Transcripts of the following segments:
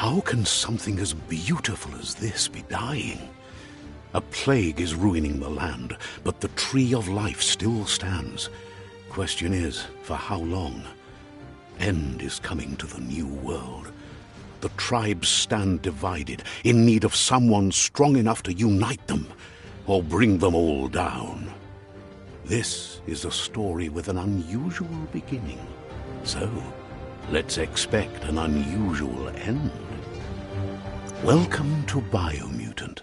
How can something as beautiful as this be dying? A plague is ruining the land, but the tree of life still stands. Question is, for how long? End is coming to the new world. The tribes stand divided, in need of someone strong enough to unite them, or bring them all down. This is a story with an unusual beginning. So, let's expect an unusual end. Welcome to Biomutant.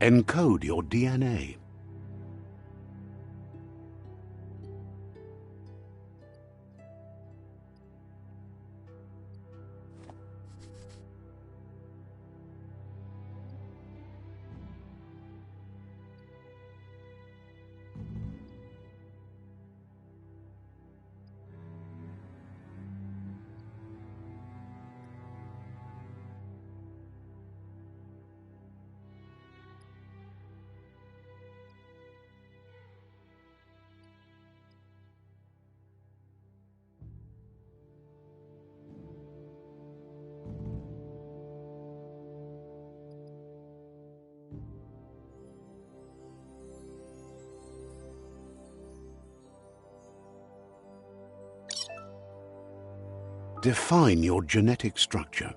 Encode your DNA. Define your genetic structure.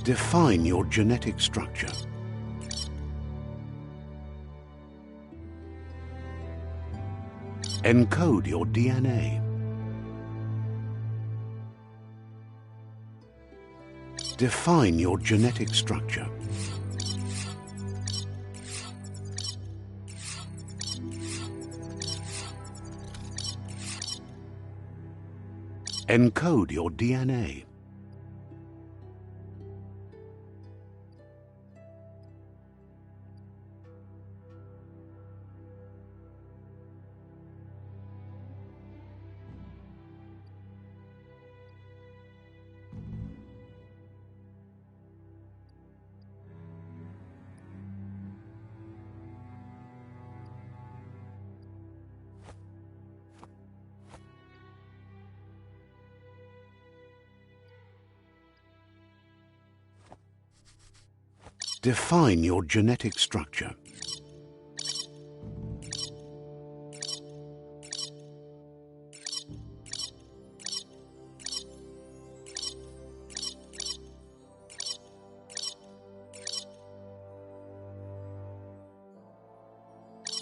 Define your genetic structure. Encode your DNA. Define your genetic structure. Encode your DNA. Define your genetic structure.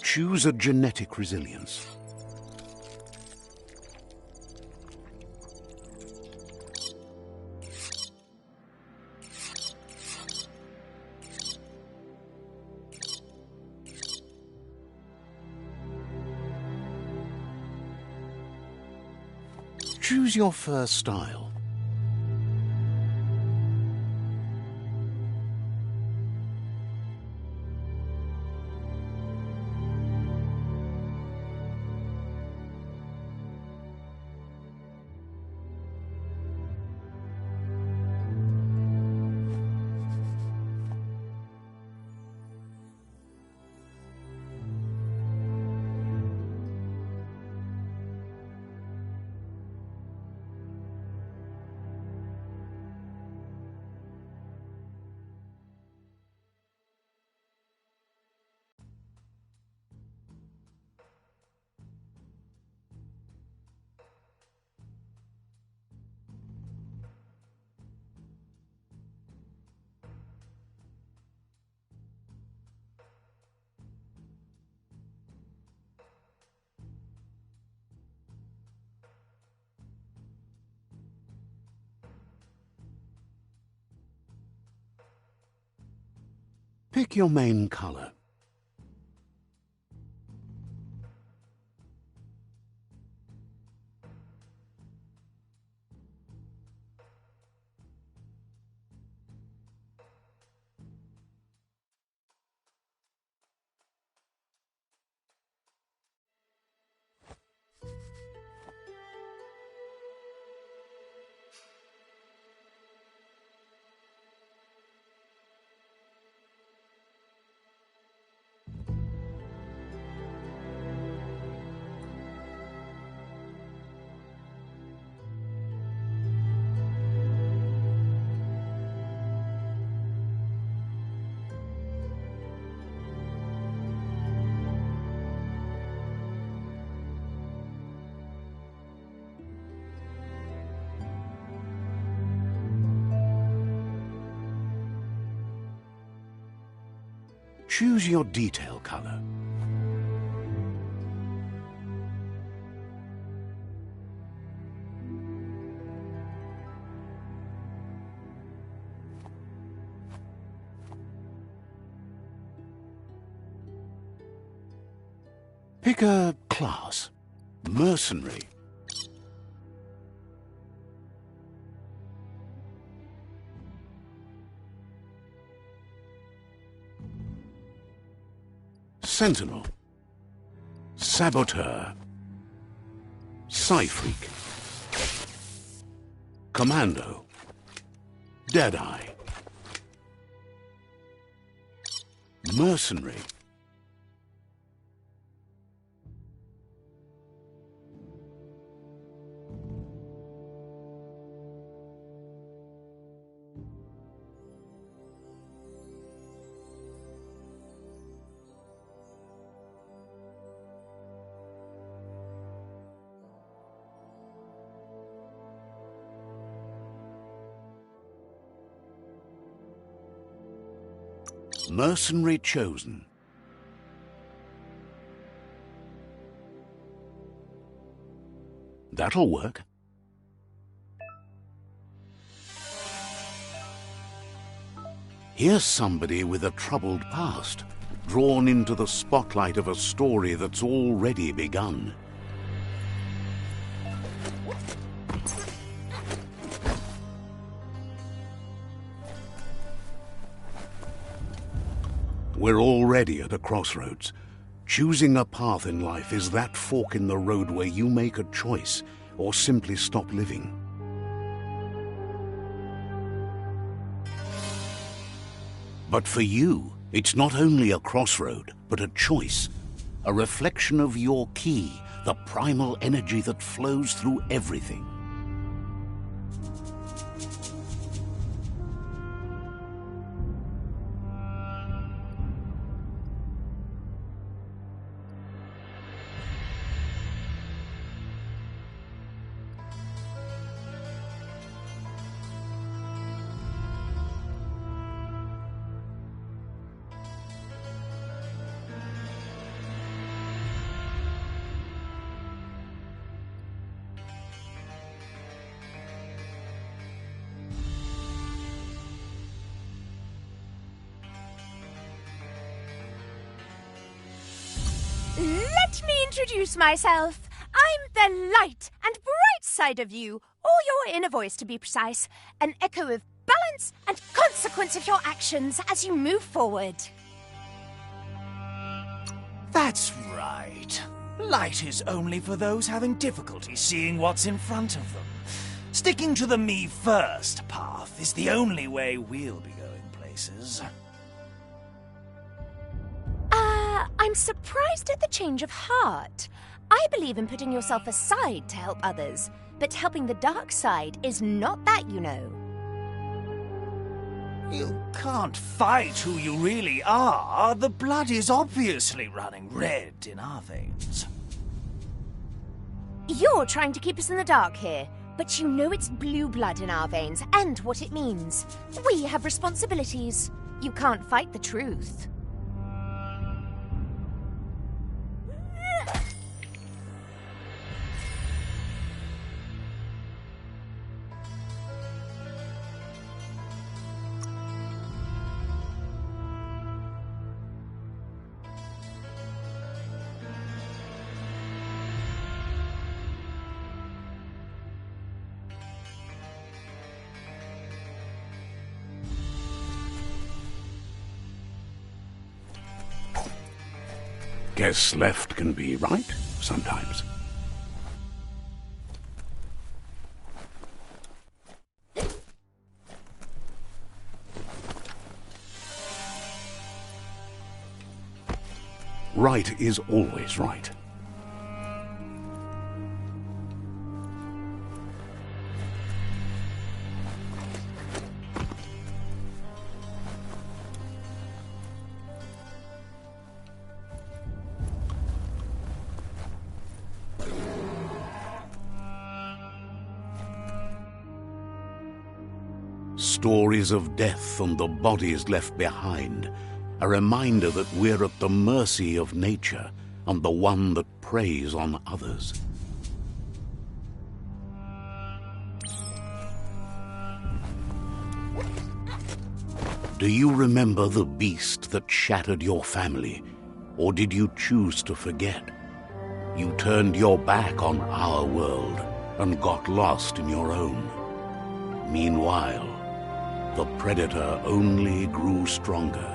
Choose a genetic resilience. Choose your first style. Pick your main color. Choose your detail color. Pick a class. Mercenary. Sentinel. Saboteur. Psy-Freak. Commando. Deadeye. Mercenary. Mercenary chosen. That'll work. Here's somebody with a troubled past, drawn into the spotlight of a story that's already begun. We're already at a crossroads. Choosing a path in life is that fork in the road where you make a choice or simply stop living. But for you, it's not only a crossroad, but a choice. A reflection of your key, the primal energy that flows through everything. Let me introduce myself. I'm the light and bright side of you, or your inner voice to be precise, an echo of balance and consequence of your actions as you move forward. That's right. Light is only for those having difficulty seeing what's in front of them. Sticking to the me first path is the only way we'll be going places. I'm surprised at the change of heart. I believe in putting yourself aside to help others, but helping the dark side is not that, you know. You can't fight who you really are. The blood is obviously running red in our veins. You're trying to keep us in the dark here, but you know it's blue blood in our veins and what it means. We have responsibilities. You can't fight the truth. Guess left can be right sometimes. Right is always right. Stories of death and the bodies left behind, a reminder that we're at the mercy of nature and the one that preys on others. Do you remember the beast that shattered your family, or did you choose to forget? You turned your back on our world and got lost in your own. Meanwhile, the predator only grew stronger.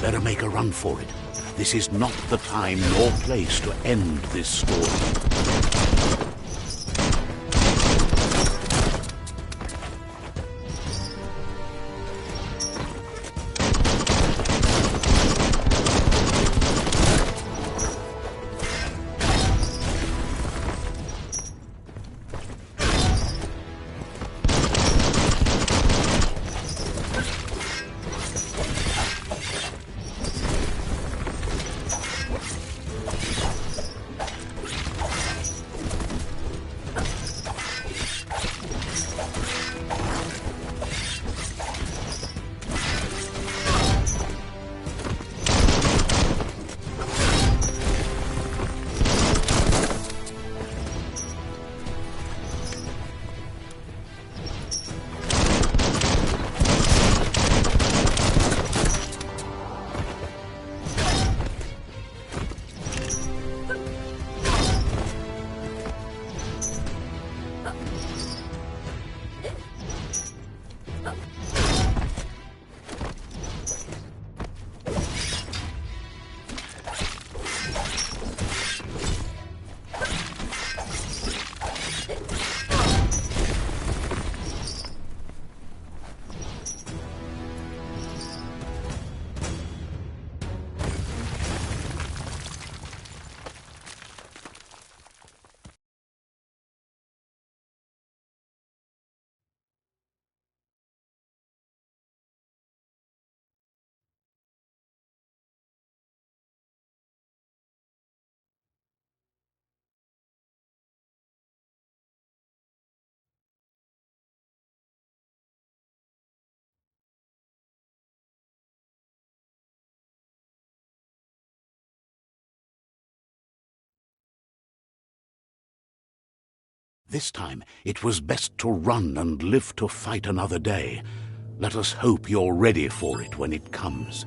Better make a run for it. This is not the time nor place to end this story. This time, it was best to run and live to fight another day. Let us hope you're ready for it when it comes.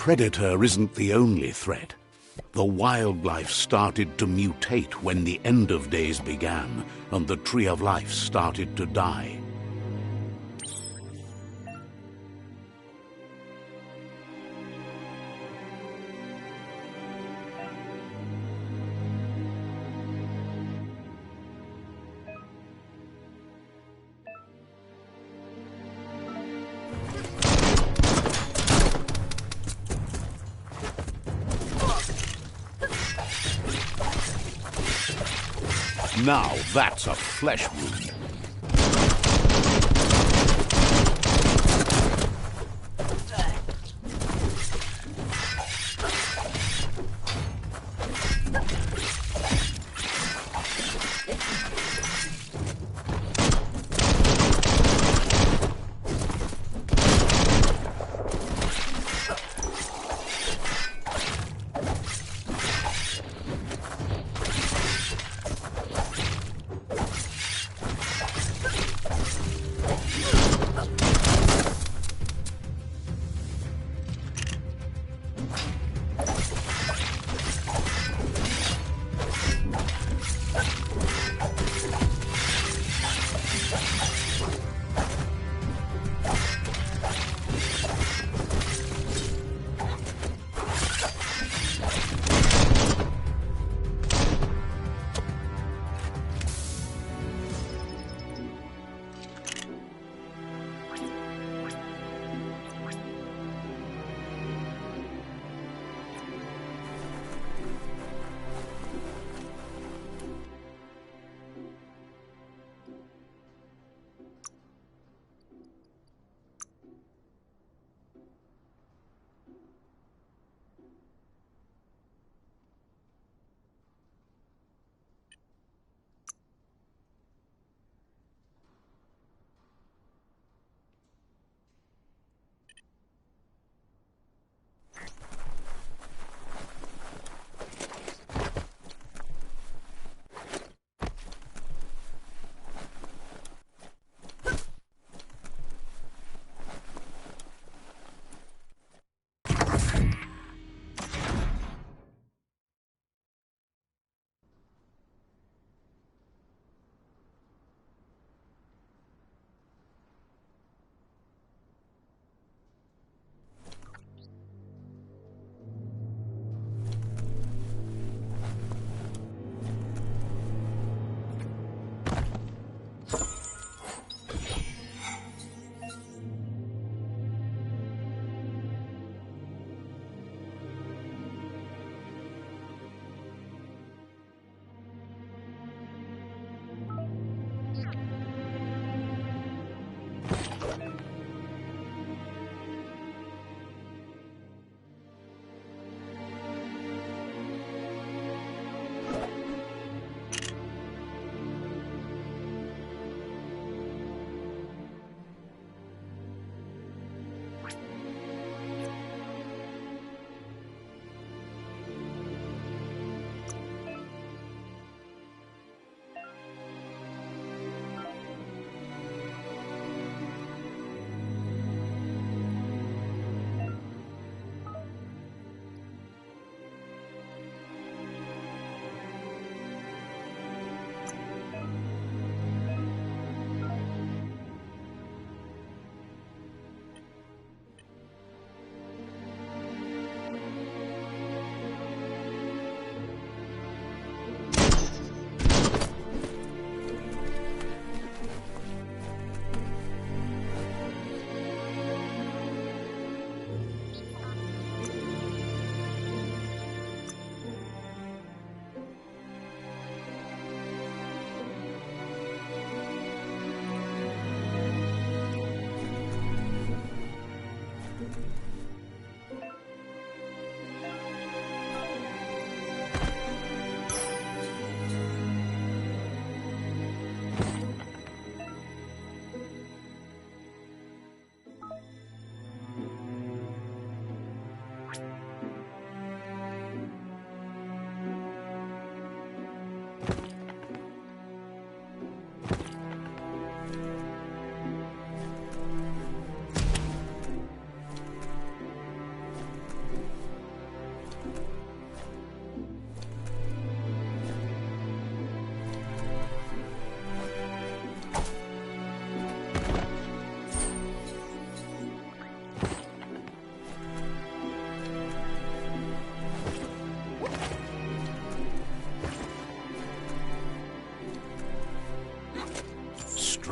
predator isn't the only threat. The wildlife started to mutate when the end of days began, and the Tree of Life started to die. Now that's a flesh wound.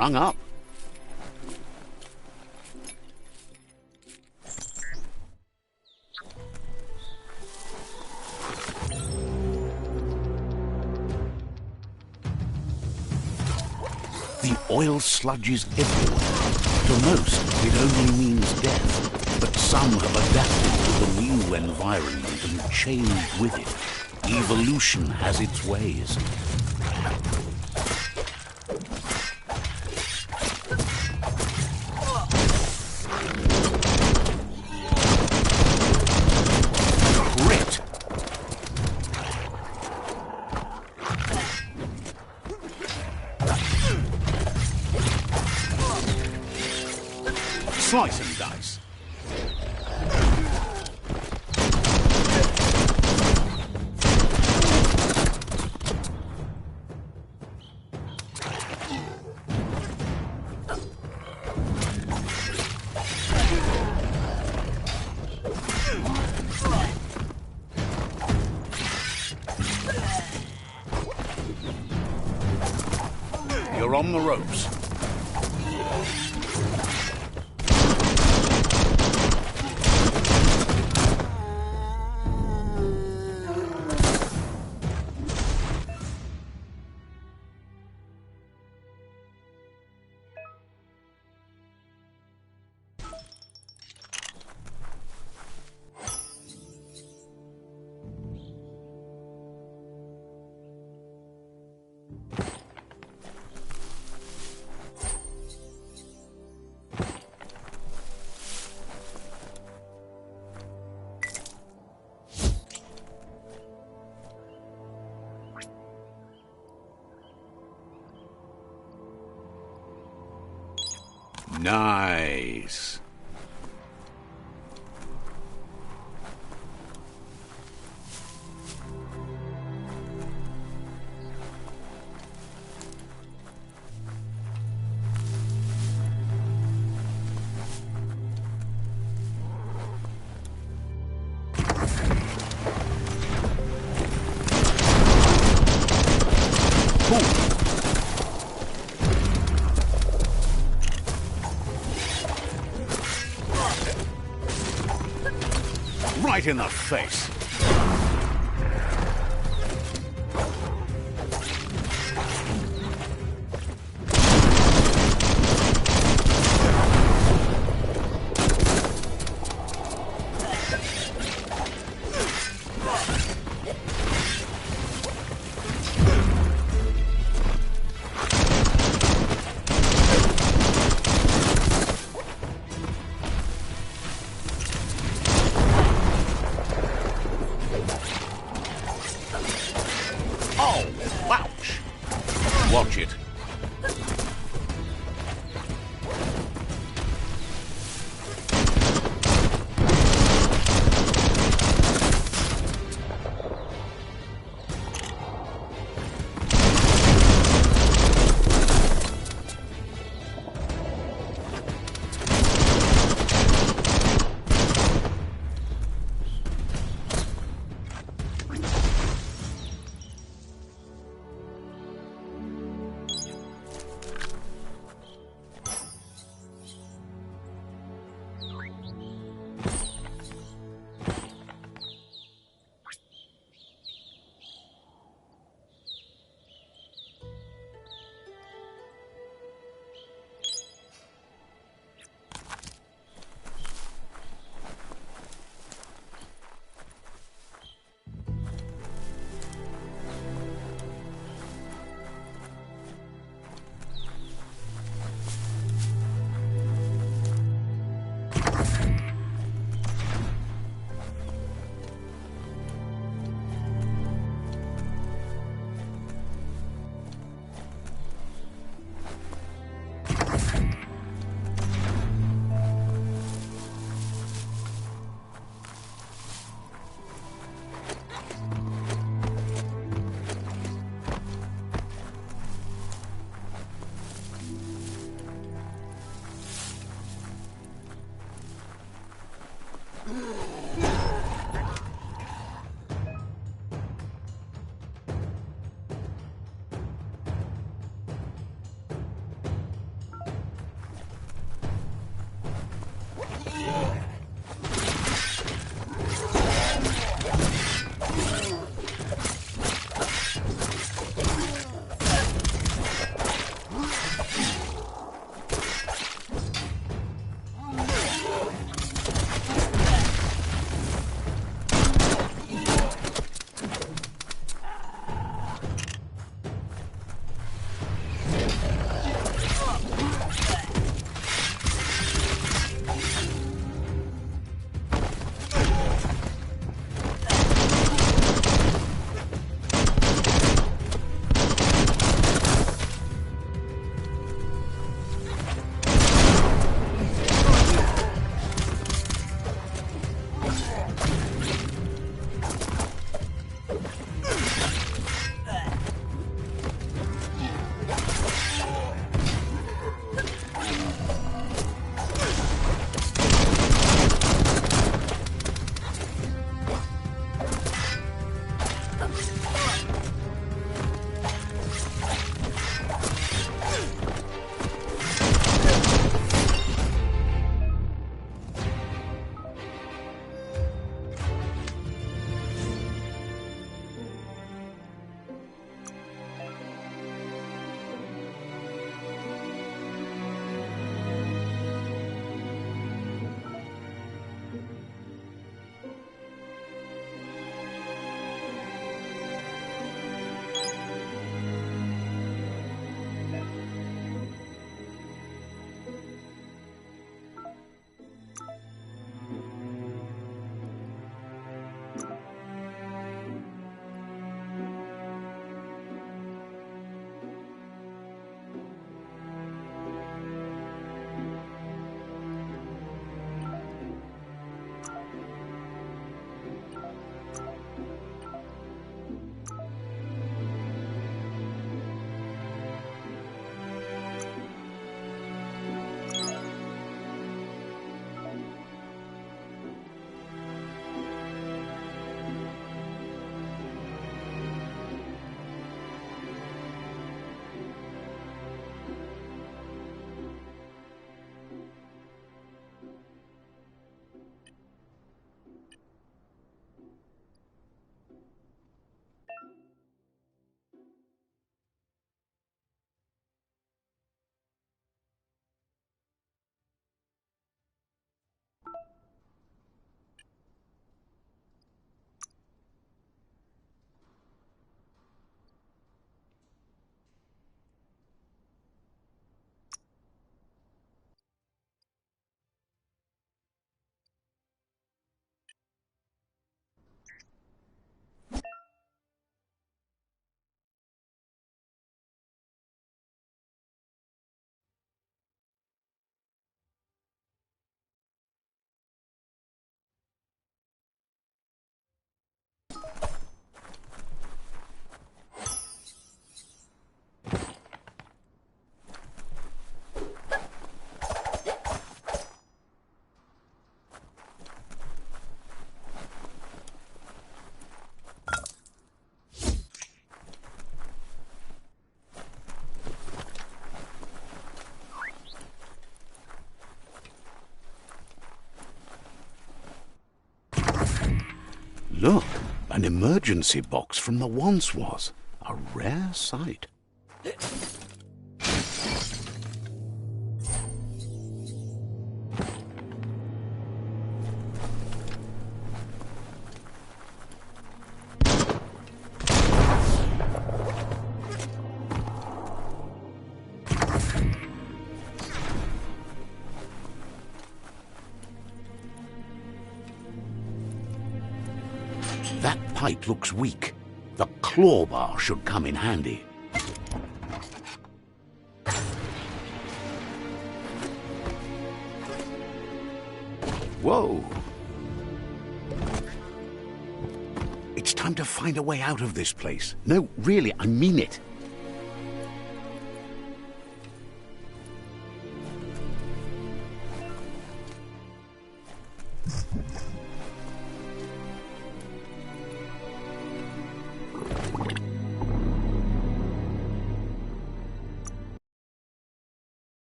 sprung up. The oil sludges everywhere. To most, it only means death, but some have adapted to the new environment and changed with it. Evolution has its ways. Grit. Slice and dice. You're on the ropes. Nice. Right in the face. Look, an emergency box from the once was. A rare sight. That pipe looks weak. The claw bar should come in handy. Whoa! It's time to find a way out of this place. No, really, I mean it.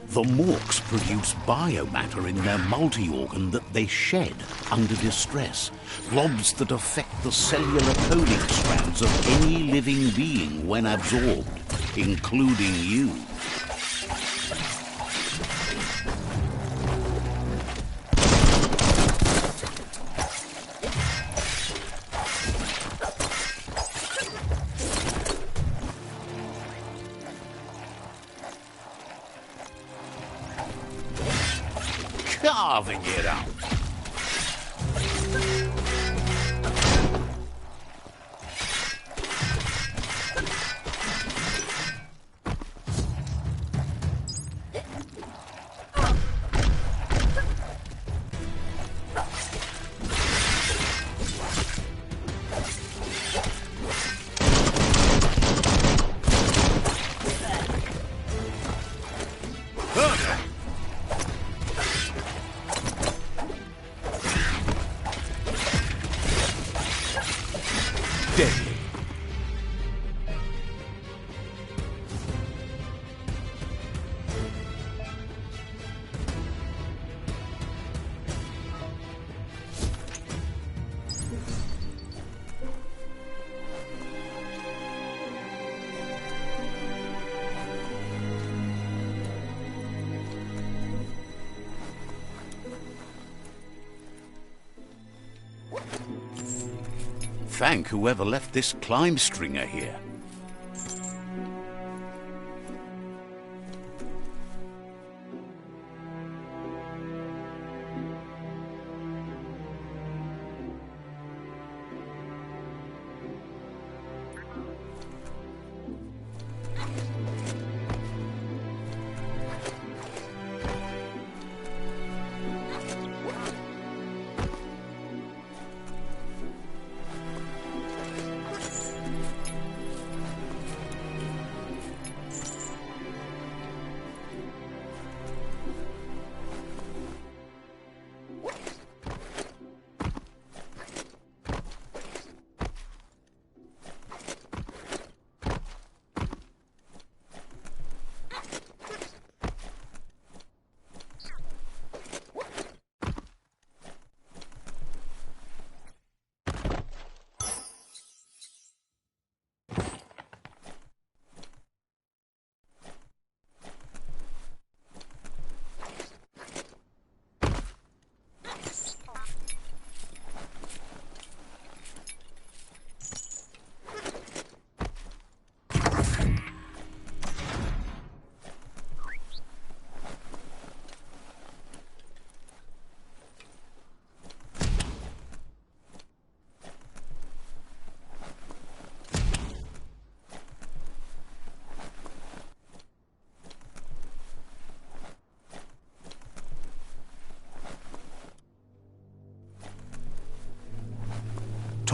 The Morcs produce biomatter in their multi-organ that they shed under distress. Blobs that affect the cellular coding strands of any living being when absorbed, including you. Carving it out. Deadly. Thank whoever left this climb stringer here.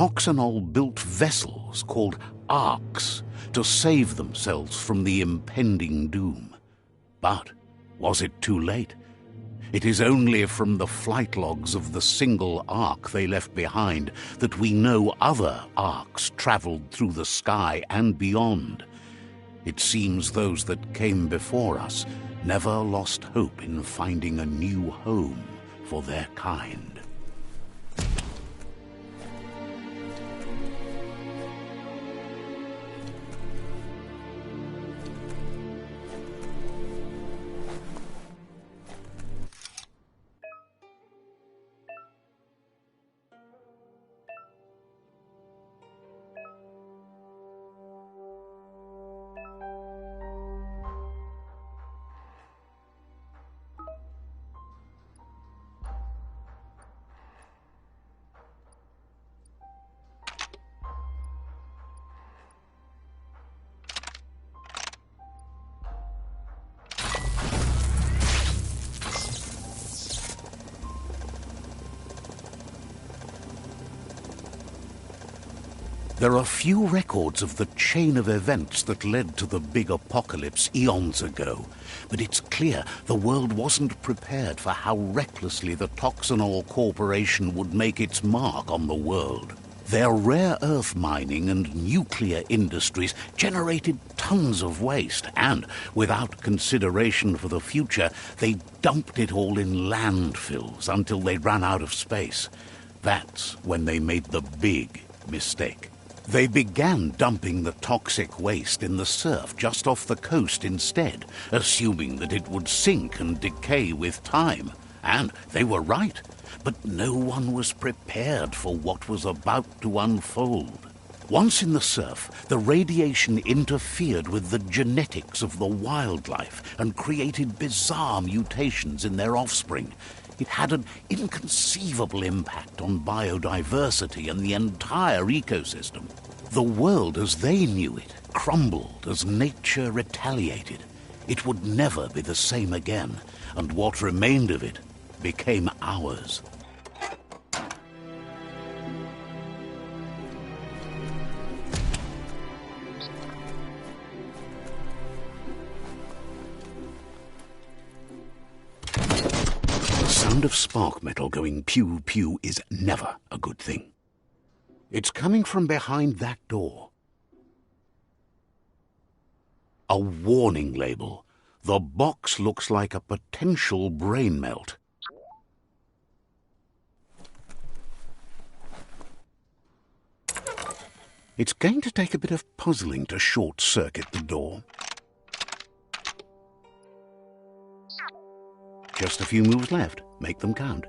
Toxanol built vessels called arks to save themselves from the impending doom. But was it too late? It is only from the flight logs of the single ark they left behind that we know other arks traveled through the sky and beyond. It seems those that came before us never lost hope in finding a new home for their kind. There are few records of the chain of events that led to the big apocalypse eons ago, but it's clear the world wasn't prepared for how recklessly the Toxanol Corporation would make its mark on the world. Their rare earth mining and nuclear industries generated tons of waste, and, without consideration for the future, they dumped it all in landfills until they ran out of space. That's when they made the big mistake. They began dumping the toxic waste in the surf just off the coast instead, assuming that it would sink and decay with time. And they were right, but no one was prepared for what was about to unfold. Once in the surf, the radiation interfered with the genetics of the wildlife and created bizarre mutations in their offspring. It had an inconceivable impact on biodiversity and the entire ecosystem. The world as they knew it crumbled as nature retaliated. It would never be the same again, and what remained of it became ours. The sound of spark metal going pew-pew is never a good thing. It's coming from behind that door. A warning label. The box looks like a potential brain melt. It's going to take a bit of puzzling to short-circuit the door. Just a few moves left. Make them count.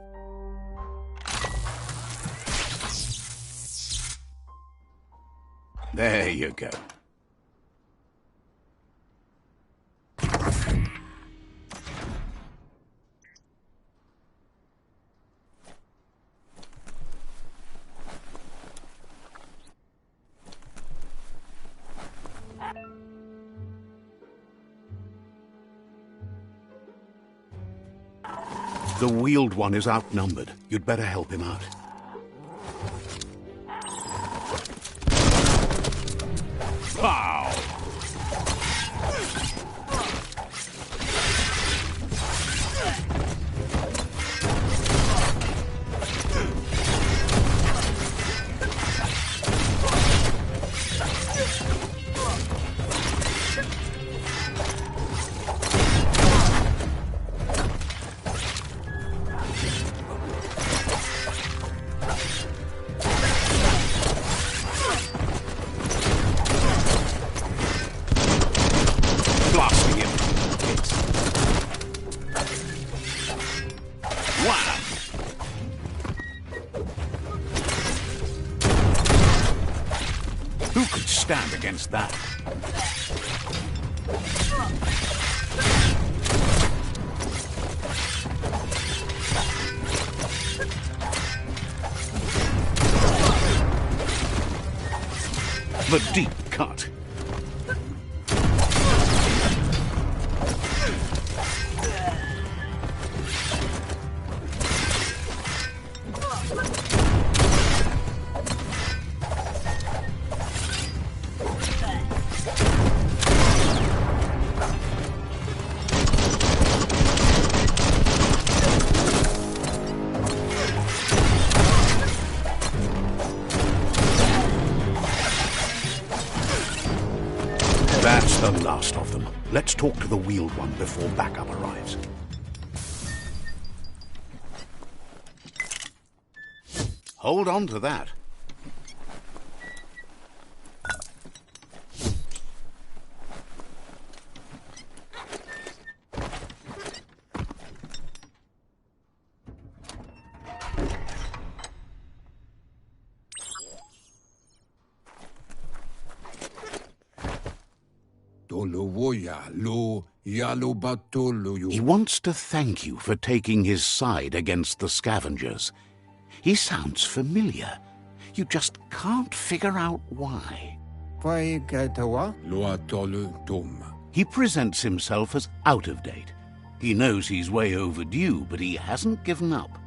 There you go. The wheeled one is outnumbered. You'd better help him out. Pow! Stand against that. The deep cut. talk to the wheeled one before backup arrives. Hold on to that. He wants to thank you for taking his side against the scavengers. He sounds familiar. You just can't figure out why. He presents himself as out of date. He knows he's way overdue, but he hasn't given up.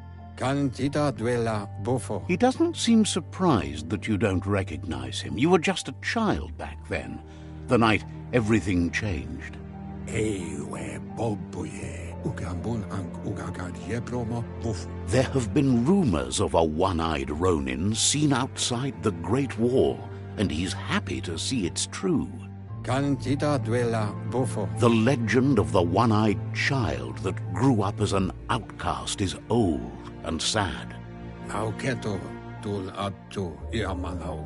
He doesn't seem surprised that you don't recognize him. You were just a child back then, the night everything changed. There have been rumors of a one-eyed Ronin seen outside the Great Wall, and he's happy to see it's true. The legend of the one-eyed child that grew up as an outcast is old and sad.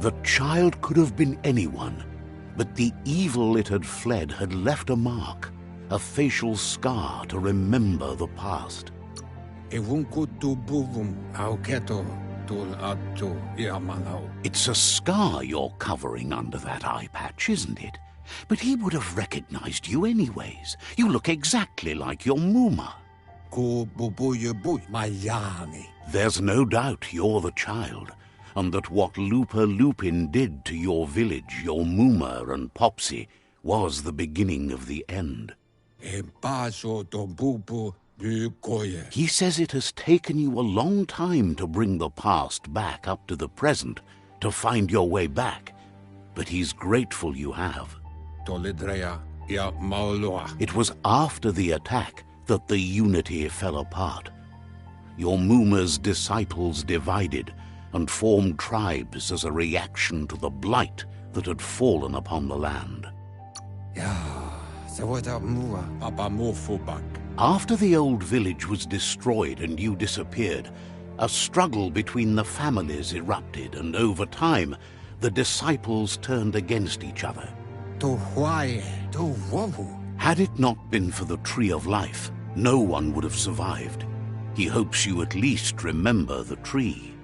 The child could have been anyone, but the evil it had fled had left a mark, a facial scar to remember the past. It's a scar you're covering under that eye patch, isn't it? But he would have recognized you anyways. You look exactly like your Muma. There's no doubt you're the child, and that what Lupa Lupin did to your village, your Muma and Popsy, was the beginning of the end. He says it has taken you a long time to bring the past back up to the present, to find your way back, but he's grateful you have. It was after the attack that the unity fell apart. Your Muma's disciples divided and formed tribes as a reaction to the blight that had fallen upon the land. After the old village was destroyed and you disappeared, a struggle between the families erupted, and over time, the disciples turned against each other. Had it not been for the Tree of Life, no one would have survived. He hopes you at least remember the tree.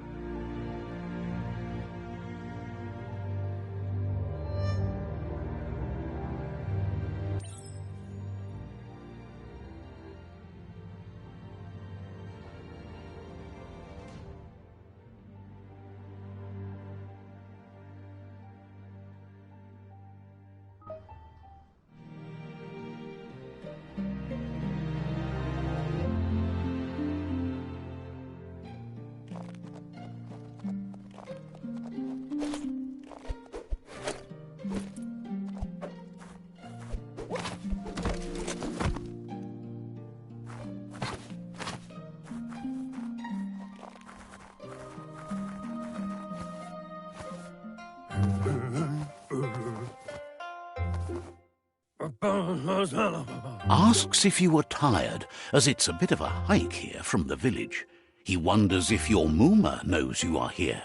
Asks if you were tired, as it's a bit of a hike here from the village. He wonders if your Muma knows you are here.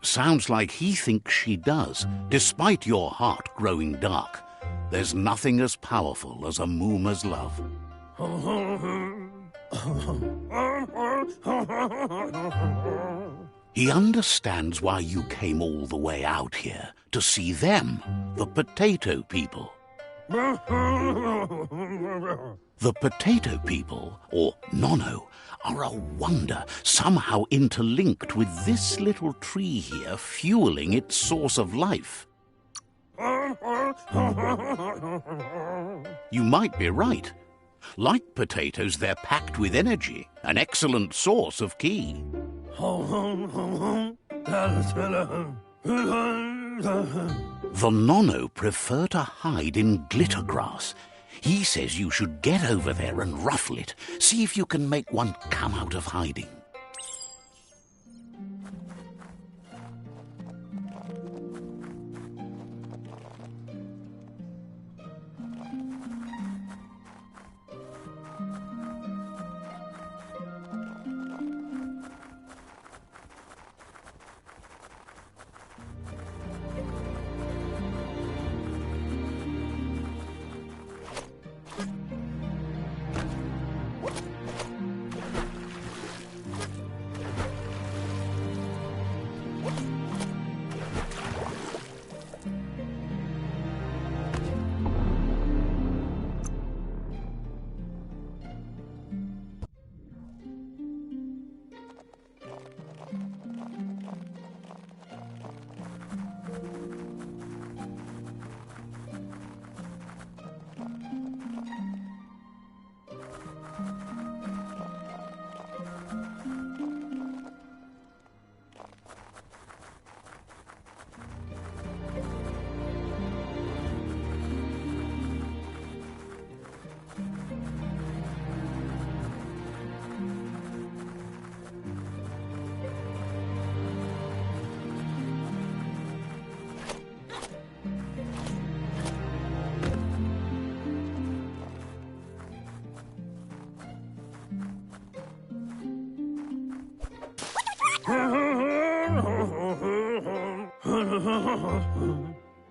Sounds like he thinks she does, despite your heart growing dark. There's nothing as powerful as a Muma's love. He understands why you came all the way out here, to see them, the potato people. The potato people, or Nono, are a wonder, somehow interlinked with this little tree here, fueling its source of life. You might be right. Like potatoes, they're packed with energy, an excellent source of ki. The Nono prefer to hide in glitter grass. He says you should get over there and ruffle it. See if you can make one come out of hiding.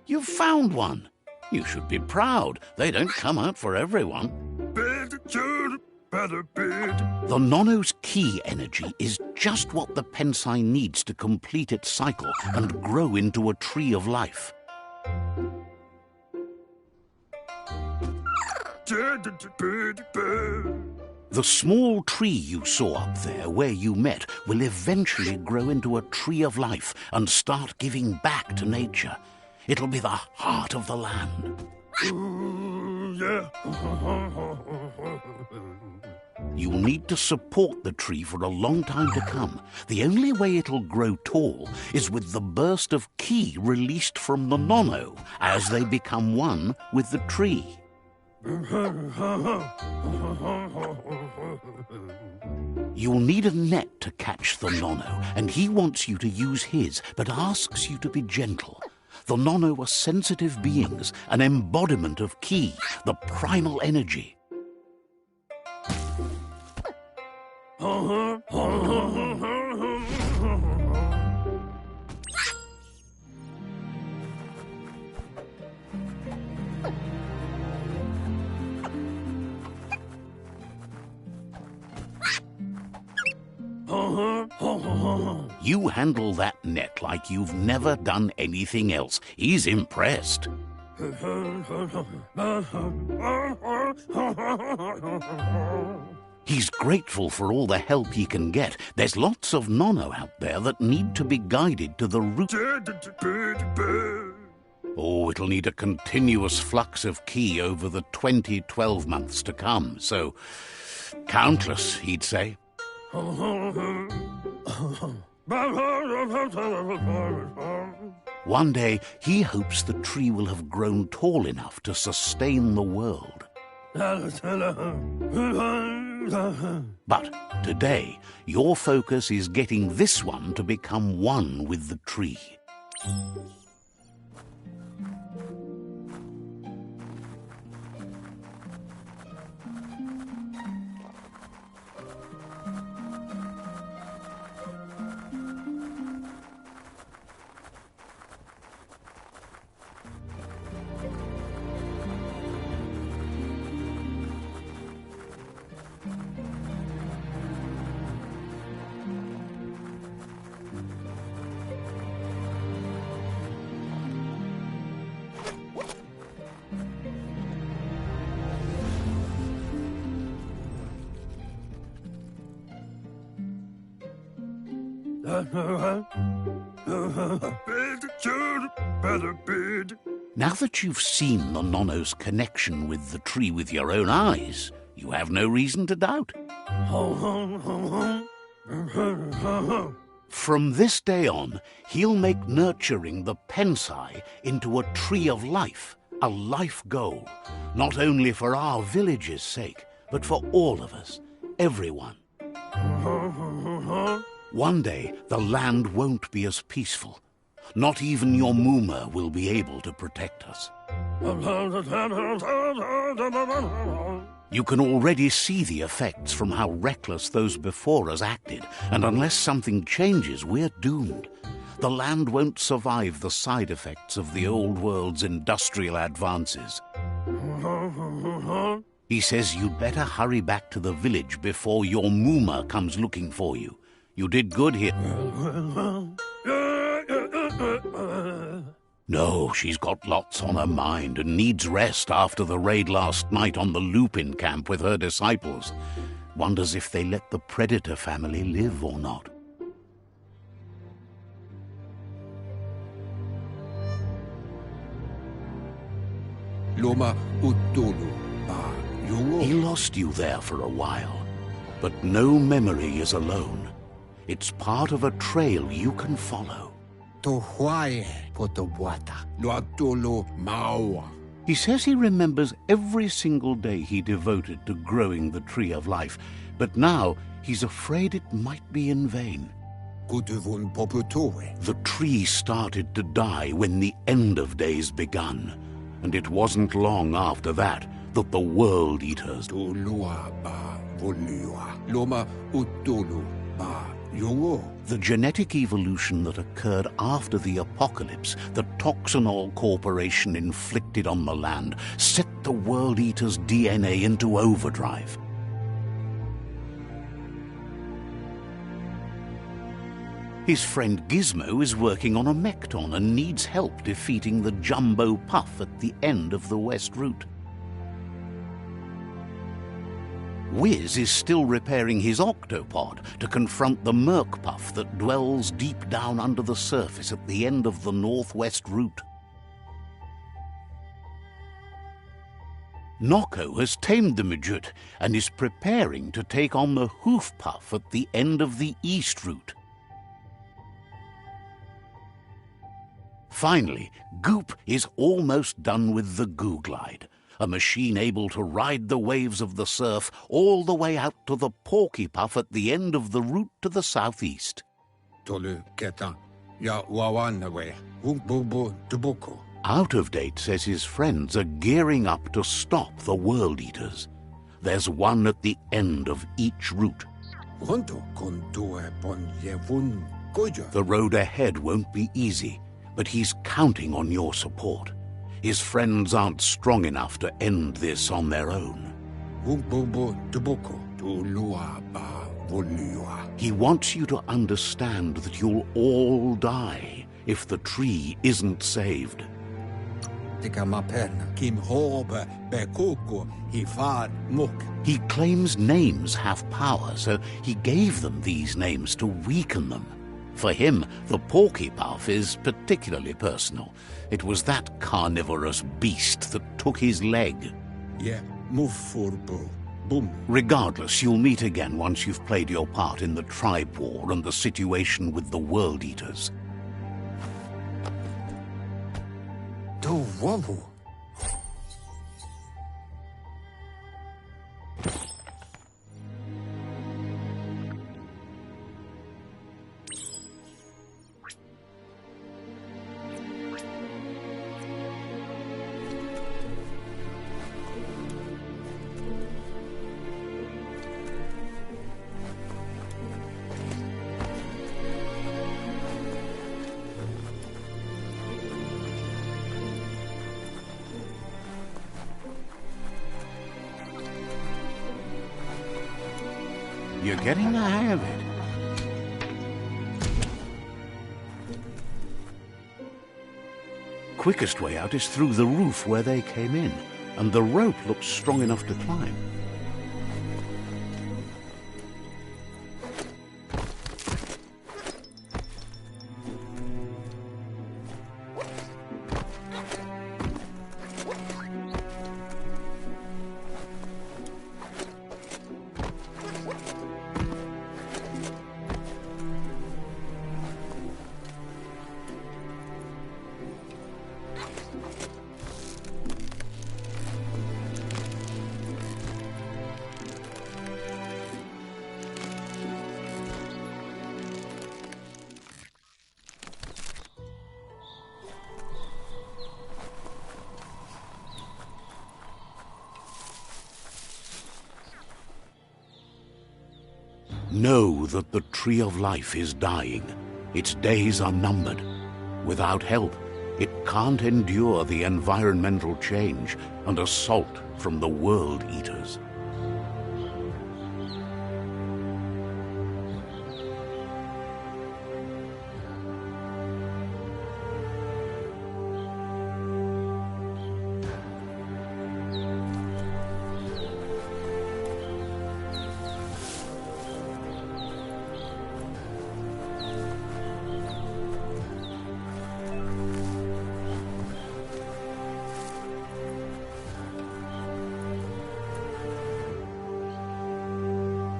You've found one. You should be proud. They don't come out for everyone. The Nono's key energy is just what the Pensai needs to complete its cycle and grow into a tree of life. The small tree you saw up there where you met will eventually grow into a tree of life and start giving back to nature. It'll be the heart of the land. You'll need to support the tree for a long time to come. The only way it'll grow tall is with the burst of ki released from the Nono as they become one with the tree. You'll need a net to catch the Nono, and he wants you to use his, but asks you to be gentle. The Nono are sensitive beings, an embodiment of ki, the primal energy. You handle that net like you've never done anything else. He's impressed. He's grateful for all the help he can get. There's lots of Nono out there that need to be guided to the root. Oh, it'll need a continuous flux of ki over the 12 months to come. So, countless, he'd say. One day, he hopes the tree will have grown tall enough to sustain the world. But today, your focus is getting this one to become one with the tree. Now that you've seen the Nono's connection with the tree with your own eyes, you have no reason to doubt. From this day on, he'll make nurturing the Pensai into a tree of life, a life goal, not only for our village's sake, but for all of us, everyone. One day, the land won't be as peaceful. Not even your Muma will be able to protect us. You can already see the effects from how reckless those before us acted, and unless something changes, we're doomed. The land won't survive the side effects of the old world's industrial advances. He says you'd better hurry back to the village before your Muma comes looking for you. You did good here. No, she's got lots on her mind and needs rest after the raid last night on the Lupin camp with her disciples. Wonders if they let the Predator family live or not. He lost you there for a while, but no memory is alone. It's part of a trail you can follow. He says he remembers every single day he devoted to growing the tree of life, but now he's afraid it might be in vain. The tree started to die when the end of days begun, and it wasn't long after that that the World Eaters The genetic evolution that occurred after the apocalypse that Toxanol Corporation inflicted on the land set the World Eater's DNA into overdrive. His friend Gizmo is working on a Mekton and needs help defeating the Jumbo Puff at the end of the West Route. Wiz is still repairing his octopod to confront the Merc Puff that dwells deep down under the surface at the end of the Northwest Route. Nocco has tamed the Midget and is preparing to take on the Hoof Puff at the end of the East Route. Finally, Goop is almost done with the Goo Glide, a machine able to ride the waves of the surf all the way out to the Porky Puff at the end of the route to the southeast. Out of Date says his friends are gearing up to stop the World Eaters. There's one at the end of each route. The road ahead won't be easy, but he's counting on your support. His friends aren't strong enough to end this on their own. He wants you to understand that you'll all die if the tree isn't saved. He claims names have power, so he gave them these names to weaken them. For him, the Porky Puff is particularly personal. It was that carnivorous beast that took his leg. Regardless, you'll meet again once you've played your part in the tribe war and the situation with the World Eaters. You're getting the hang of it. Quickest way out is through the roof where they came in, and the rope looks strong enough to climb. Know that the Tree of Life is dying. Its days are numbered. Without help, it can't endure the environmental change and assault from the World Eaters.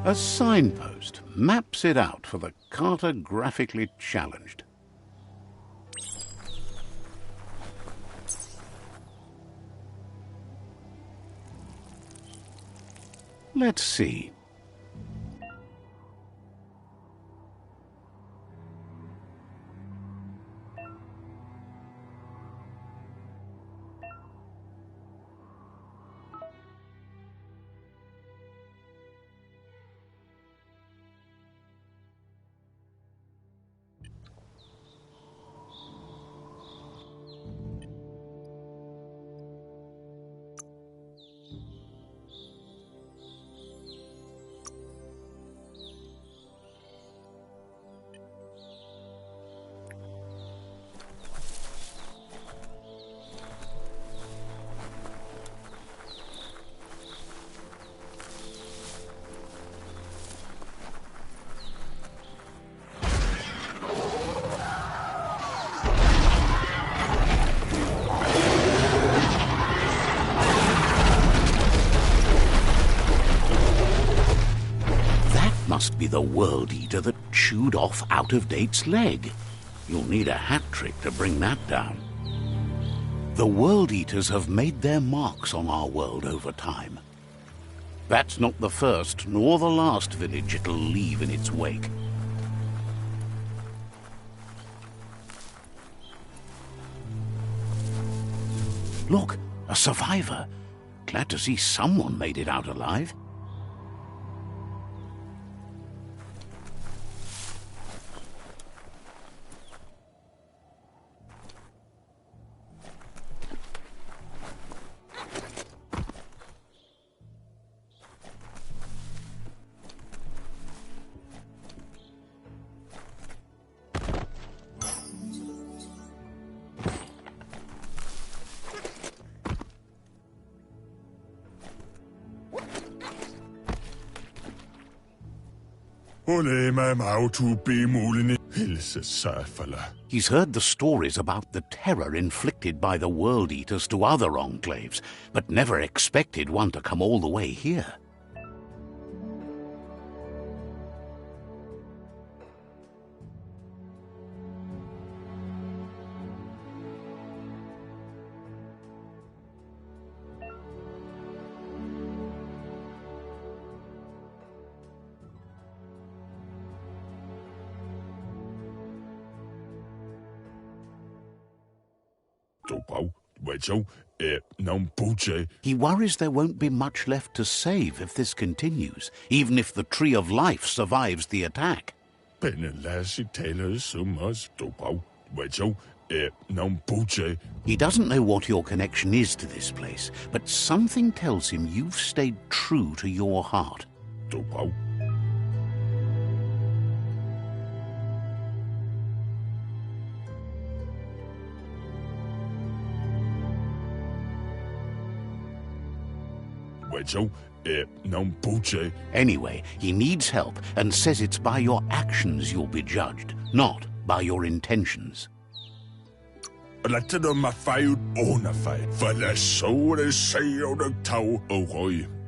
A signpost maps it out for the cartographically challenged. Let's see. be the World Eater that chewed off Out-of-Date's leg. You'll need a hat trick to bring that down. The World Eaters have made their marks on our world over time. That's not the first nor the last village it'll leave in its wake. Look, a survivor. Glad to see someone made it out alive. He's heard the stories about the terror inflicted by the World Eaters to other enclaves, but never expected one to come all the way here. He worries there won't be much left to save if this continues, even if the Tree of Life survives the attack. He doesn't know what your connection is to this place, but something tells him you've stayed true to your heart. Anyway, he needs help and says it's by your actions you'll be judged, not by your intentions.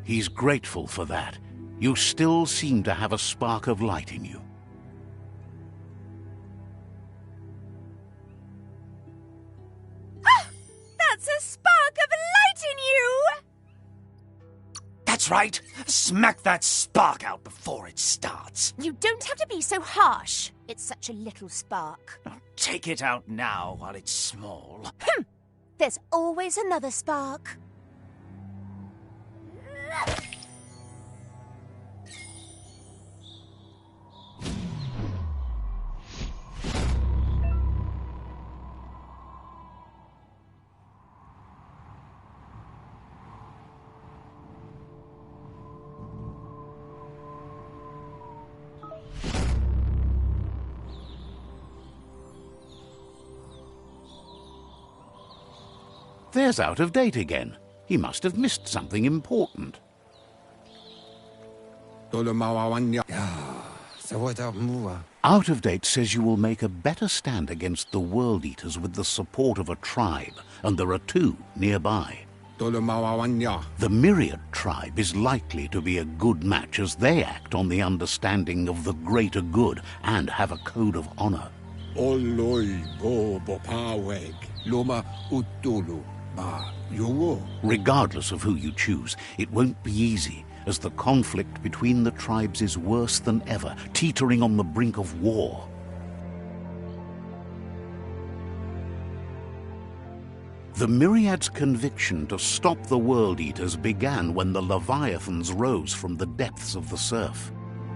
He's grateful for that. You still seem to have a spark of light in you. Ah! That's a spark of light in you! That's right. Smack that spark out before it starts. You don't have to be so harsh. It's such a little spark. Now, take it out now while it's small. There's always another spark. There's Out-of-Date again. He must have missed something important. Out-of-Date says you will make a better stand against the World Eaters with the support of a tribe, and there are two nearby. The Myriad tribe is likely to be a good match as they act on the understanding of the greater good and have a code of honor. Regardless of who you choose, it won't be easy, as the conflict between the tribes is worse than ever, teetering on the brink of war. The Myriad's conviction to stop the World Eaters began when the Leviathans rose from the depths of the surf.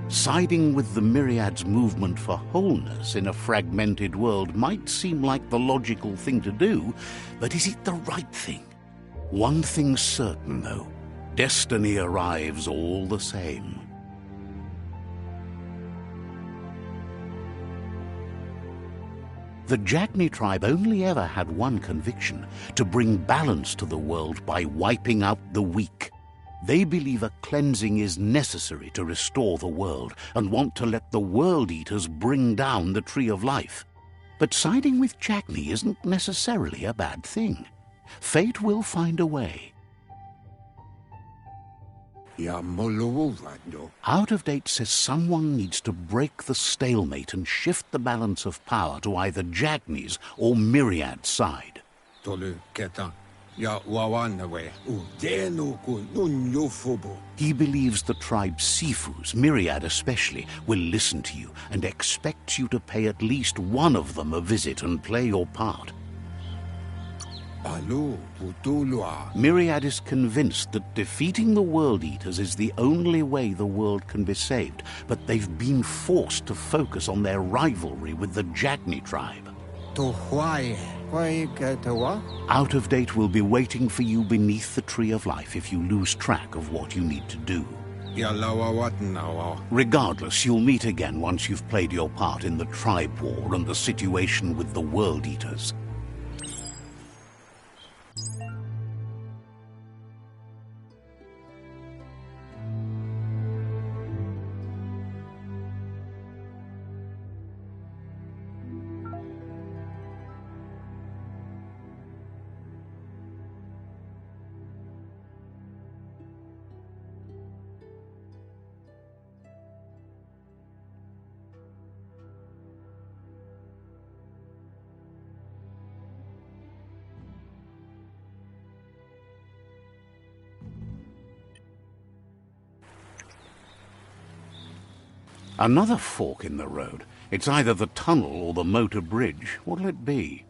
Siding with the Myriad's movement for wholeness in a fragmented world might seem like the logical thing to do, but is it the right thing? One thing's certain, though. Destiny arrives all the same. The Jagni tribe only ever had one conviction: to bring balance to the world by wiping out the weak. They believe a cleansing is necessary to restore the world and want to let the World Eaters bring down the Tree of Life. But siding with Jagni isn't necessarily a bad thing. Fate will find a way. Out of Date says someone needs to break the stalemate and shift the balance of power to either Jagni's or Myriad's side. He believes the tribe Sifus, Myriad especially, will listen to you and expects you to pay at least one of them a visit and play your part. Myriad is convinced that defeating the World Eaters is the only way the world can be saved, but they've been forced to focus on their rivalry with the Jagni tribe. Out of Date will be waiting for you beneath the Tree of Life if you lose track of what you need to do. Regardless, you'll meet again once you've played your part in the tribe war and the situation with the World Eaters. Another fork in the road. It's either the tunnel or the motor bridge. What'll it be?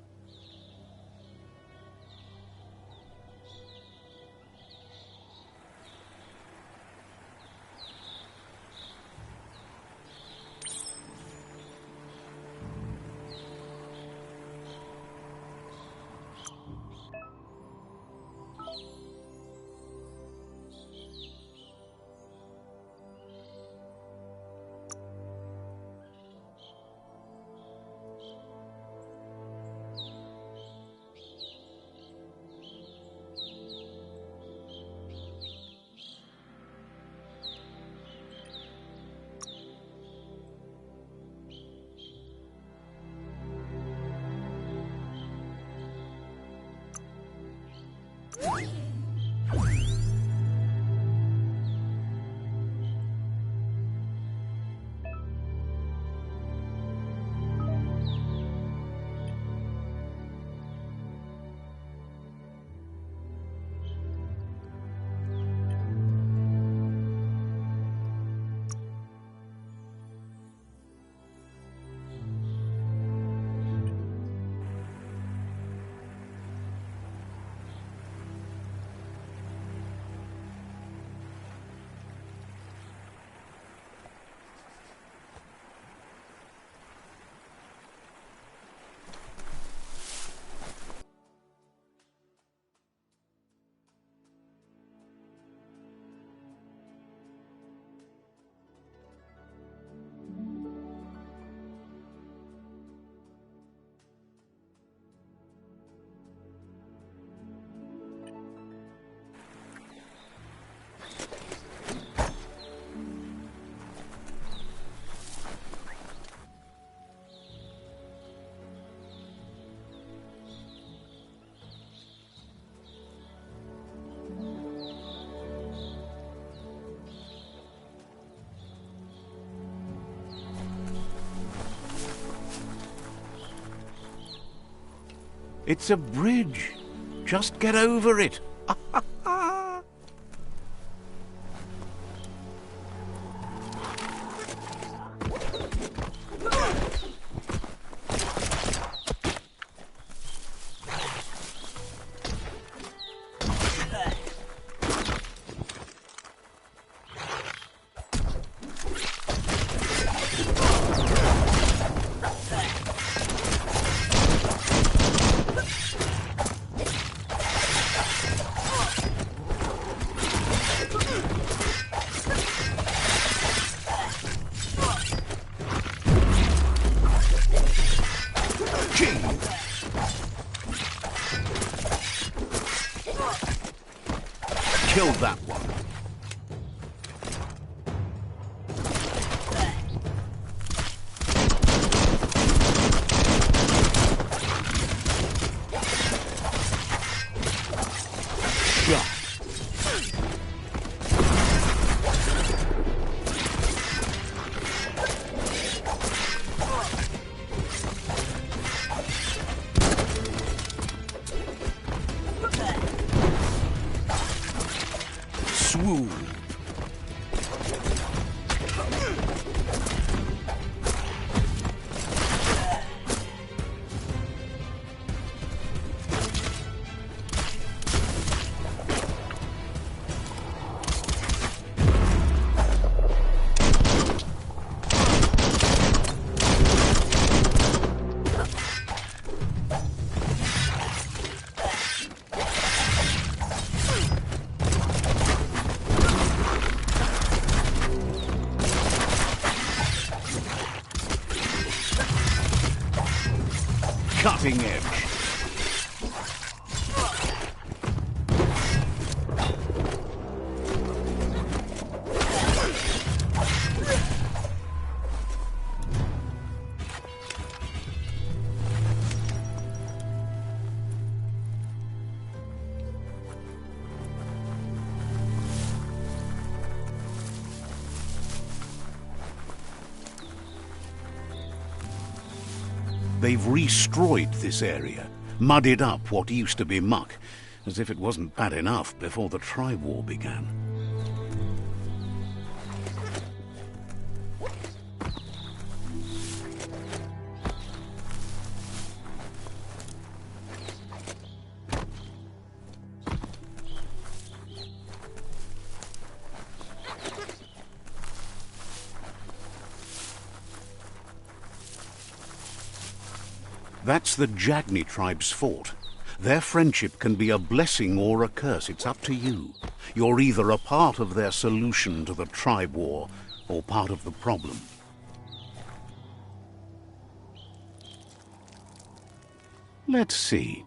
It's a bridge. Just get over it. Killed that one. Shot. swoon. Cutting edge. They've restroyed this area, muddied up what used to be muck, as if it wasn't bad enough before the tribe war began. That's the Jagni tribe's fort. Their friendship can be a blessing or a curse. It's up to you. You're either a part of their solution to the tribe war or part of the problem. Let's see.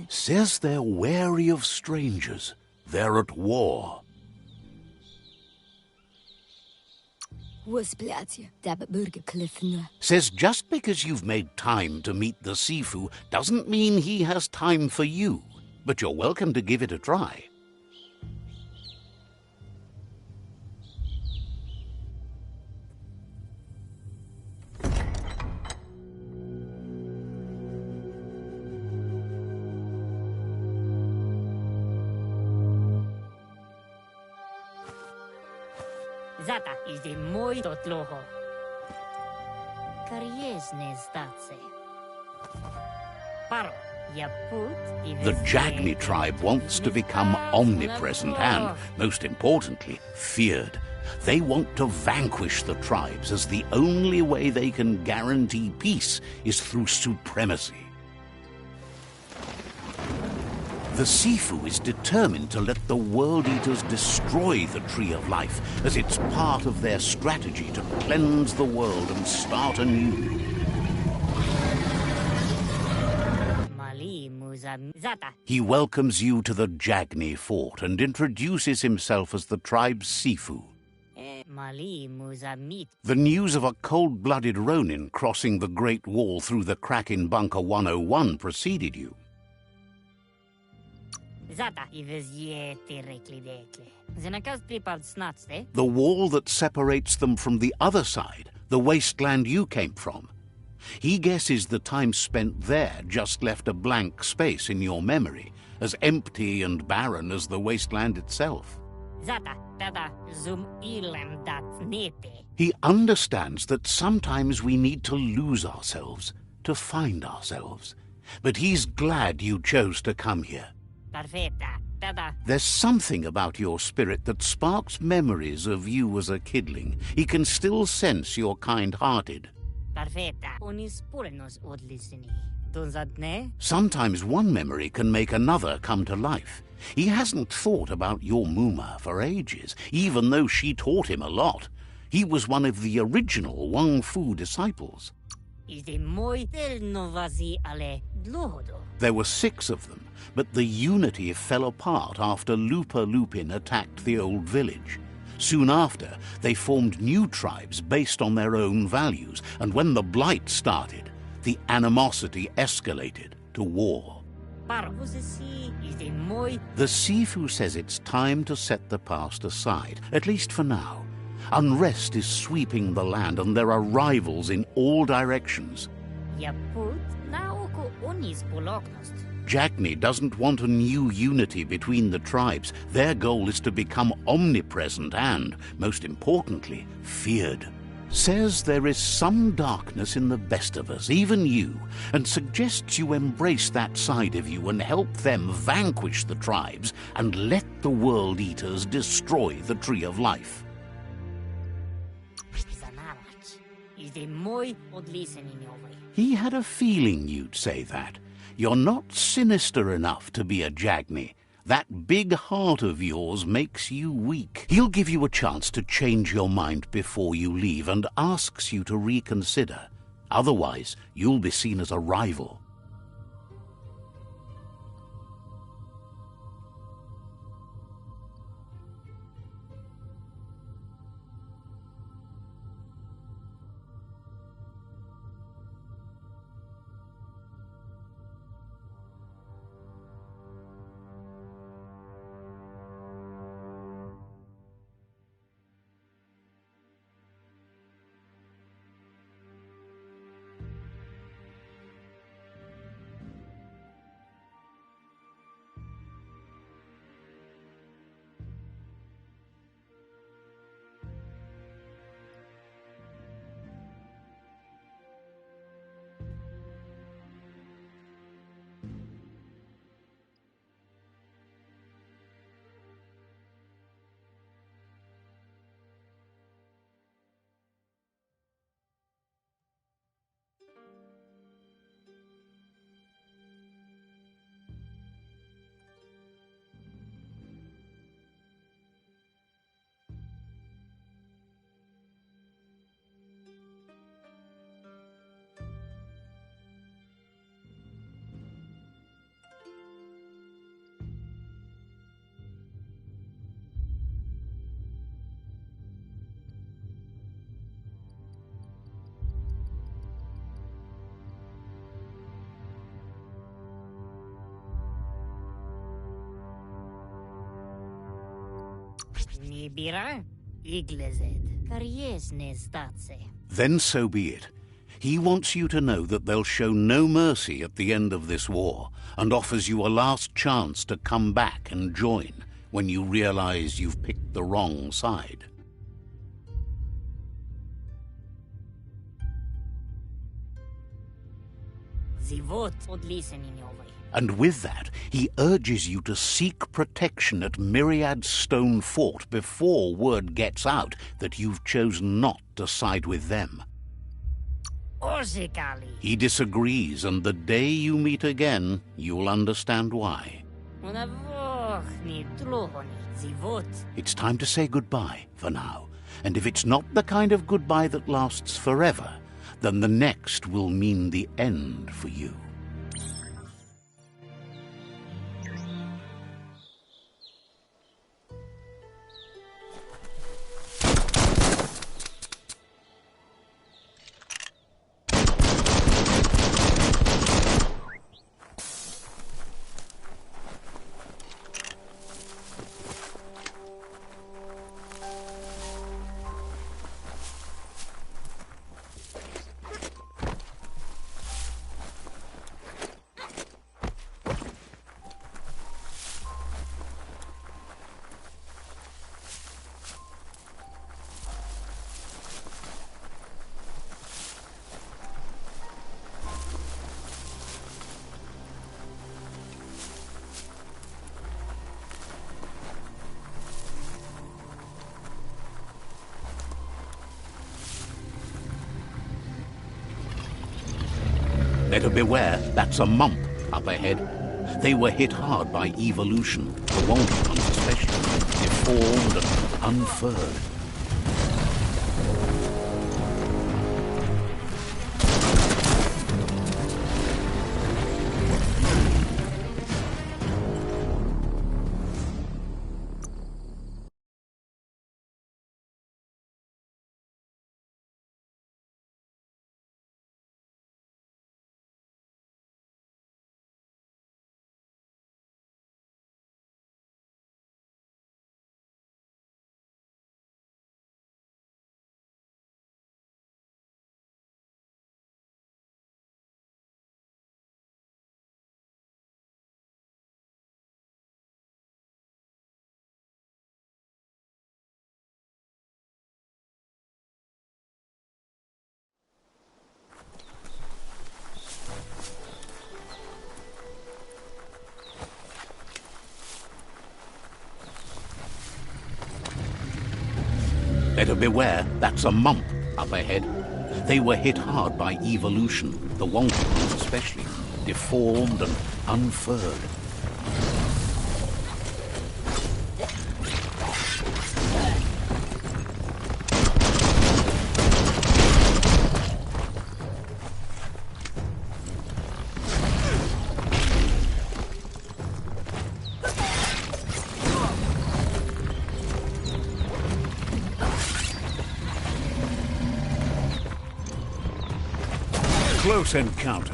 Says they're wary of strangers. They're at war. Says just because you've made time to meet the Sifu doesn't mean he has time for you. But you're welcome to give it a try. Zata is the moi totloho. Kariesne zdatse. Paro, the Jagni tribe wants to become omnipresent and, most importantly, feared. They want to vanquish the tribes, as the only way they can guarantee peace is through supremacy. The Sifu is determined to let the World Eaters destroy the Tree of Life, as it's part of their strategy to cleanse the world and start anew. He welcomes you to the Jagni fort and introduces himself as the tribe's Sifu. The news of a cold-blooded Ronin crossing the Great Wall through the crack in Bunker 101 preceded you. The wall that separates them from the other side, the wasteland you came from. He guesses the time spent there just left a blank space in your memory, as empty and barren as the wasteland itself. He understands that sometimes we need to lose ourselves to find ourselves. But he's glad you chose to come here. There's something about your spirit that sparks memories of you as a kidling. He can still sense you're kind-hearted. Sometimes one memory can make another come to life. He hasn't thought about your Muma for ages, even though she taught him a lot. He was one of the original Wang Fu disciples. There were 6 of them, but the unity fell apart after Lupa Lupin attacked the old village. Soon after, they formed new tribes based on their own values, and when the Blight started, the animosity escalated to war. The Sifu says it's time to set the past aside, at least for now. Unrest is sweeping the land, and there are rivals in all directions. Ja put na oko onis poloknost. Jagni doesn't want a new unity between the tribes. Their goal is to become omnipresent and, most importantly, feared. Says there is some darkness in the best of us, even you, and suggests you embrace that side of you and help them vanquish the tribes and let the World Eaters destroy the Tree of Life. Zanarach is the moi odlisenin over. He had a feeling you'd say that. You're not sinister enough to be a Jagni. That big heart of yours makes you weak. He'll give you a chance to change your mind before you leave and asks you to reconsider. Otherwise, you'll be seen as a rival. Nibira iglezed. Karies nestatse. Then so be it. He wants you to know that they'll show no mercy at the end of this war, and offers you a last chance to come back and join when you realize you've picked the wrong side. Zivot odlisenin over. And with that, he urges you to seek protection at Myriad's stone fort before word gets out that you've chosen not to side with them. Orzikali. He disagrees, and the day you meet again, you'll understand why. Unavoch ni tlohoni. Zivot. It's time to say goodbye for now, and if it's not the kind of goodbye that lasts forever, then the next will mean the end for you. Better beware, that's a mump up ahead. They were hit hard by evolution, the wanted ones especially, deformed and unfurred. Better beware, that's a mump up ahead. They were hit hard by evolution, the wonky ones especially, deformed and unfurred. Close encounter.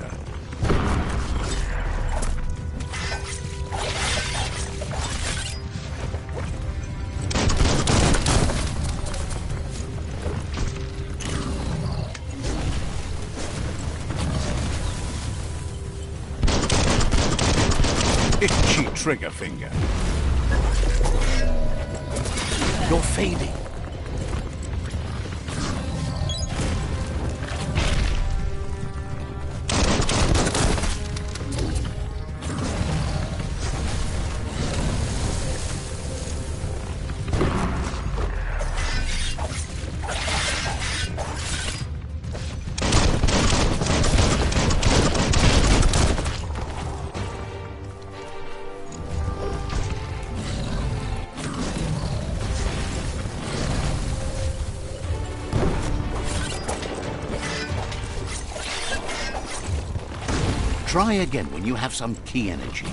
Itchy trigger finger. You're fading. Try again when you have some key energy.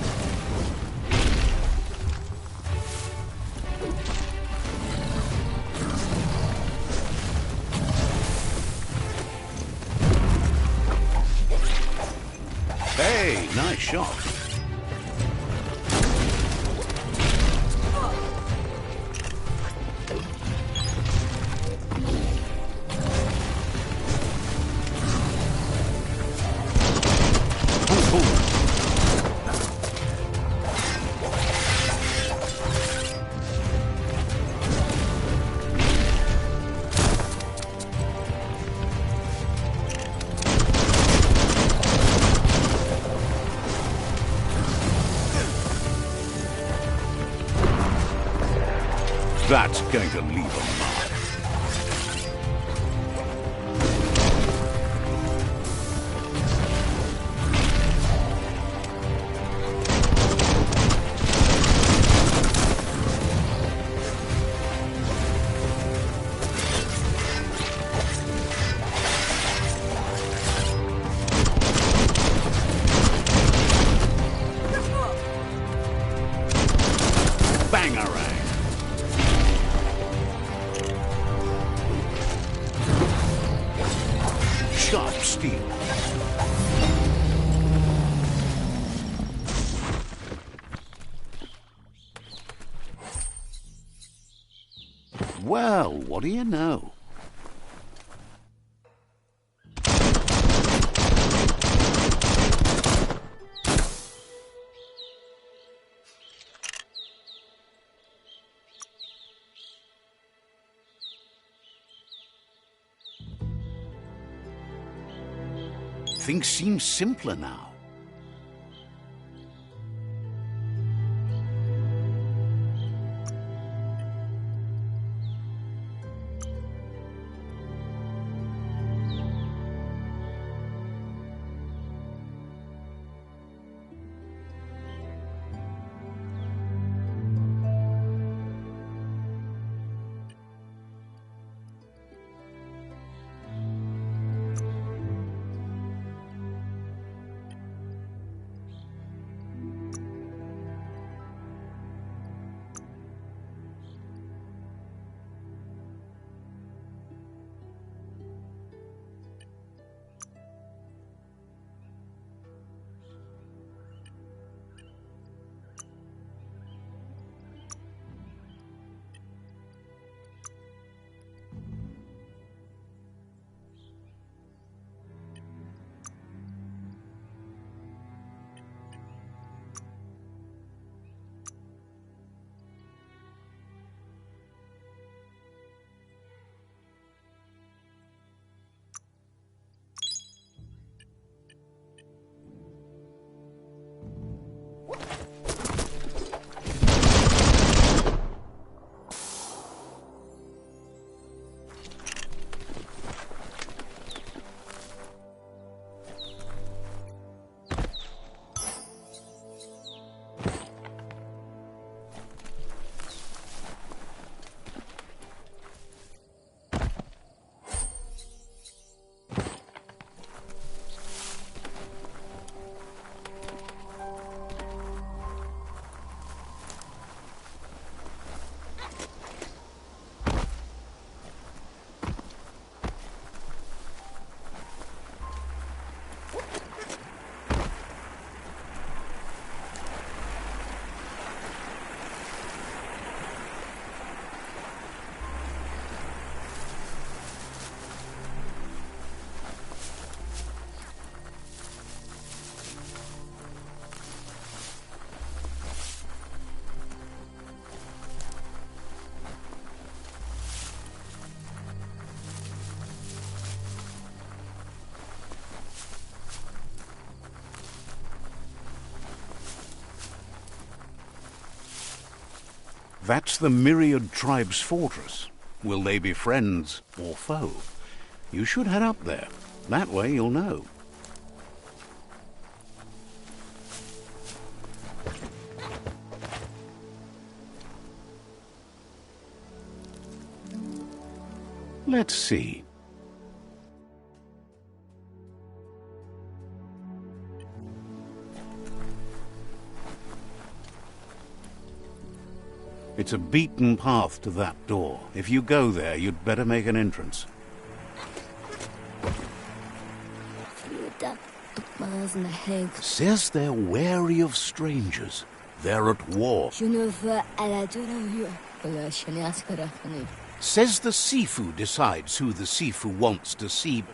Hey, nice shot. That's going to leave a mark. Bangarang. Sharp steel. Well, what do you know? Things seem simpler now. That's the Myriad Tribe's fortress. Will they be friends or foe? You should head up there. That way you'll know. Let's see. It's a beaten path to that door. If you go there, you'd better make an entrance. Says they're wary of strangers. They're at war. Says the Sifu decides who the Sifu wants to see.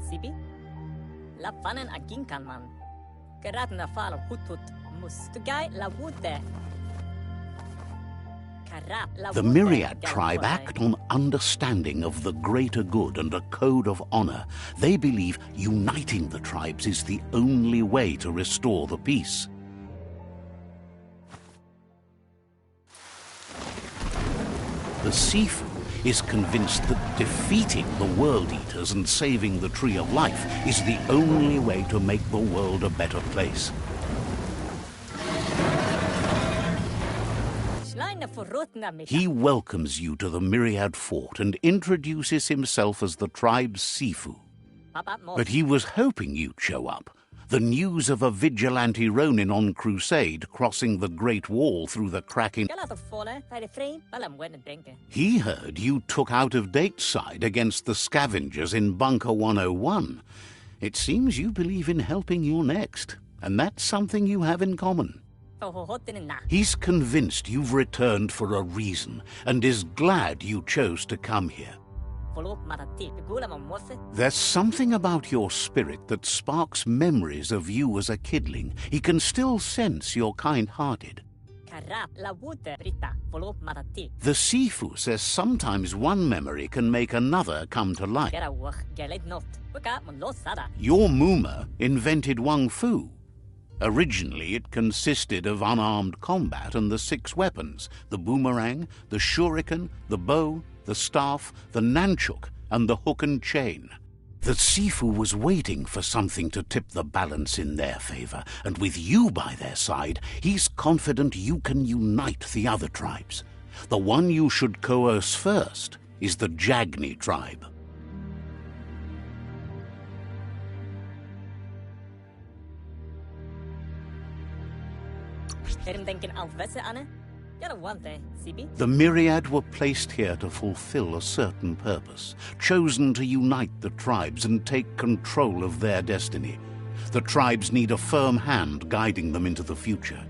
Sibi? Lapanen aginkan man. Gerat na fal hutut mustugai la wute. The Myriad tribe act on understanding of the greater good and a code of honor. They believe uniting the tribes is the only way to restore the peace. The Sifu is convinced that defeating the World Eaters and saving the Tree of Life is the only way to make the world a better place. He welcomes you to the Myriad Fort and introduces himself as the tribe's Sifu. But he was hoping you'd show up. The news of a vigilante Ronin on crusade crossing the Great Wall through the crack in... He heard you took out-of-date side against the scavengers in Bunker 101. It seems you believe in helping your next, and that's something you have in common. He's convinced you've returned for a reason, and is glad you chose to come here. There's something about your spirit that sparks memories of you as a kidling. He can still sense you're kind-hearted. The Sifu says sometimes one memory can make another come to life. Your Muma invented Wung Fu. Originally, it consisted of unarmed combat and the 6 weapons: the boomerang, the shuriken, the bow, the staff, the nunchuk, and the hook and chain. The Sifu was waiting for something to tip the balance in their favor, and with you by their side, he's confident you can unite the other tribes. The one you should coerce first is the Jagni tribe. The Myriad were placed here to fulfill a certain purpose, chosen to unite the tribes and take control of their destiny. The tribes need a firm hand guiding them into the future.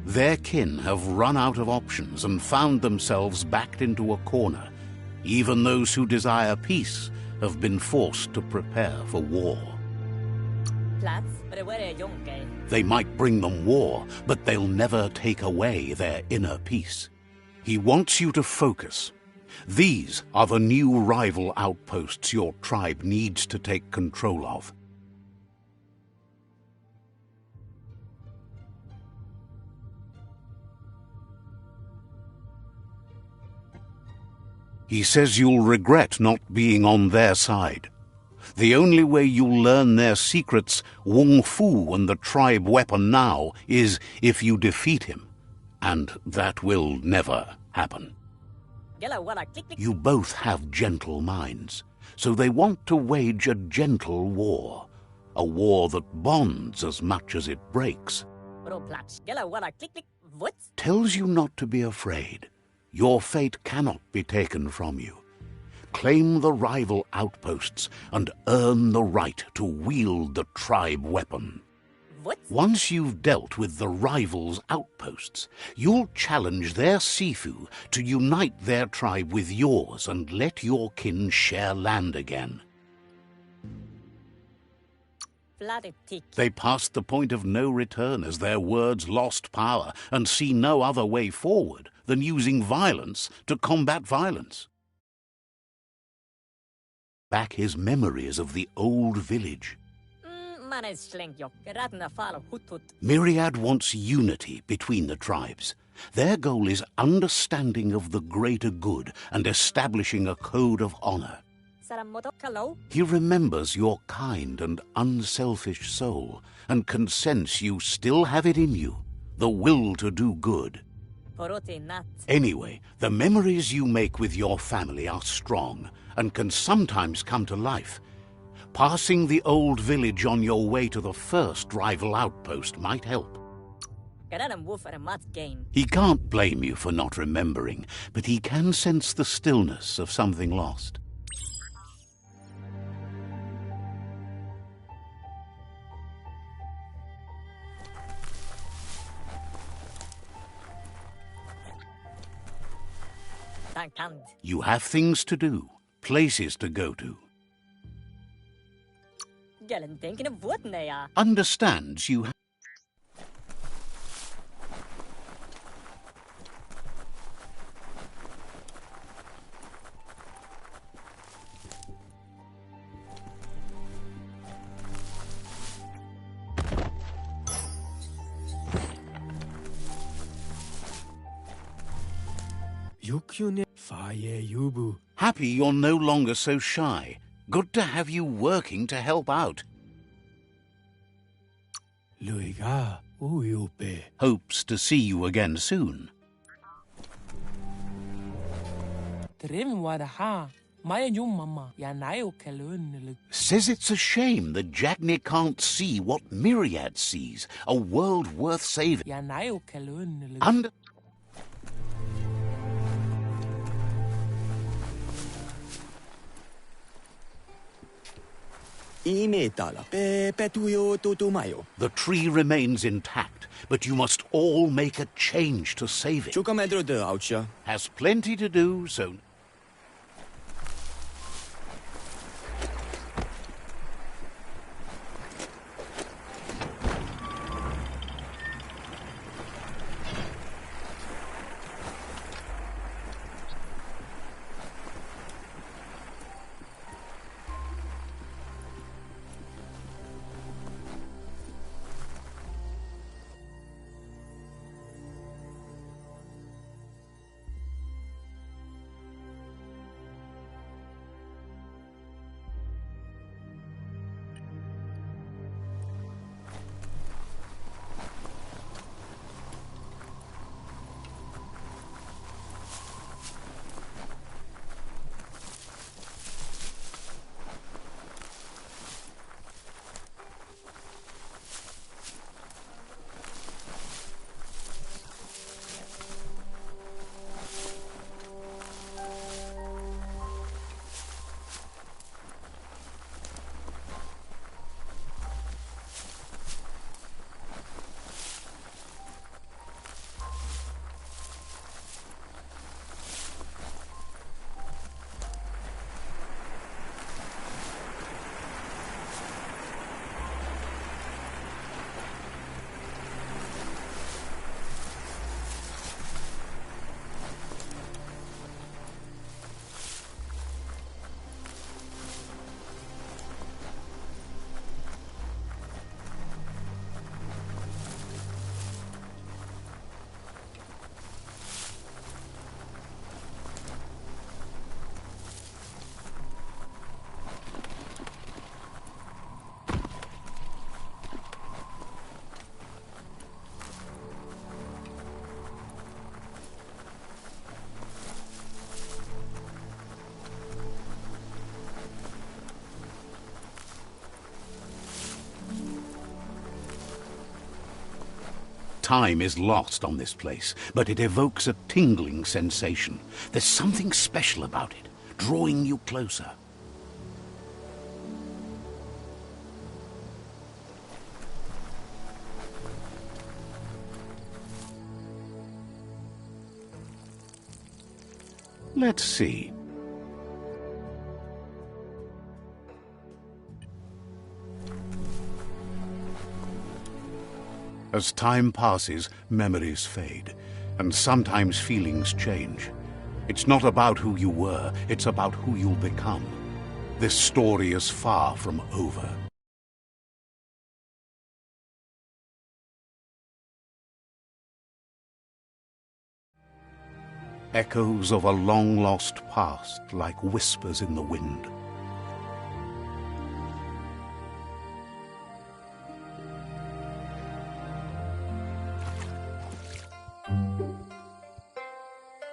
Their kin have run out of options and found themselves backed into a corner. Even those who desire peace have been forced to prepare for war. They might bring them war, but they'll never take away their inner peace. He wants you to focus. These are the new rival outposts your tribe needs to take control of. He says you'll regret not being on their side. The only way you'll learn their secrets, Wung Fu and the tribe weapon now, is if you defeat him. And that will never happen. You both have gentle minds, so they want to wage a gentle war. A war that bonds as much as it breaks. Tells you not to be afraid. Your fate cannot be taken from you. Claim the rival outposts and earn the right to wield the tribe weapon. Once you've dealt with the rivals' outposts, you'll challenge their Sifu to unite their tribe with yours and let your kin share land again. Vladetik. They passed the point of no return as their words lost power and see no other way forward than using violence to combat violence. Back his memories of the old village. Myriad wants unity between the tribes. Their goal is understanding of the greater good and establishing a code of honor. He remembers your kind and unselfish soul and can sense you still have it in you, the will to do good. Anyway, the memories you make with your family are strong and can sometimes come to life. Passing the old village on your way to the first rival outpost might help. He can't blame you for not remembering, but he can sense the stillness of something lost. You have things to do, places to go to. Understands you have... Happy you're no longer so shy. Good to have you working to help out. Hopes to see you again soon. Says it's a shame that Jagni can't see what Myriad sees, a world worth saving. The tree remains intact, but you must all make a change to save it. Has plenty to do, so... Time is lost on this place, but it evokes a tingling sensation. There's something special about it, drawing you closer. Let's see. As time passes, memories fade, and sometimes feelings change. It's not about who you were, it's about who you'll become. This story is far from over. Echoes of a long-lost past, like whispers in the wind.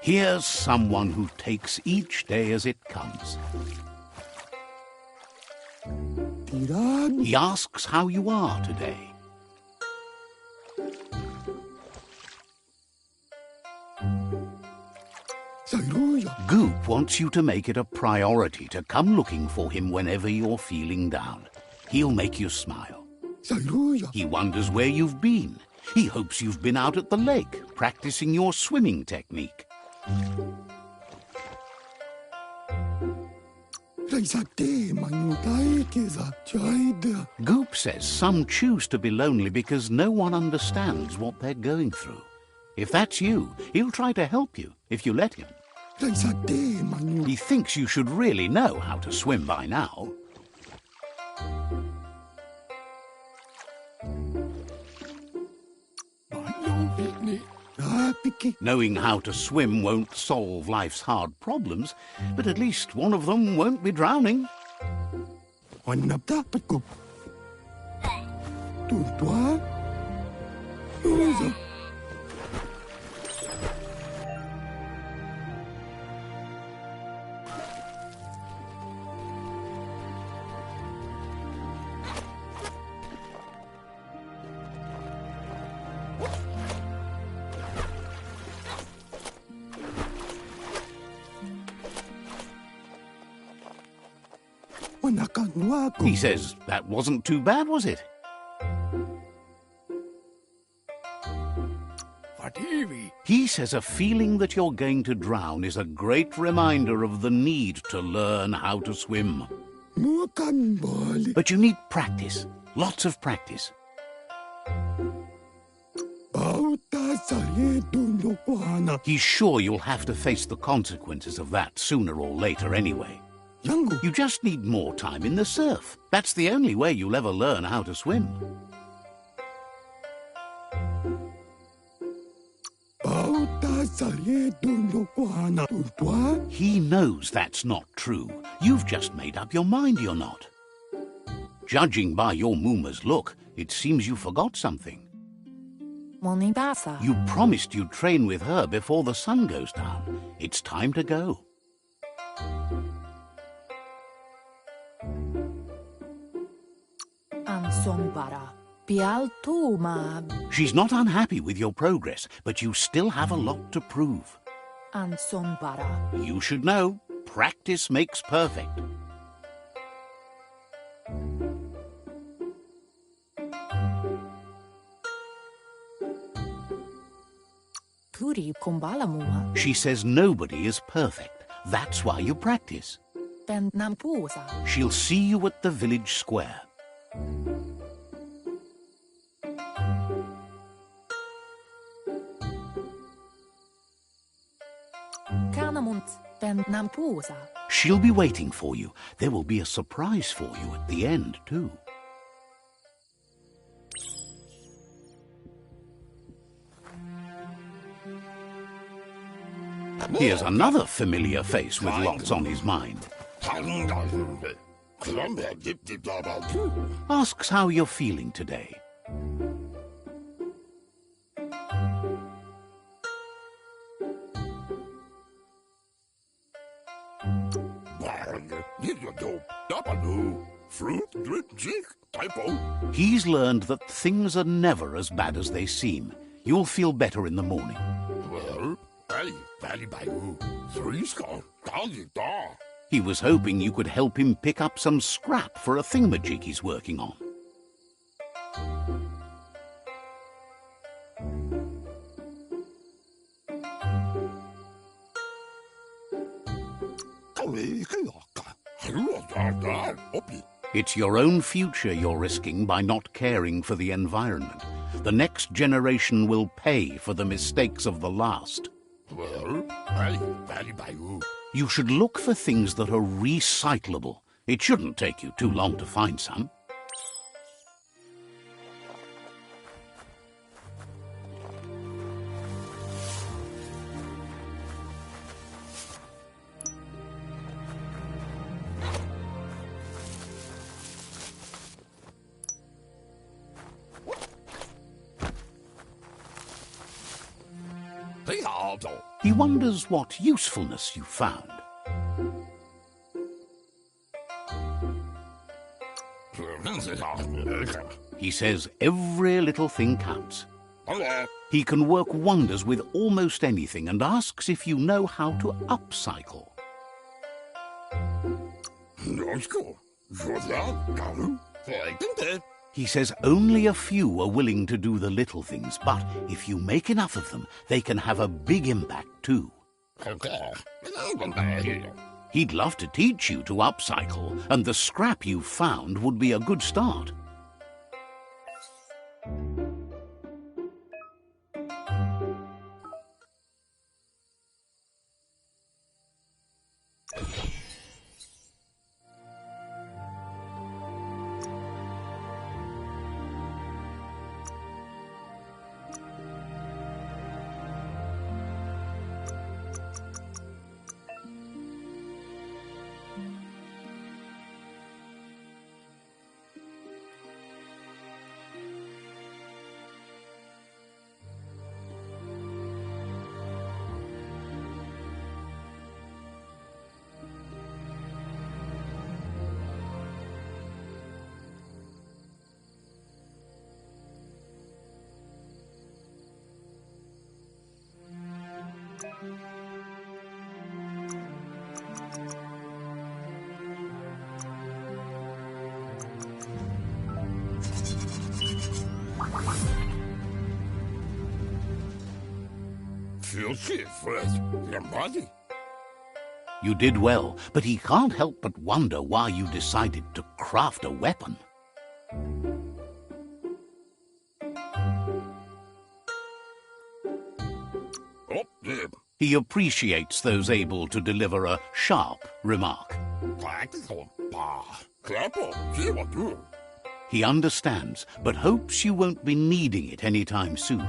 Here's someone who takes each day as it comes. He asks how you are today. Goop wants you to make it a priority to come looking for him whenever you're feeling down. He'll make you smile. He wonders where you've been. He hopes you've been out at the lake, practicing your swimming technique. Goop says some choose to be lonely because no one understands what they're going through. If that's you, he'll try to help you if you let him. He thinks you should really know how to swim by now. Knowing how to swim won't solve life's hard problems, but at least one of them won't be drowning. He says, that wasn't too bad, was it? He says a feeling that you're going to drown is a great reminder of the need to learn how to swim. But you need practice, lots of practice. He's sure you'll have to face the consequences of that sooner or later anyway. You just need more time in the surf. That's the only way you'll ever learn how to swim. He knows that's not true. You've just made up your mind you're not. Judging by your Muma's look, it seems you forgot something. You promised you'd train with her before the sun goes down. It's time to go. She's not unhappy with your progress, but you still have a lot to prove. You should know, practice makes perfect. She says nobody is perfect. That's why you practice. She'll see you at the village square. She'll be waiting for you. There will be a surprise for you at the end, too. Here's another familiar face with lots on his mind. Asks how you're feeling today. He's learned that things are never as bad as they seem. You'll feel better in the morning. He was hoping you could help him pick up some scrap for a thingamajig he's working on. It's your own future you're risking by not caring for the environment. The next generation will pay for the mistakes of the last. You should look for things that are recyclable. It shouldn't take you too long to find some. He wonders what usefulness you found. He says every little thing counts. He can work wonders with almost anything and asks if you know how to upcycle. He says only a few are willing to do the little things, but if you make enough of them, they can have a big impact too. He'd love to teach you to upcycle, and the scrap you found would be a good start. You did well, but he can't help but wonder why you decided to craft a weapon. He appreciates those able to deliver a sharp remark. He understands, but hopes you won't be needing it anytime soon.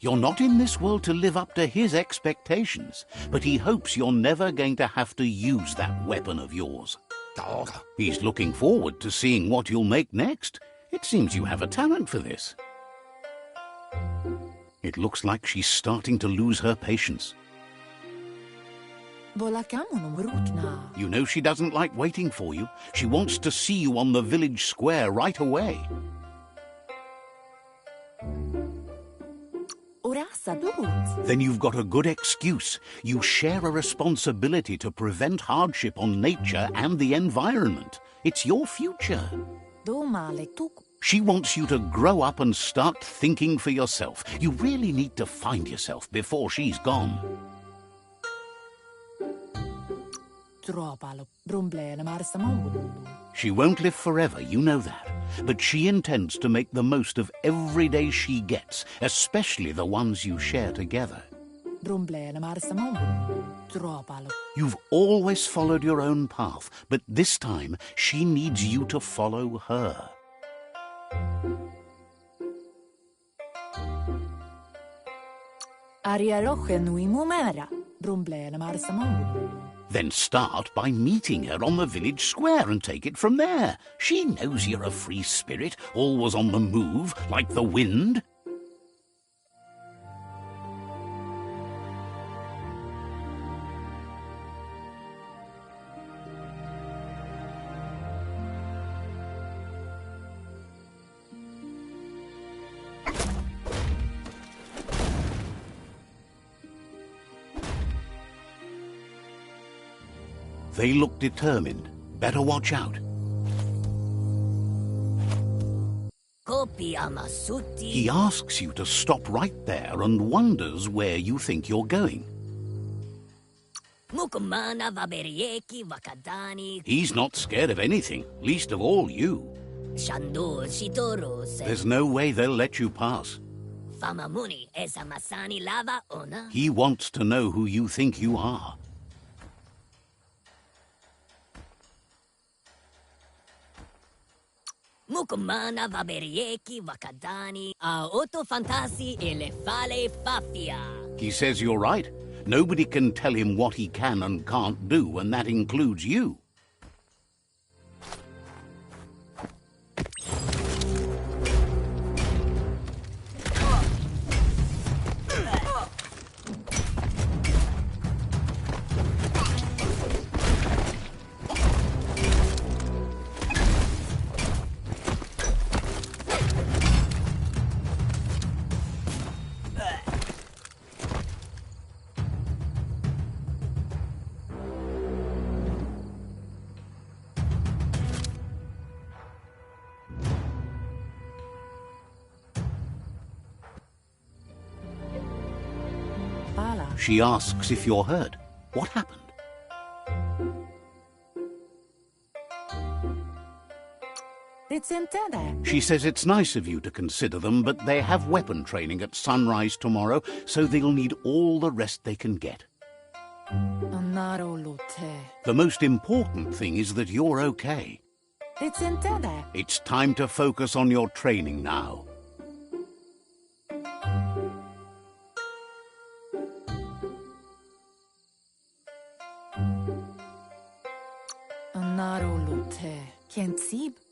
You're not in this world to live up to his expectations, but he hopes you're never going to have to use that weapon of yours. He's looking forward to seeing what you'll make next. It seems you have a talent for this. It looks like she's starting to lose her patience. You know she doesn't like waiting for you. She wants to see you on the village square right away. Then you've got a good excuse. You share a responsibility to prevent hardship on nature and the environment. It's your future. She wants you to grow up and start thinking for yourself. You really need to find yourself before she's gone. She won't live forever, you know that. But she intends to make the most of every day she gets, especially the ones you share together. You've always followed your own path, but this time she needs you to follow her. Then start by meeting her on the village square and take it from there. She knows you're a free spirit, always on the move, like the wind. They look determined. Better watch out. He asks you to stop right there and wonders where you think you're going. Mukumana vaberieki wakadani. He's not scared of anything, least of all you. Shandu shitoru se. There's no way they'll let you pass. Famamuni esa masani lava ona. He wants to know who you think you are. Mukumana vaberieki wakadani. Aoto fantasi ele fale fafia. He says you're right. Nobody can tell him what he can and can't do, and that includes you. She asks if you're hurt. What happened? She says it's nice of you to consider them, but they have weapon training at sunrise tomorrow, so they'll need all the rest they can get. The most important thing is that you're okay. It's time to focus on your training now.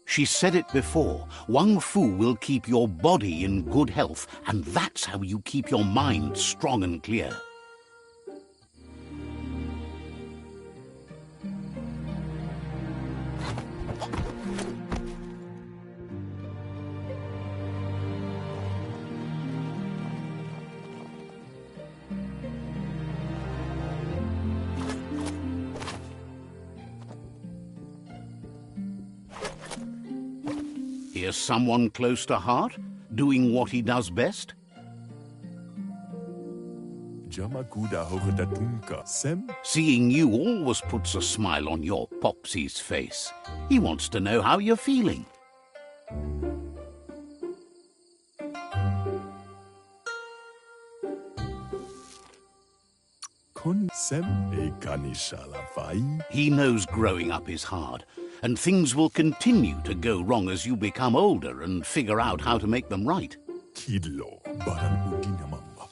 She said it before. Wang Fu will keep your body in good health, and that's how you keep your mind strong and clear. Here's someone close to heart, doing what he does best. Seeing you always puts a smile on your Popsy's face. He wants to know how you're feeling. He knows growing up is hard, and things will continue to go wrong as you become older and figure out how to make them right.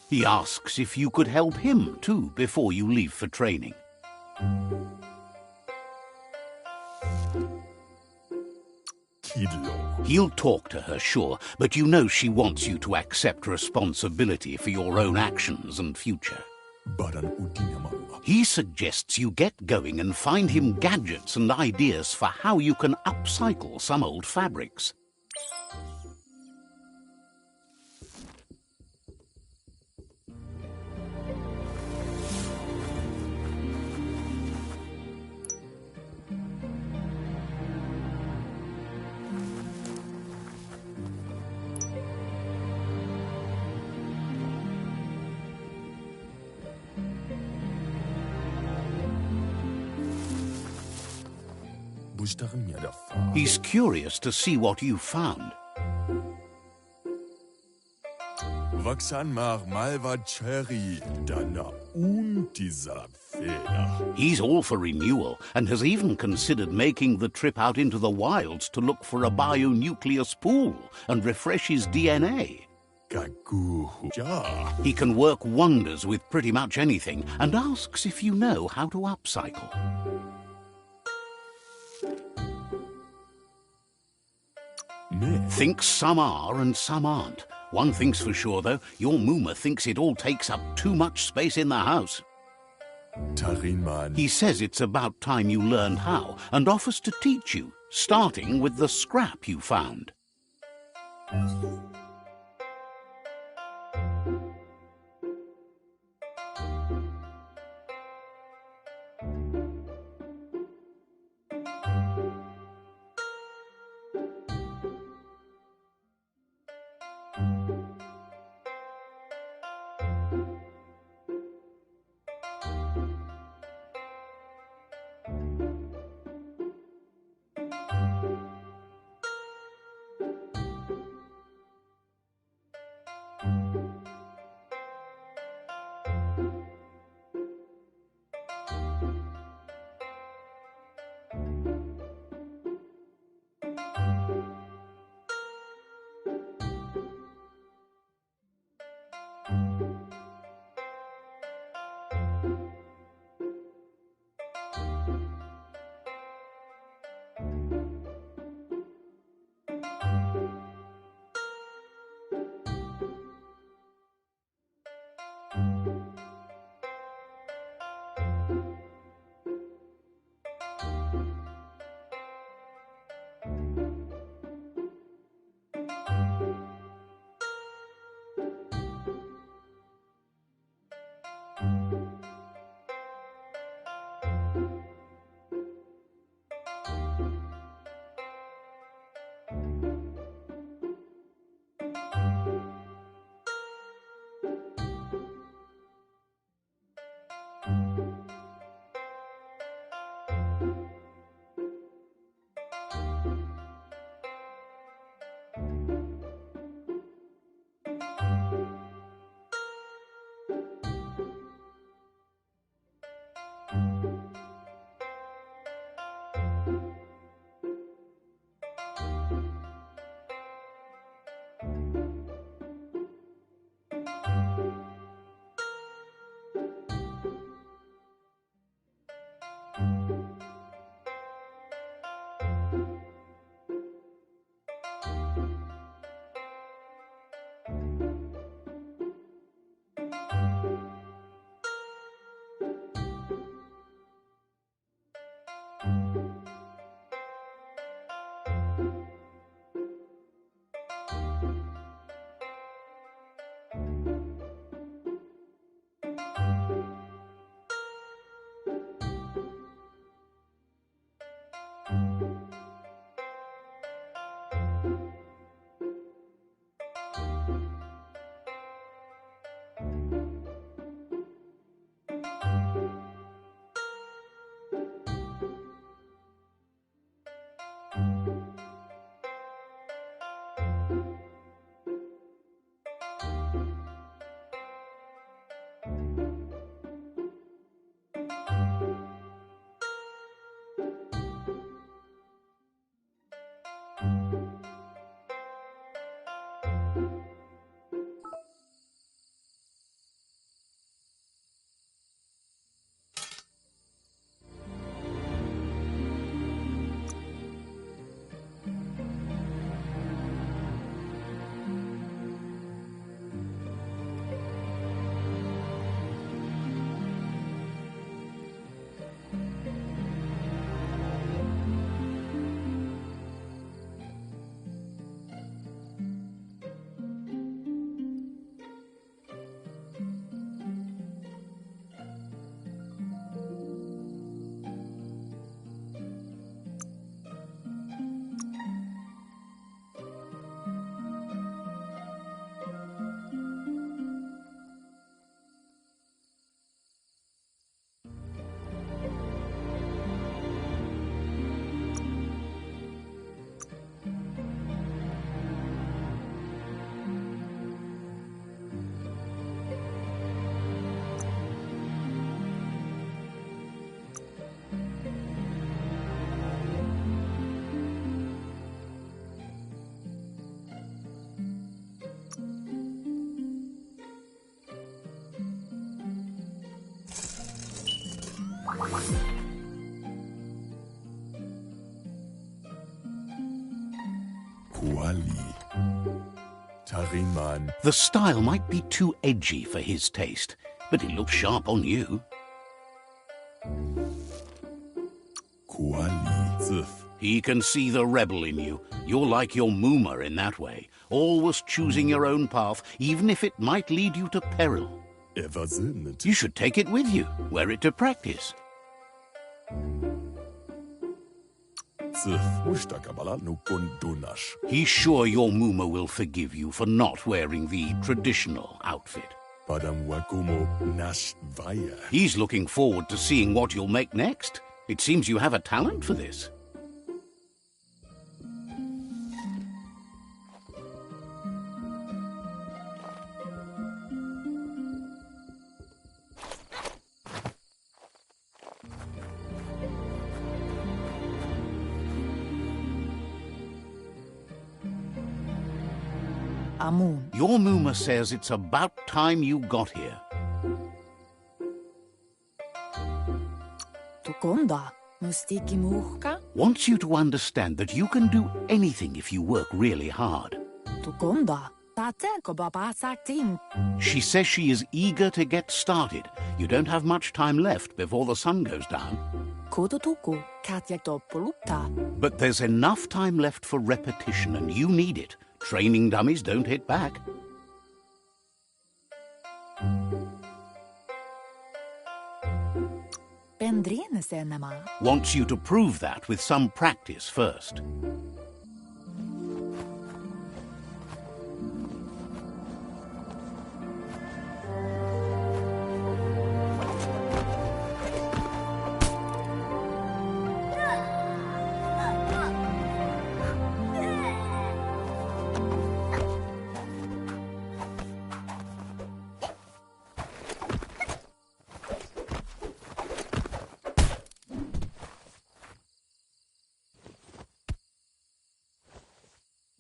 He asks if you could help him too before you leave for training. He'll talk to her, sure, but you know she wants you to accept responsibility for your own actions and future. He suggests you get going and find him gadgets and ideas for how you can upcycle some old fabrics. He's curious to see what you found. He's all for renewal and has even considered making the trip out into the wilds to look for a bionucleus pool and refresh his DNA. He can work wonders with pretty much anything and asks if you know how to upcycle. Thinks some are and some aren't. One thing's for sure, though, your Mooma thinks it all takes up too much space in the house. He says it's about time you learned how and offers to teach you, starting with the scrap you found. The style might be too edgy for his taste, but it looks sharp on you. He can see the rebel in you. You're like your Mooma in that way, always choosing your own path, even if it might lead you to peril. You should take it with you, wear it to practice. He's sure your Mooma will forgive you for not wearing the traditional outfit. He's looking forward to seeing what you'll make next. It seems you have a talent for this. Amun. Your Muma says it's about time you got here. Tukonda. Mustiki muhka. Wants you to understand that you can do anything if you work really hard. Tukonda. Tateko baba sakting. She says she is eager to get started. You don't have much time left before the sun goes down. Kodotuku. Katyak dopolupta. But there's enough time left for repetition, and you need it. Training dummies don't hit back. Pendrine senema. Wants you to prove that with some practice first.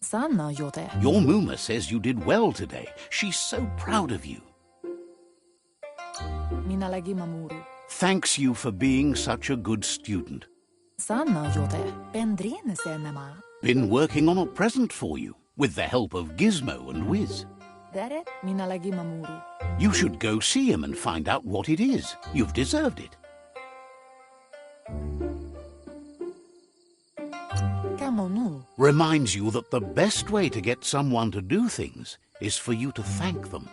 Sanna yote. Your Muma says you did well today. She's so proud of you. Minalagi mamuru. Thanks you for being such a good student. Sanna yote. Pendrine senema. Been working on a present for you, with the help of Gizmo and Wiz. Dere minalagi mamuru. You should go see him and find out what it is. You've deserved it. Kamonu. Reminds you that the best way to get someone to do things is for you to thank them.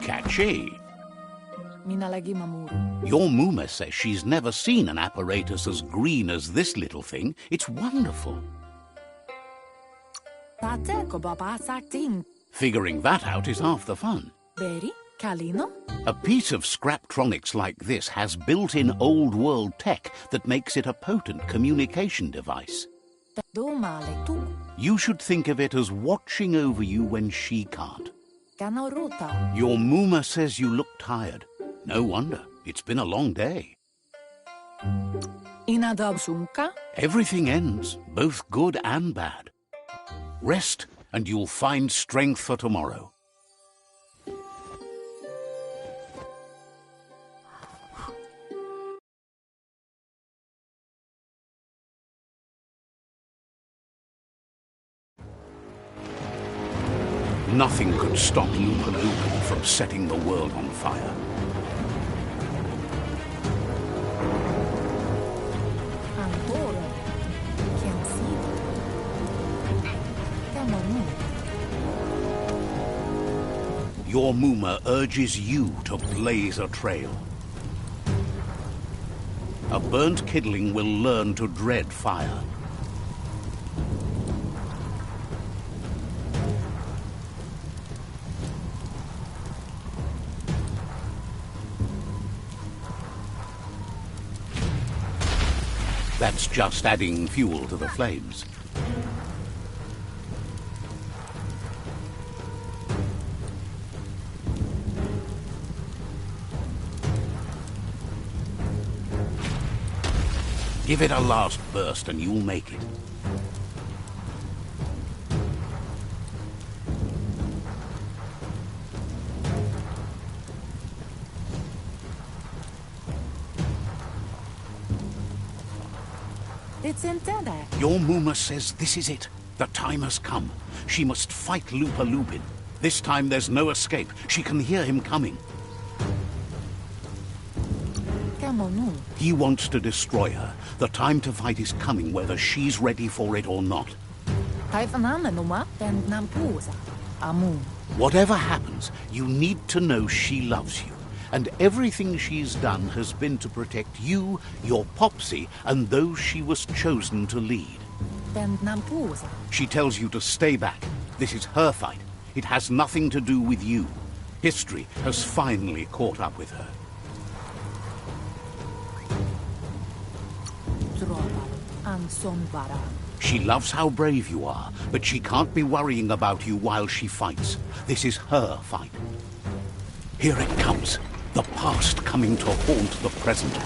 Catchy. Minalagi mamuru. Your Muma says she's never seen an apparatus as green as this little thing. It's wonderful. Tateko baba sakting. Figuring that out is half the fun. Beri kalino. A piece of Scraptronics like this has built-in old-world tech that makes it a potent communication device. Domale tu. You should think of it as watching over you when she can't. Kanoruta. Your Muma says you look tired. No wonder. It's been a long day. Inadabsunka. Everything ends, both good and bad. Rest, and you'll find strength for tomorrow. Nothing could stop Lupa Lupa from setting the world on fire. Antoro. Kiansito. Kamonu. Your Muma urges you to blaze a trail. A burnt kidling will learn to dread fire. That's just adding fuel to the flames. Give it a last burst and you'll make it. It's intended. Your Muma says this is it. The time has come. She must fight Lupa-Lupin. This time there's no escape. She can hear him coming. Kamonu. He wants to destroy her. The time to fight is coming, whether she's ready for it or not. Kaifanamenuma and Nampusa. Amu. Whatever happens, you need to know she loves you. And everything she's done has been to protect you, your Popsy, and those she was chosen to lead. And Nampusa. She tells you to stay back. This is her fight. It has nothing to do with you. History has finally caught up with her. She loves how brave you are, but she can't be worrying about you while she fights. This is her fight. Here it comes. The past coming to haunt the present.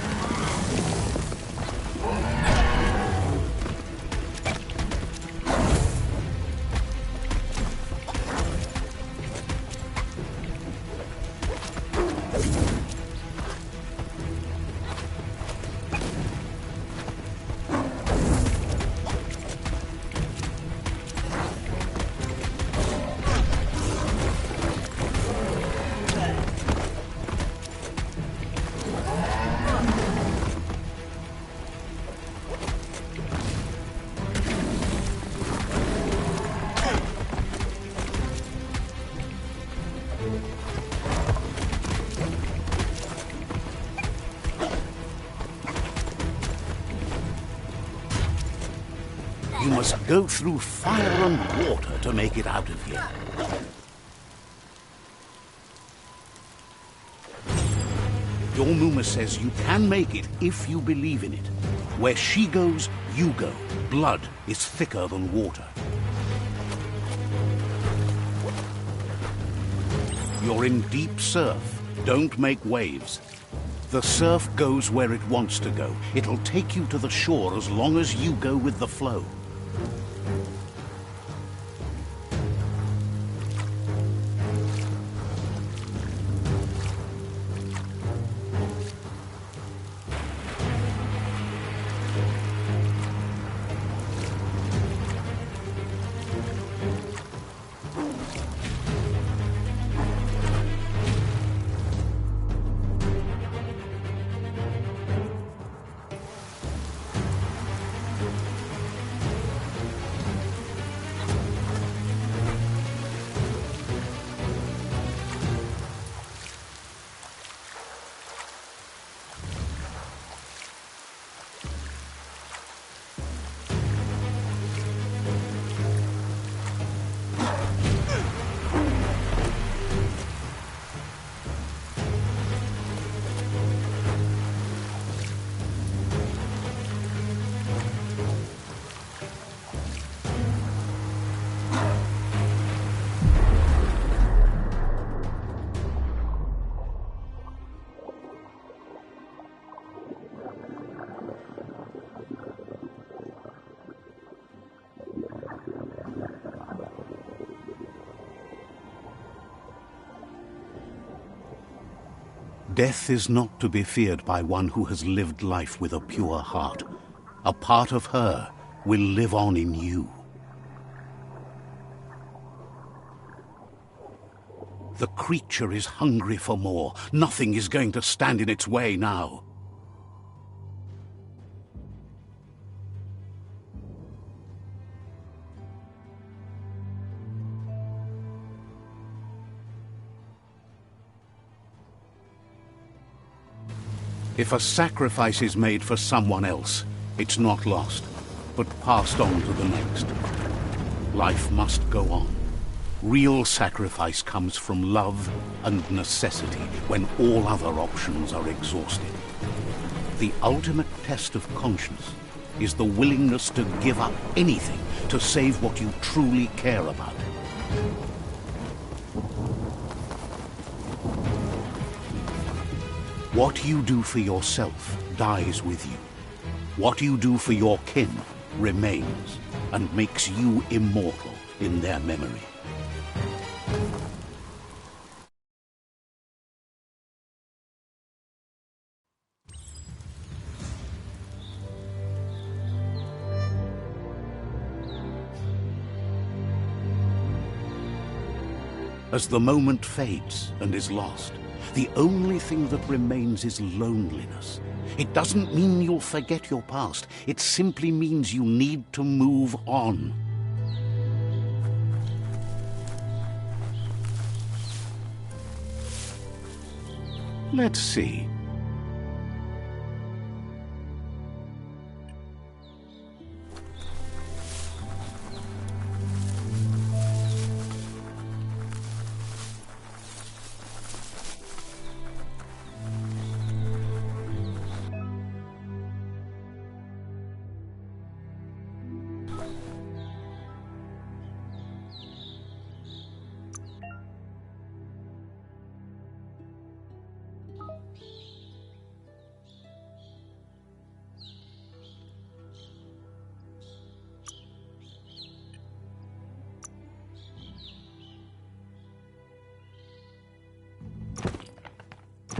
You must go through fire and water to make it out of here. Your Muma says you can make it if you believe in it. Where she goes, you go. Blood is thicker than water. You're in deep surf. Don't make waves. The surf goes where it wants to go. It'll take you to the shore as long as you go with the flow. Death is not to be feared by one who has lived life with a pure heart. A part of her will live on in you. The creature is hungry for more. Nothing is going to stand in its way now. If a sacrifice is made for someone else, it's not lost, but passed on to the next. Life must go on. Real sacrifice comes from love and necessity when all other options are exhausted. The ultimate test of conscience is the willingness to give up anything to save what you truly care about. What you do for yourself dies with you. What you do for your kin remains and makes you immortal in their memory. As the moment fades and is lost, the only thing that remains is loneliness. It doesn't mean you'll forget your past. It simply means you need to move on. Let's see.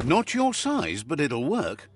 Not your size, but it'll work.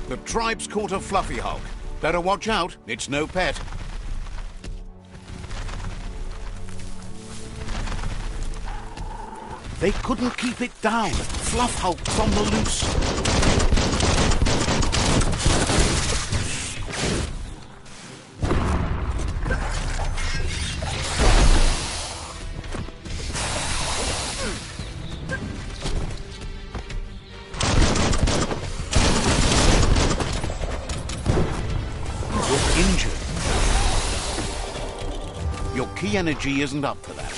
The tribe's caught a fluffy hulk. Better watch out, it's no pet. They couldn't keep it down. Fluff hulk's on the loose. Your key energy isn't up for that.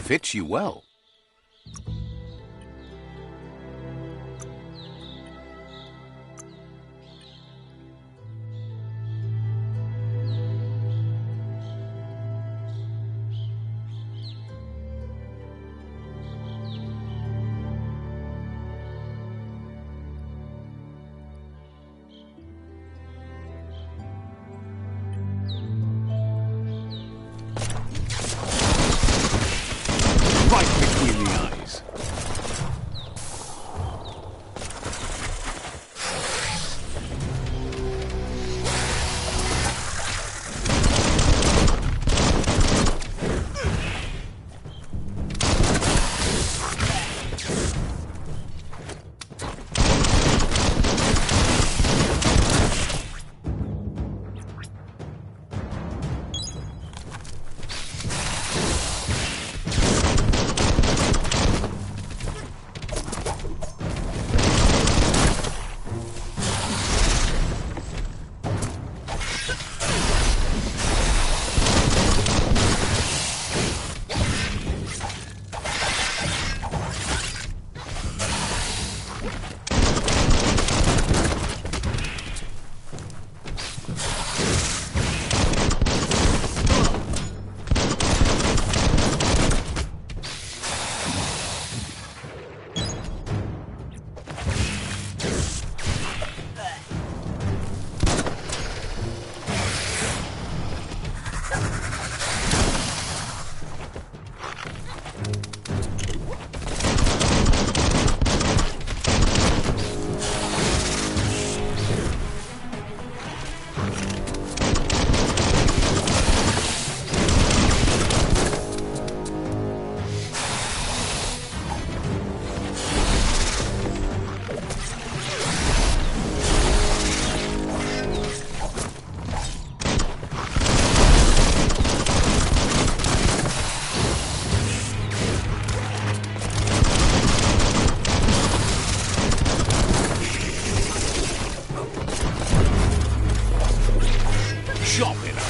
Fits you well. Right between the eyes. Chop it up.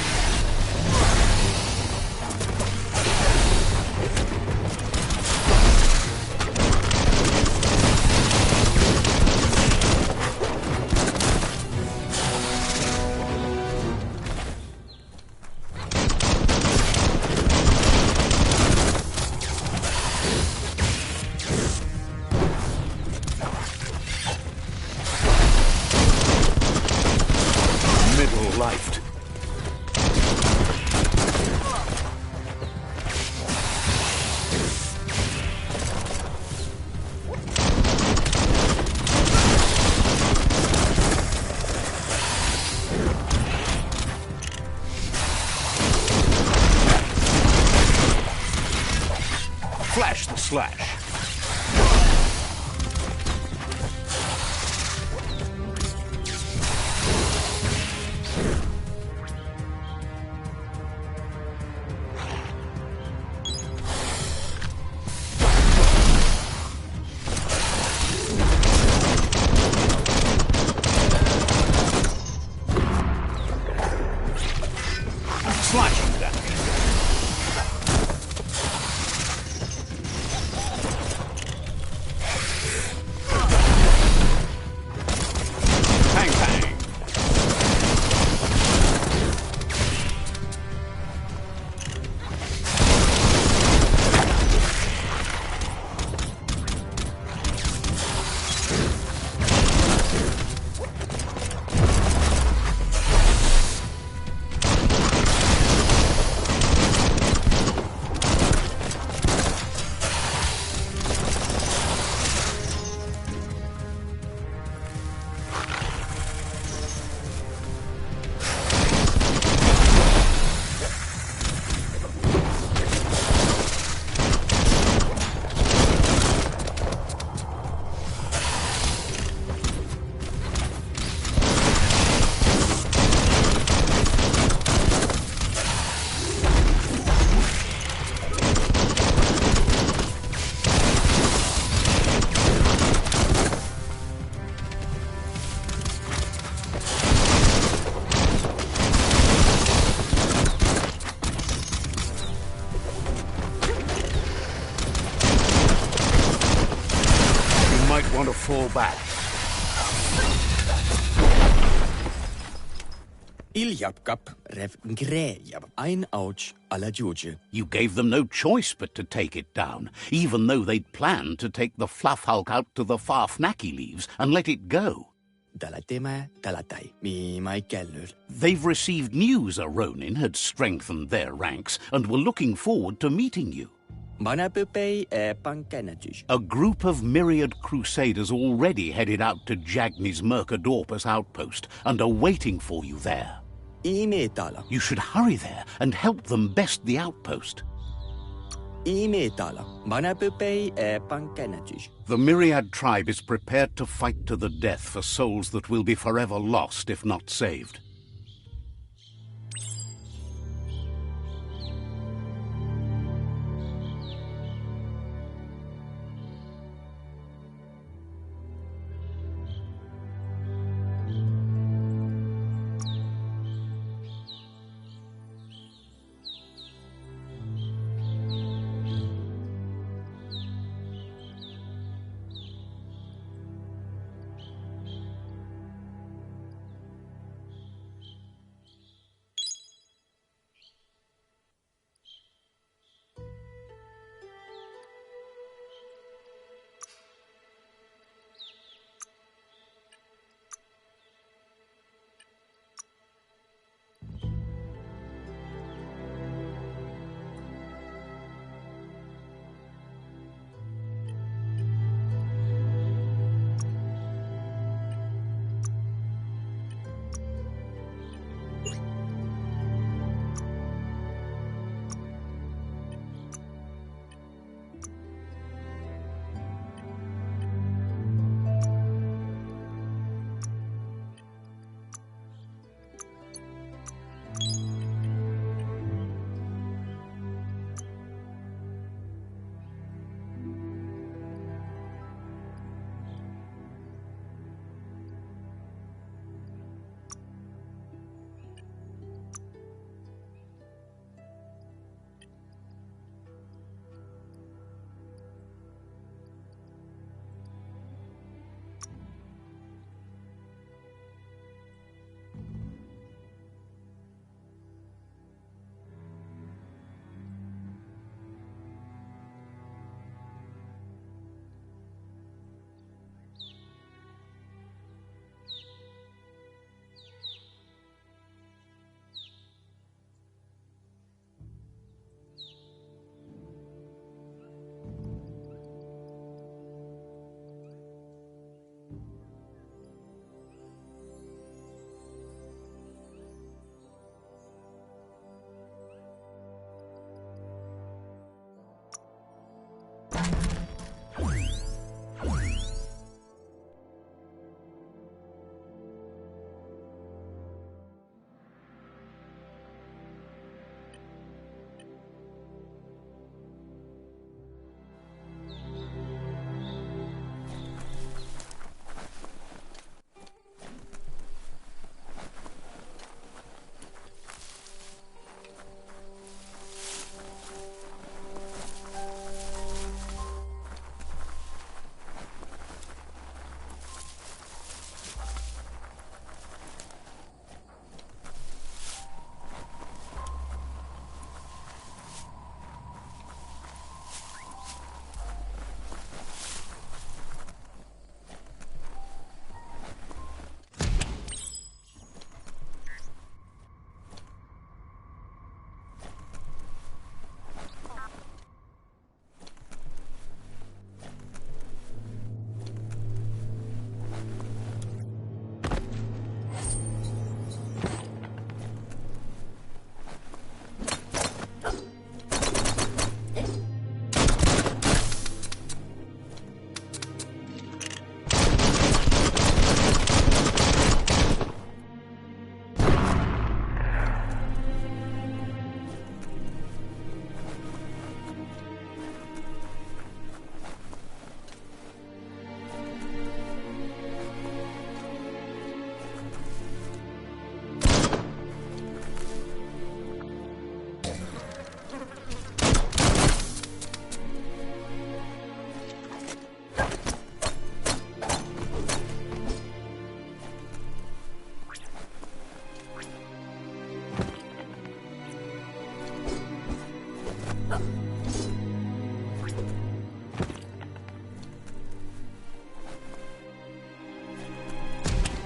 Middle-lifed. Flash the slash. Slashing damage. fall back. Iljapkap rev grejab ein ouch alla juju. You gave them no choice but to take it down, even though they'd planned to take the fluff hulk out to the Farfnaki leaves and let it go. Dalatema dalatai, mi mai kellur. They've received news a Ronin had strengthened their ranks and were looking forward to meeting you. Manapupei e pankenatush. A group of myriad crusaders already headed out to Jagni's Mercadorpus outpost and are waiting for you there. Imetala. You should hurry there and help them best the outpost. Imetala. Manapupei e pankenatush. The Myriad tribe is prepared to fight to the death for souls that will be forever lost if not saved.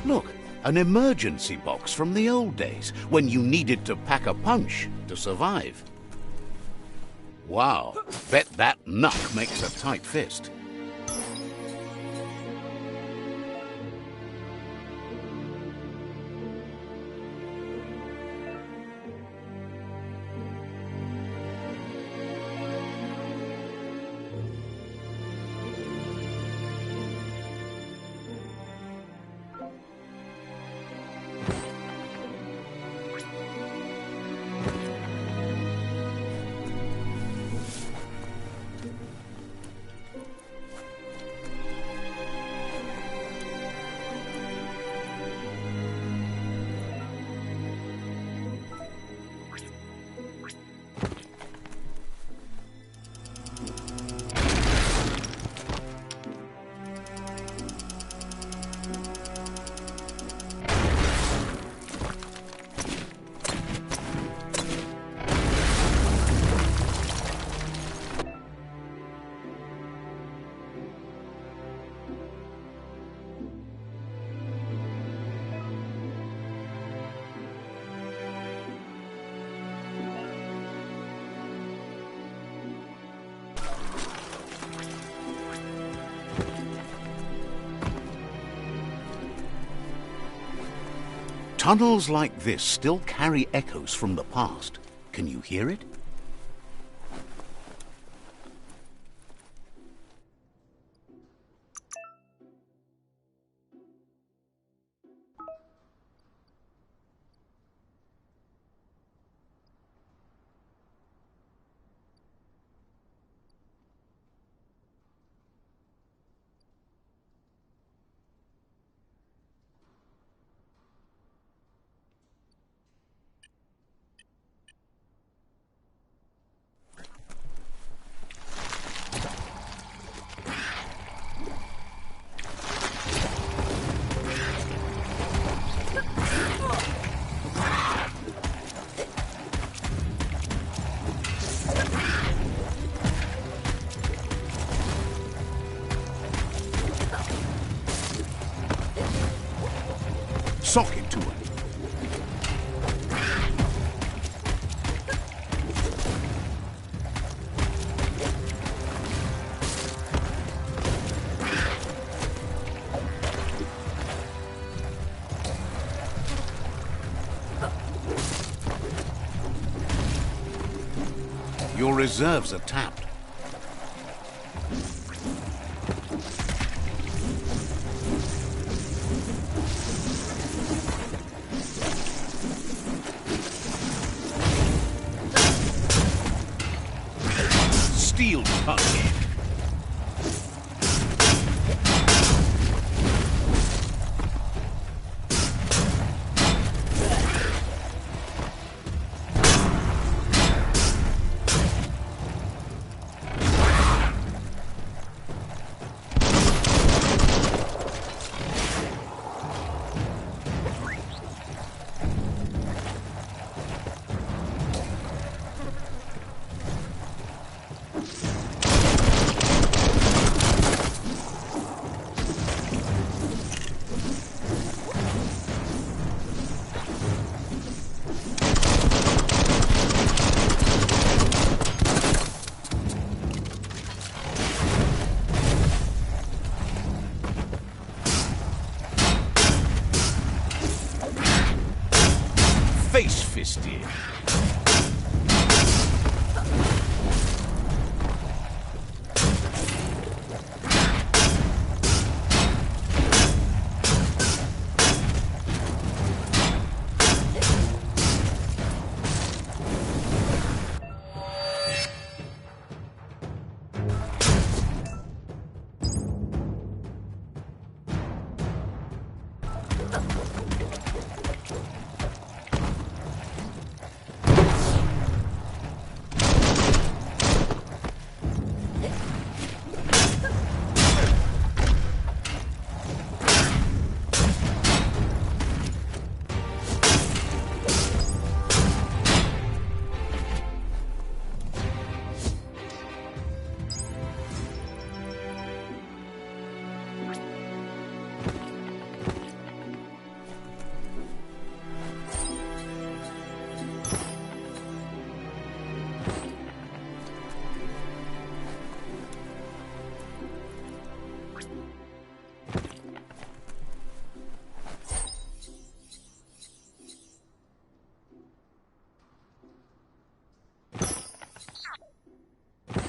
Look, an emergency box from the old days, when you needed to pack a punch to survive. Wow, bet that knuck makes a tight fist. Tunnels like this still carry echoes from the past. Can you hear it? Sock it to her. Your reserves are tapped. Steel punch. Face-fisted.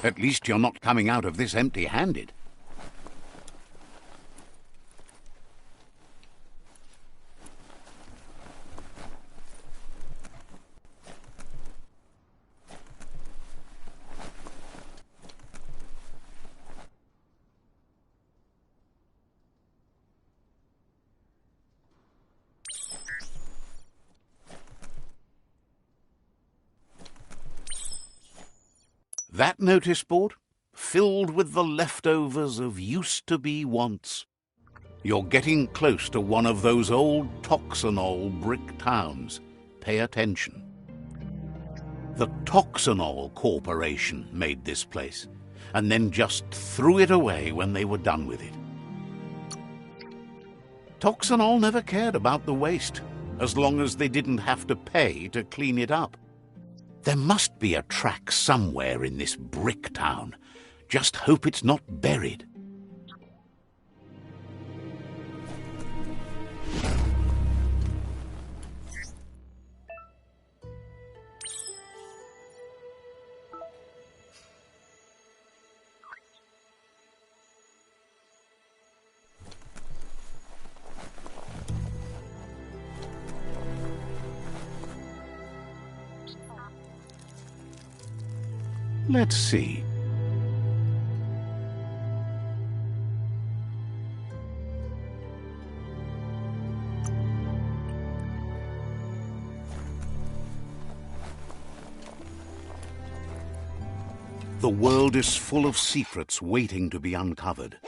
At least you're not coming out of this empty-handed. That notice board? Filled with the leftovers of used-to-be wants. You're getting close to one of those old Toxanol brick towns. Pay attention. The Toxanol Corporation made this place, and then just threw it away when they were done with it. Toxanol never cared about the waste, as long as they didn't have to pay to clean it up. There must be a track somewhere in this brick town. Just hope it's not buried. Let's see. The world is full of secrets waiting to be uncovered.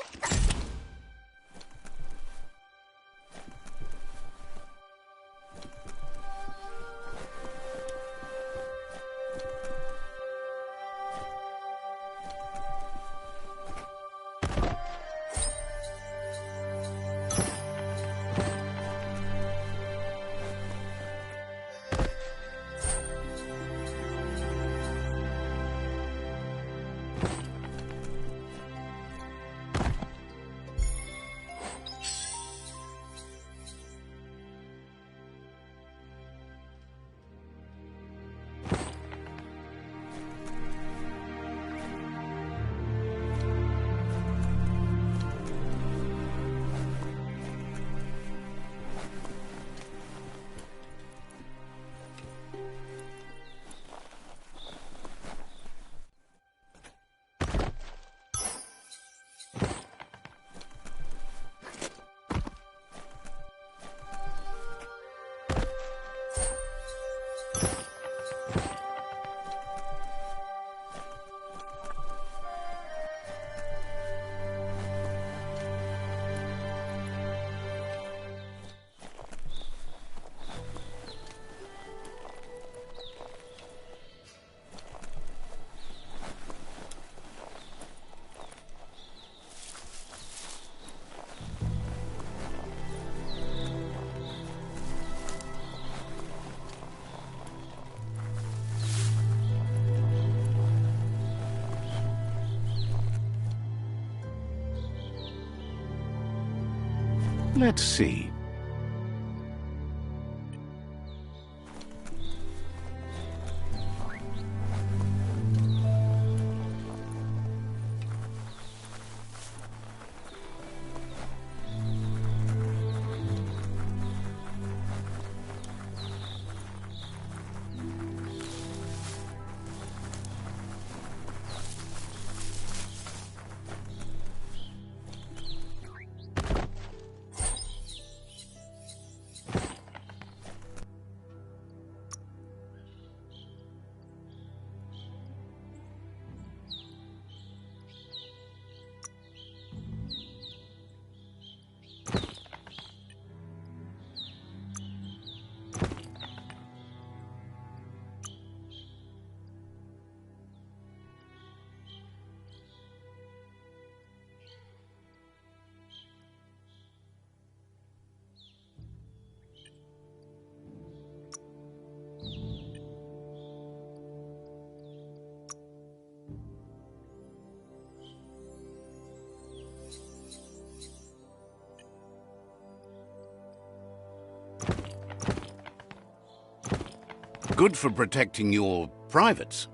Let's see. Good for protecting your privates.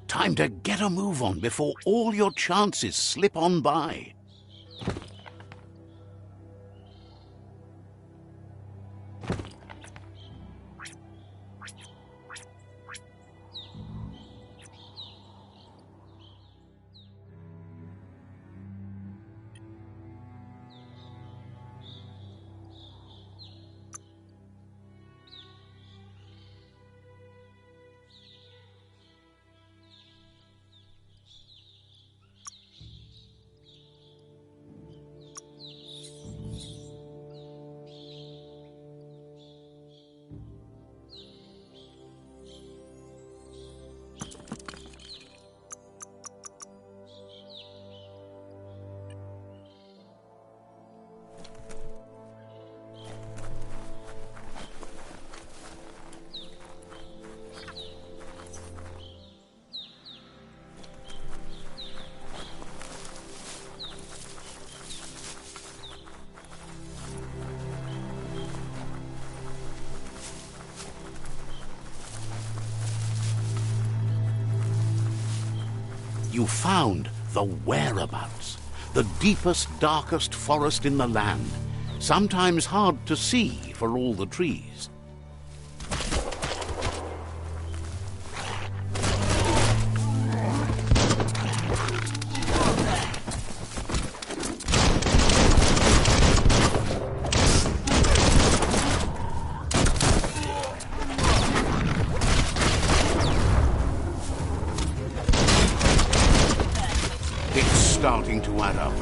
Time to get a move on before all your chances slip on by. You found the whereabouts, the deepest, darkest forest in the land, sometimes hard to see for all the trees. Starting to add up.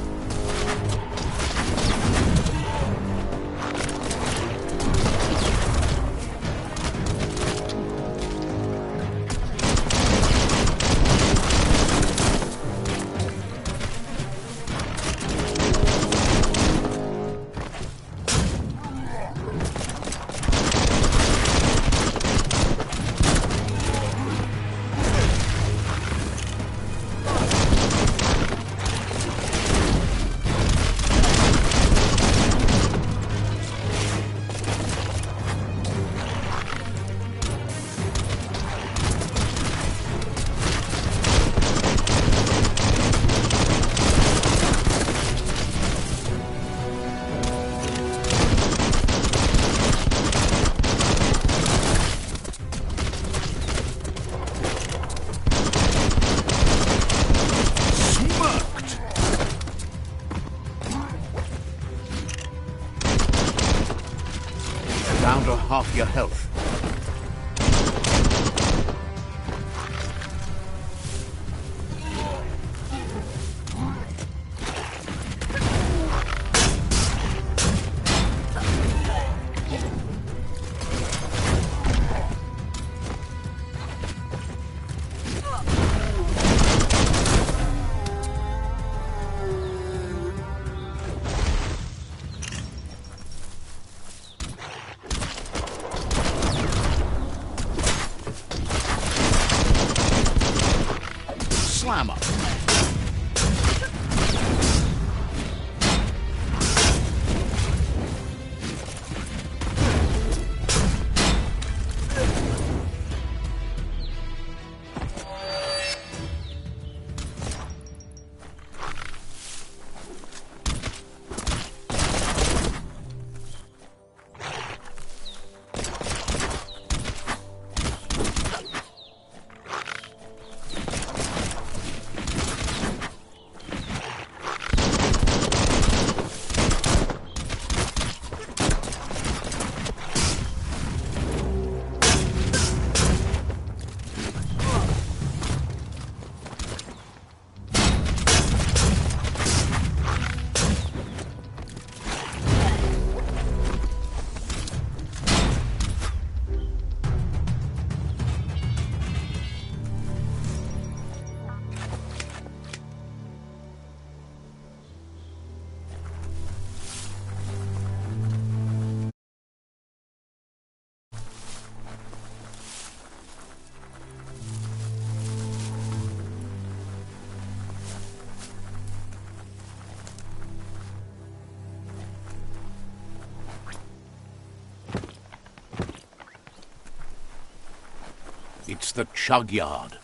Down to half your health. Slammer. It's the chug yard.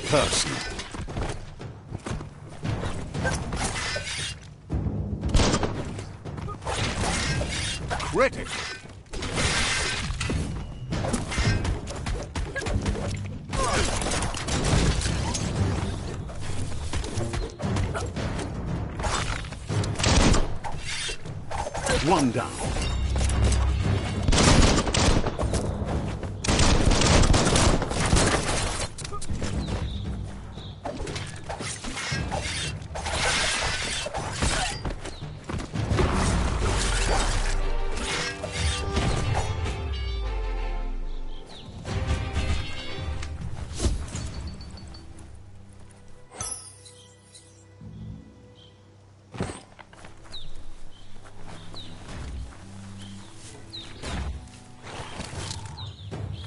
person. Critic. One down.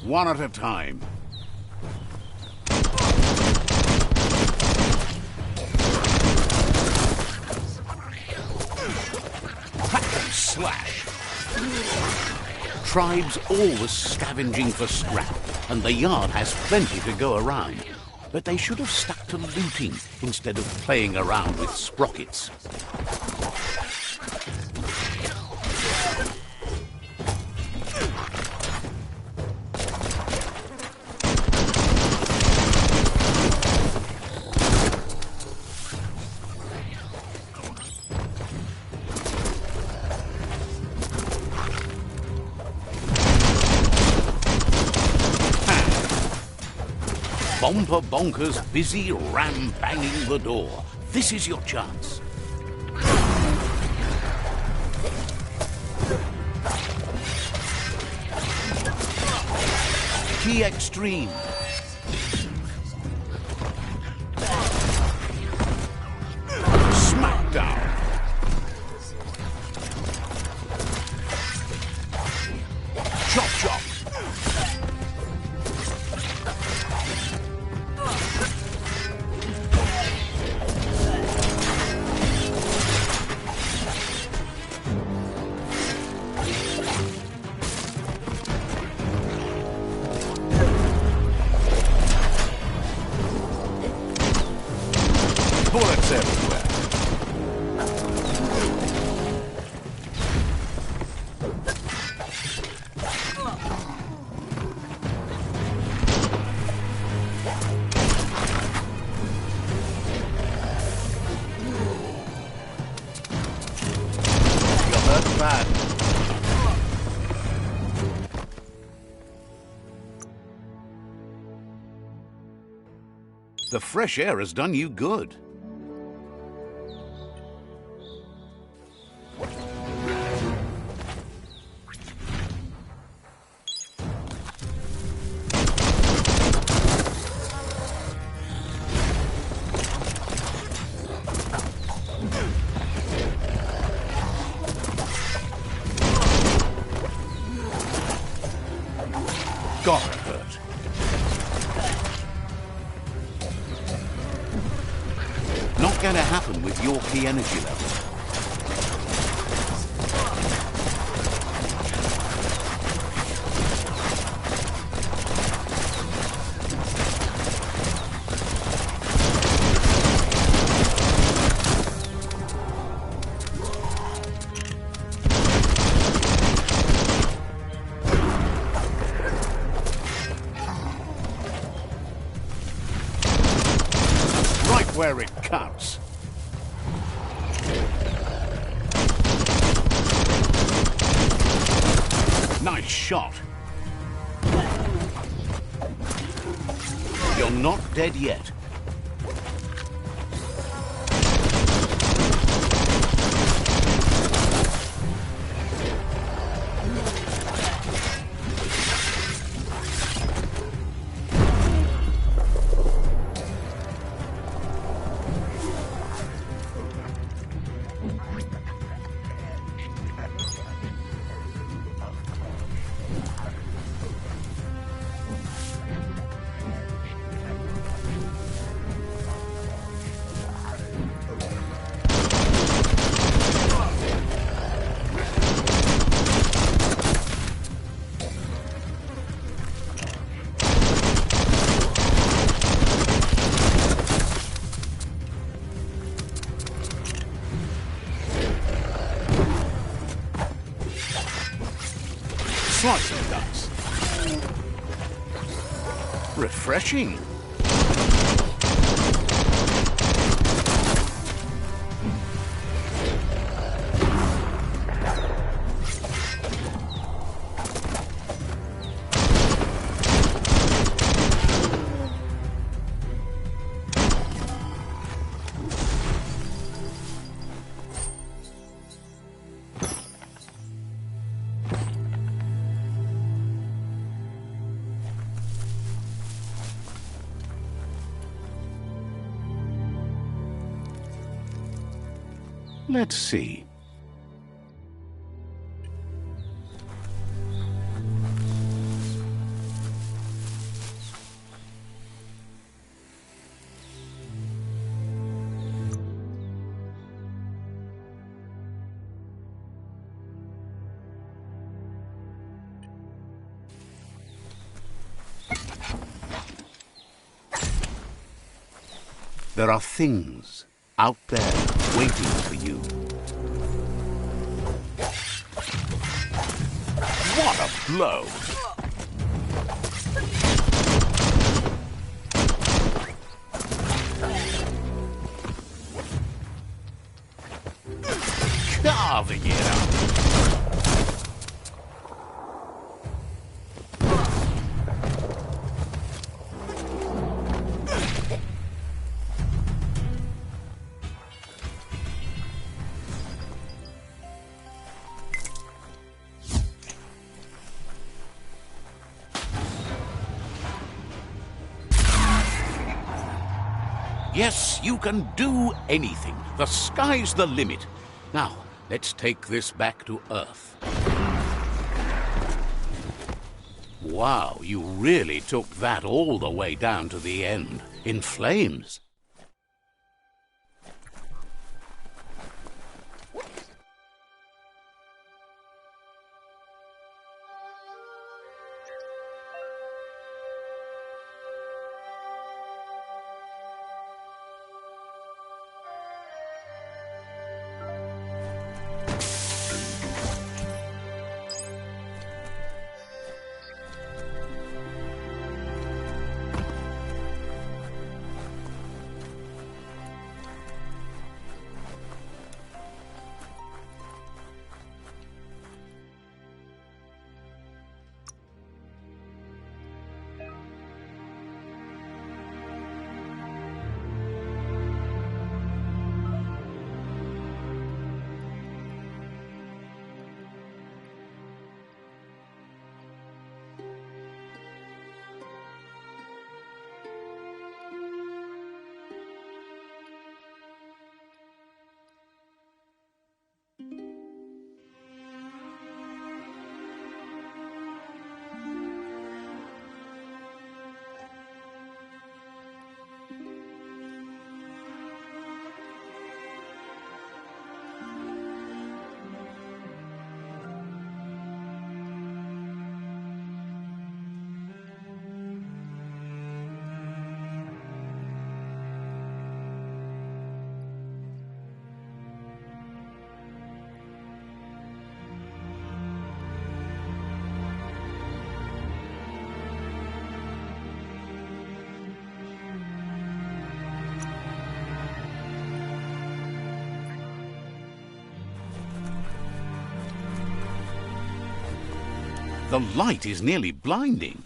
One at a time. Hack and slash. Tribes always scavenging for scrap, and the yard has plenty to go around. But they should have stuck to looting instead of playing around with sprockets. Bomper bonkers busy ram-banging the door. This is your chance. Key extreme. Smackdown. Chop chop. Bullets everywhere. You're hurt bad. The fresh air has done you good. Gotta hurt. Not gonna happen with your key energy level. Where it cuts. Nice shot. You're not dead yet. ducks. Refreshing. Let's see. There are things out there waiting for you. What a blow! Carving it up. Yes, you can do anything. The sky's the limit. Now, let's take this back to Earth. Wow, you really took that all the way down to the end, in flames. The light is nearly blinding.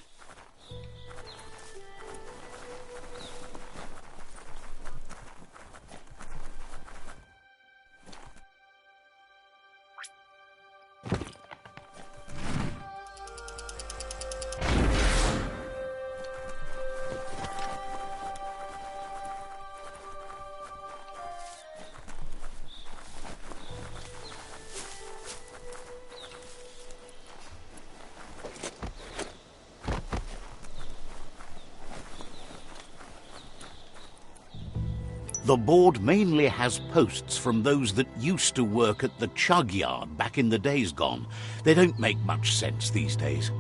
The board mainly has posts from those that used to work at the chug yard back in the days gone. They don't make much sense these days.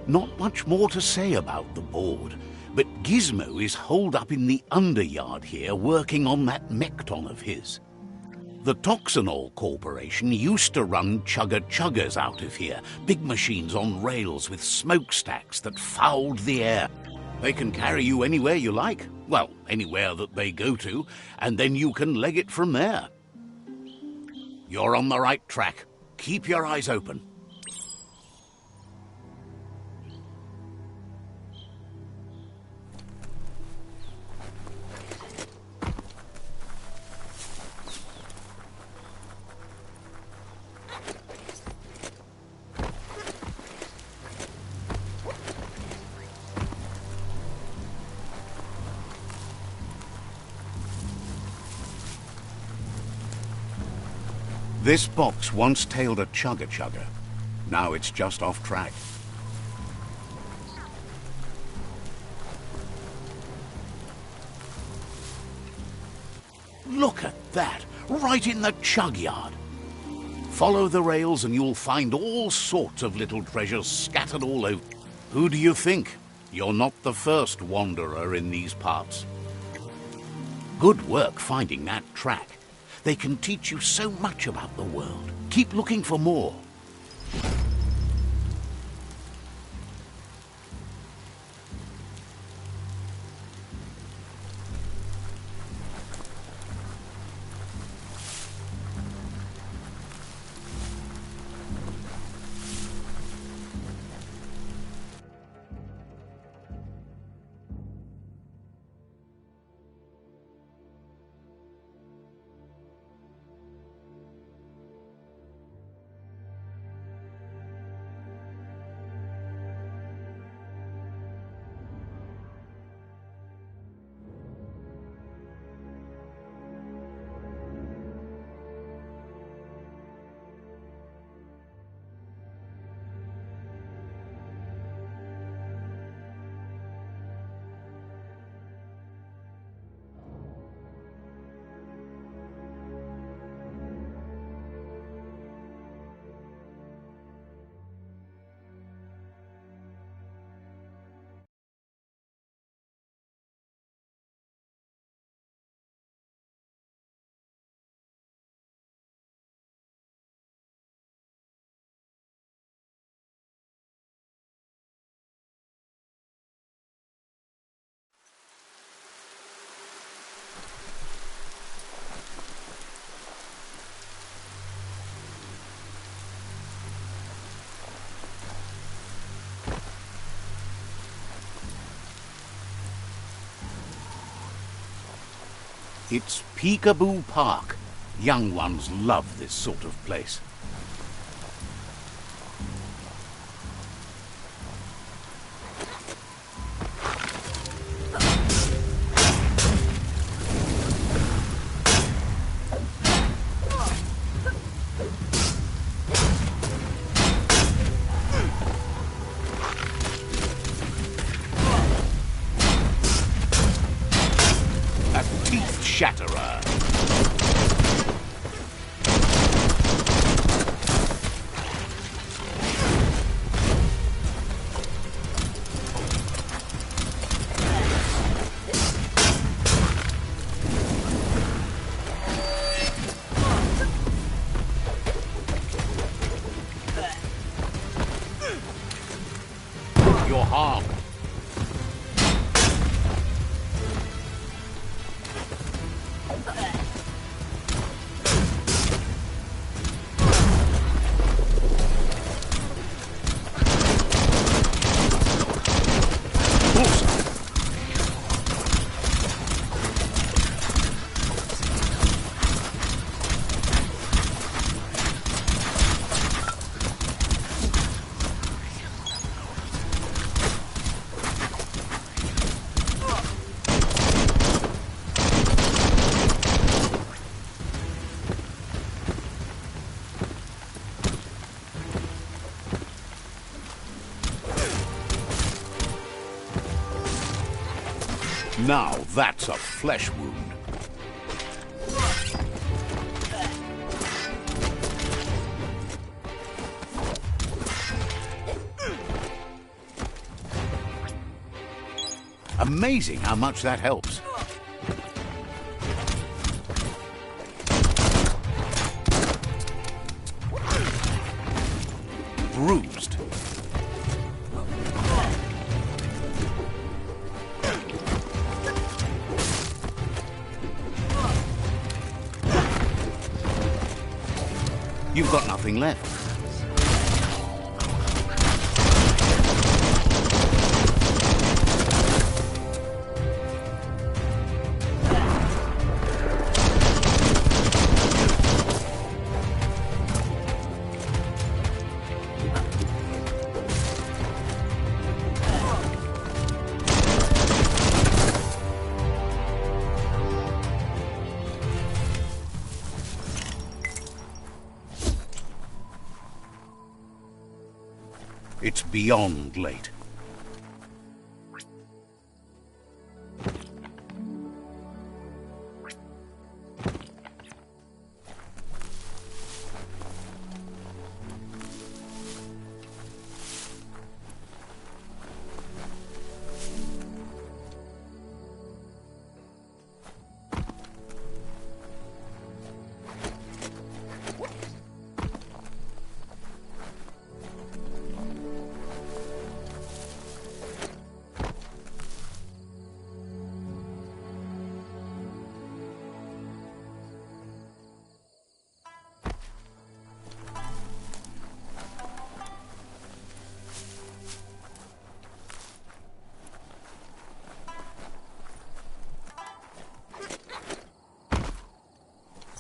Not much more to say about the board, but Gizmo is holed up in the underyard here working on that mekton of his. The Toxinol Corporation used to run chugger-chuggers out of here, big machines on rails with smokestacks that fouled the air. They can carry you anywhere you like, well, anywhere that they go to, and then you can leg it from there. You're on the right track. Keep your eyes open. This box once tailed a chugger-chugger. Now it's just off track. Look at that, right in the chug yard. Follow the rails and you'll find all sorts of little treasures scattered all over. Who do you think? You're not the first wanderer in these parts. Good work finding that track. They can teach you so much about the world. Keep looking for more. It's Peekaboo Park. Young ones love this sort of place. Shatterer. You're harmed. Now that's a flesh wound. Amazing how much that helps. You've got nothing left. It's beyond late.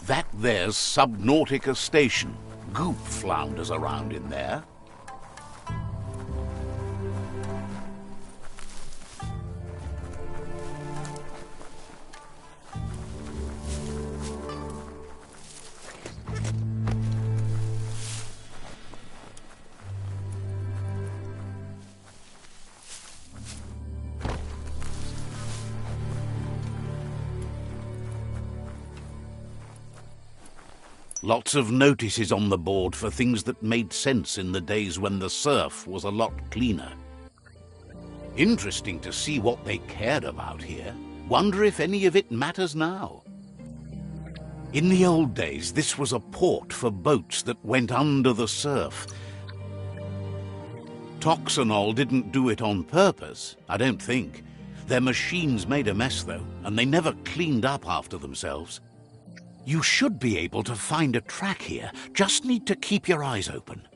That there's Subnautica Station. Goop flounders around in there. Lots of notices on the board for things that made sense in the days when the surf was a lot cleaner. Interesting to see what they cared about here. Wonder if any of it matters now. In the old days, this was a port for boats that went under the surf. Toxanol didn't do it on purpose, I don't think. Their machines made a mess, though, and they never cleaned up after themselves. You should be able to find a track here. Just need to keep your eyes open.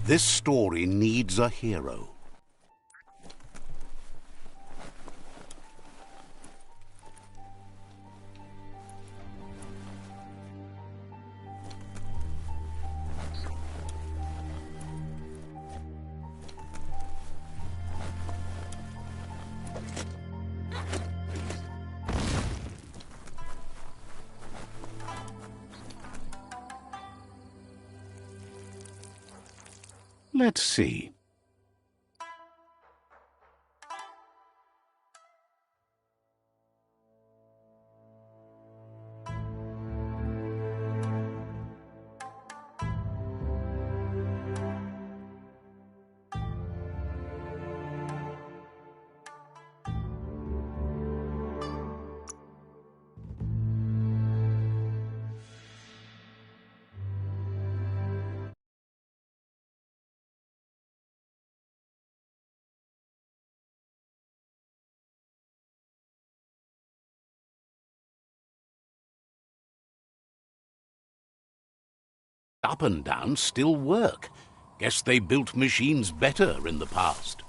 This story needs a hero. Let's see. Up and down still work. Guess they built machines better in the past.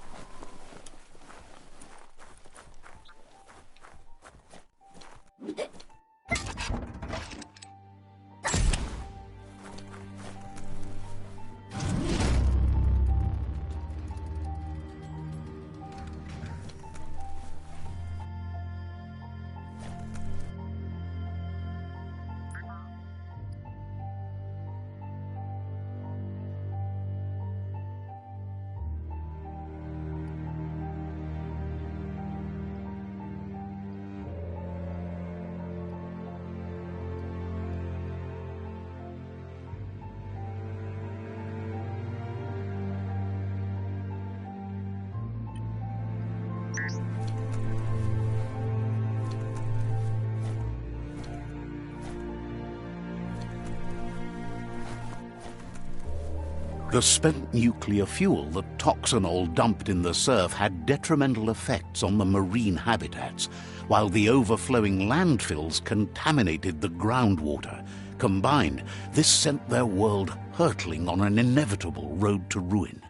The spent nuclear fuel that Toxanol dumped in the surf had detrimental effects on the marine habitats, while the overflowing landfills contaminated the groundwater. Combined, this sent their world hurtling on an inevitable road to ruin.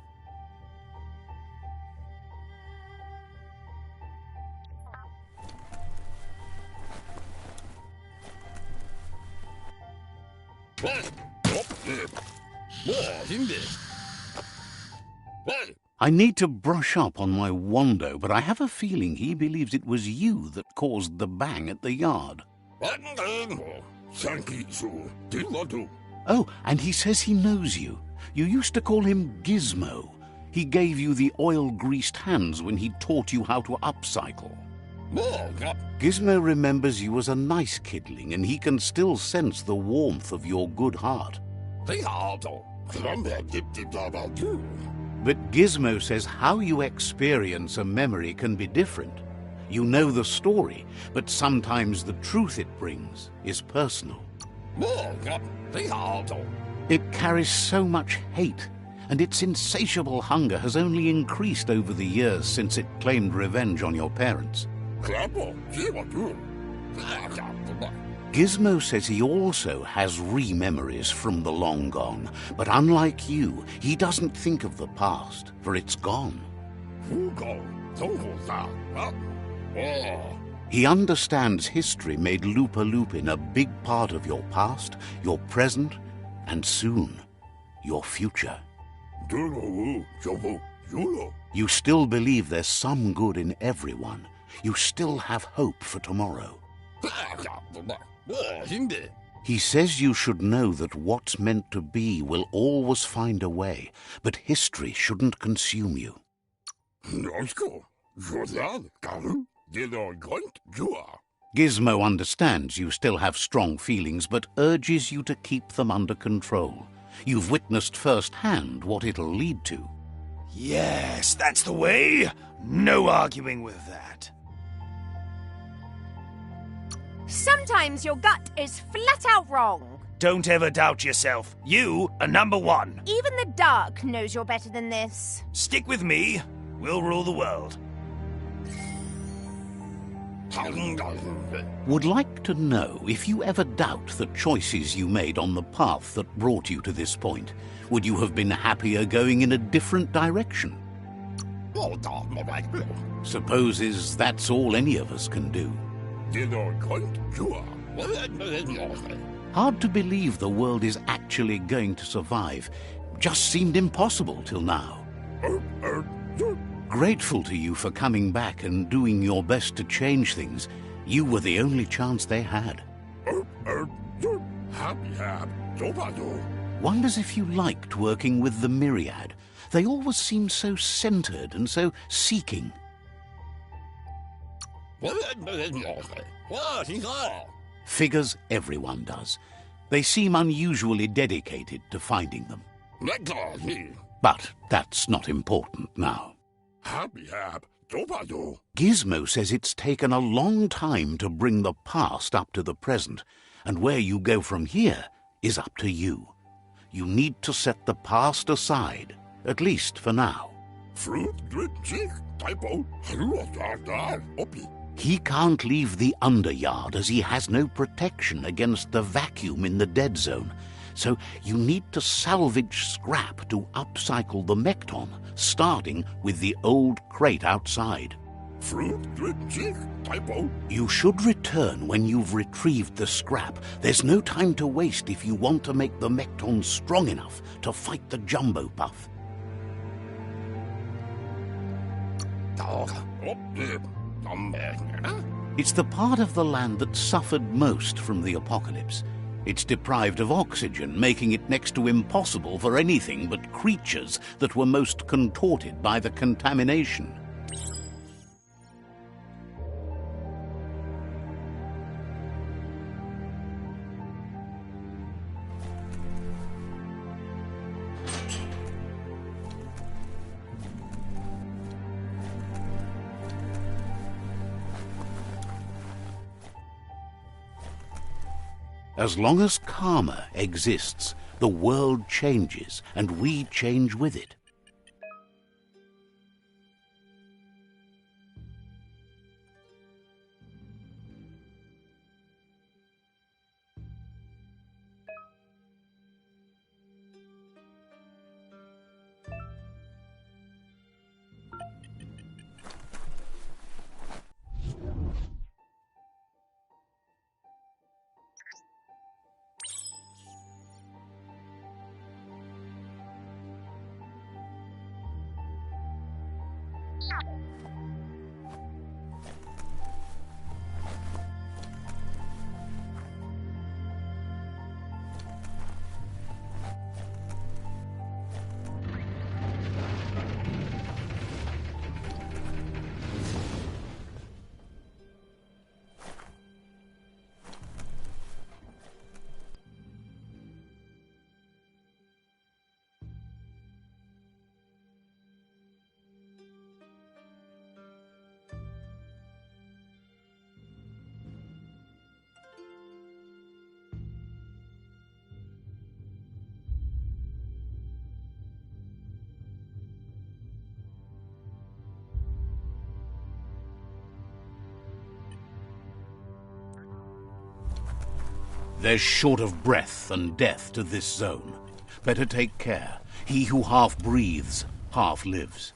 I need to brush up on my Wando, but I have a feeling he believes it was you that caused the bang at the yard. Oh, and he says he knows you. You used to call him Gizmo. He gave you the oil-greased hands when he taught you how to upcycle. Gizmo remembers you as a nice kidling, and he can still sense the warmth of your good heart. But Gizmo says how you experience a memory can be different. You know the story, but sometimes the truth it brings is personal. It carries so much hate, and its insatiable hunger has only increased over the years since it claimed revenge on your parents. Gizmo says he also has re-memories from the long gone, but unlike you, he doesn't think of the past, for it's gone. He understands history made Lupa Lupin a big part of your past, your present, and soon, your future. You still believe there's some good in everyone. You still have hope for tomorrow. He says you should know that what's meant to be will always find a way, but history shouldn't consume you. Gizmo understands you still have strong feelings, but urges you to keep them under control. You've witnessed firsthand what it'll lead to. Yes, that's the way. No arguing with that. Sometimes your gut is flat out wrong. Don't ever doubt yourself. You are number one. Even the dark knows you're better than this. Stick with me. We'll rule the world. Would like to know if you ever doubt the choices you made on the path that brought you to this point. Would you have been happier going in a different direction? Supposes that's all any of us can do. Hard to believe the world is actually going to survive. Just seemed impossible till now. Grateful to you for coming back and doing your best to change things. You were the only chance they had. Wonders if you liked working with the Myriad. They always seem so centered and so seeking. Figures everyone does. They seem unusually dedicated to finding them. But that's not important now. Gizmo says it's taken a long time to bring the past up to the present, and where you go from here is up to you. You need to set the past aside, at least for now. He can't leave the underyard as he has no protection against the vacuum in the dead zone, so you need to salvage scrap to upcycle the Mekton, starting with the old crate outside. You should return when you've retrieved the scrap. There's no time to waste if you want to make the Mekton strong enough to fight the Jumbo Puff. It's the part of the land that suffered most from the apocalypse. It's deprived of oxygen, making it next to impossible for anything but creatures that were most contorted by the contamination. As long as karma exists, the world changes, and we change with it. There's short of breath and death to this zone. Better take care. He who half breathes, half lives.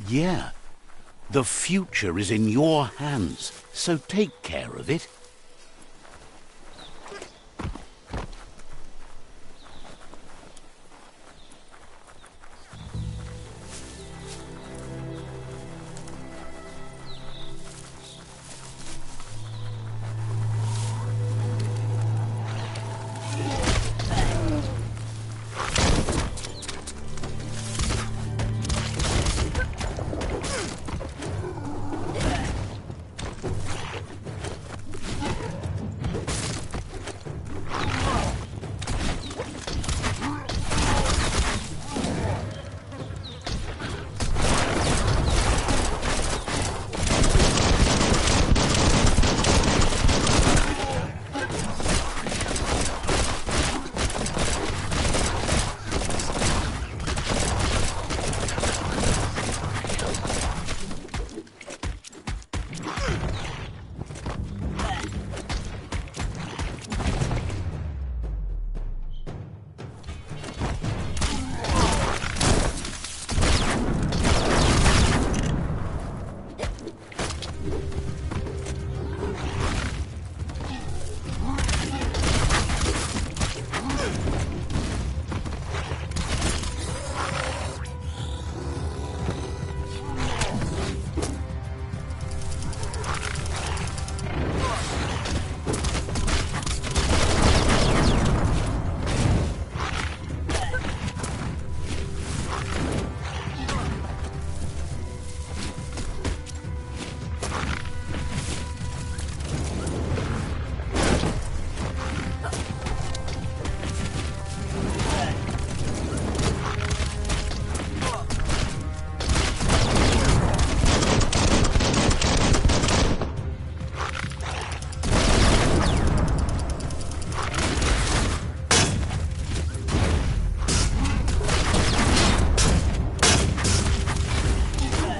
Yeah, the future is in your hands, so take care of it.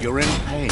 You're in pain.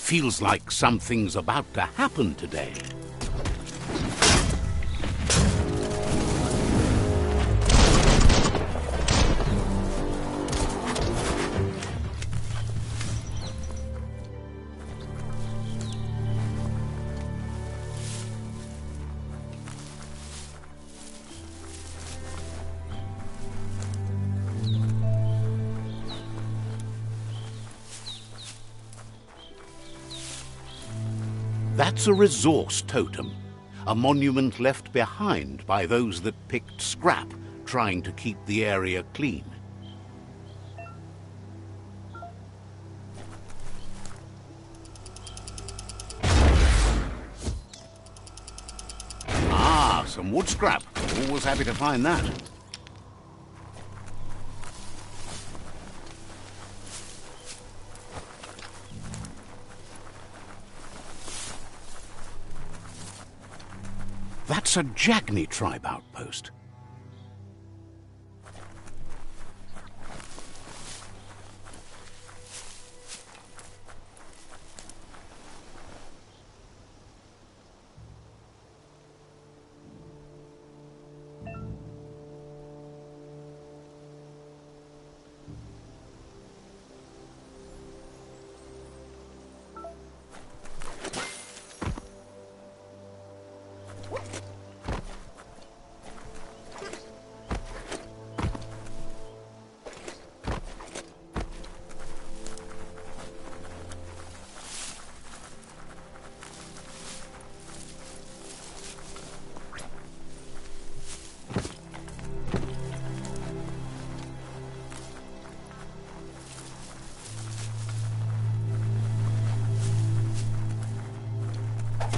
Feels like something's about to happen today. That's a resource totem, a monument left behind by those that picked scrap, trying to keep the area clean. Ah, some wood scrap. Always happy to find that. That's a Jagni tribe outpost.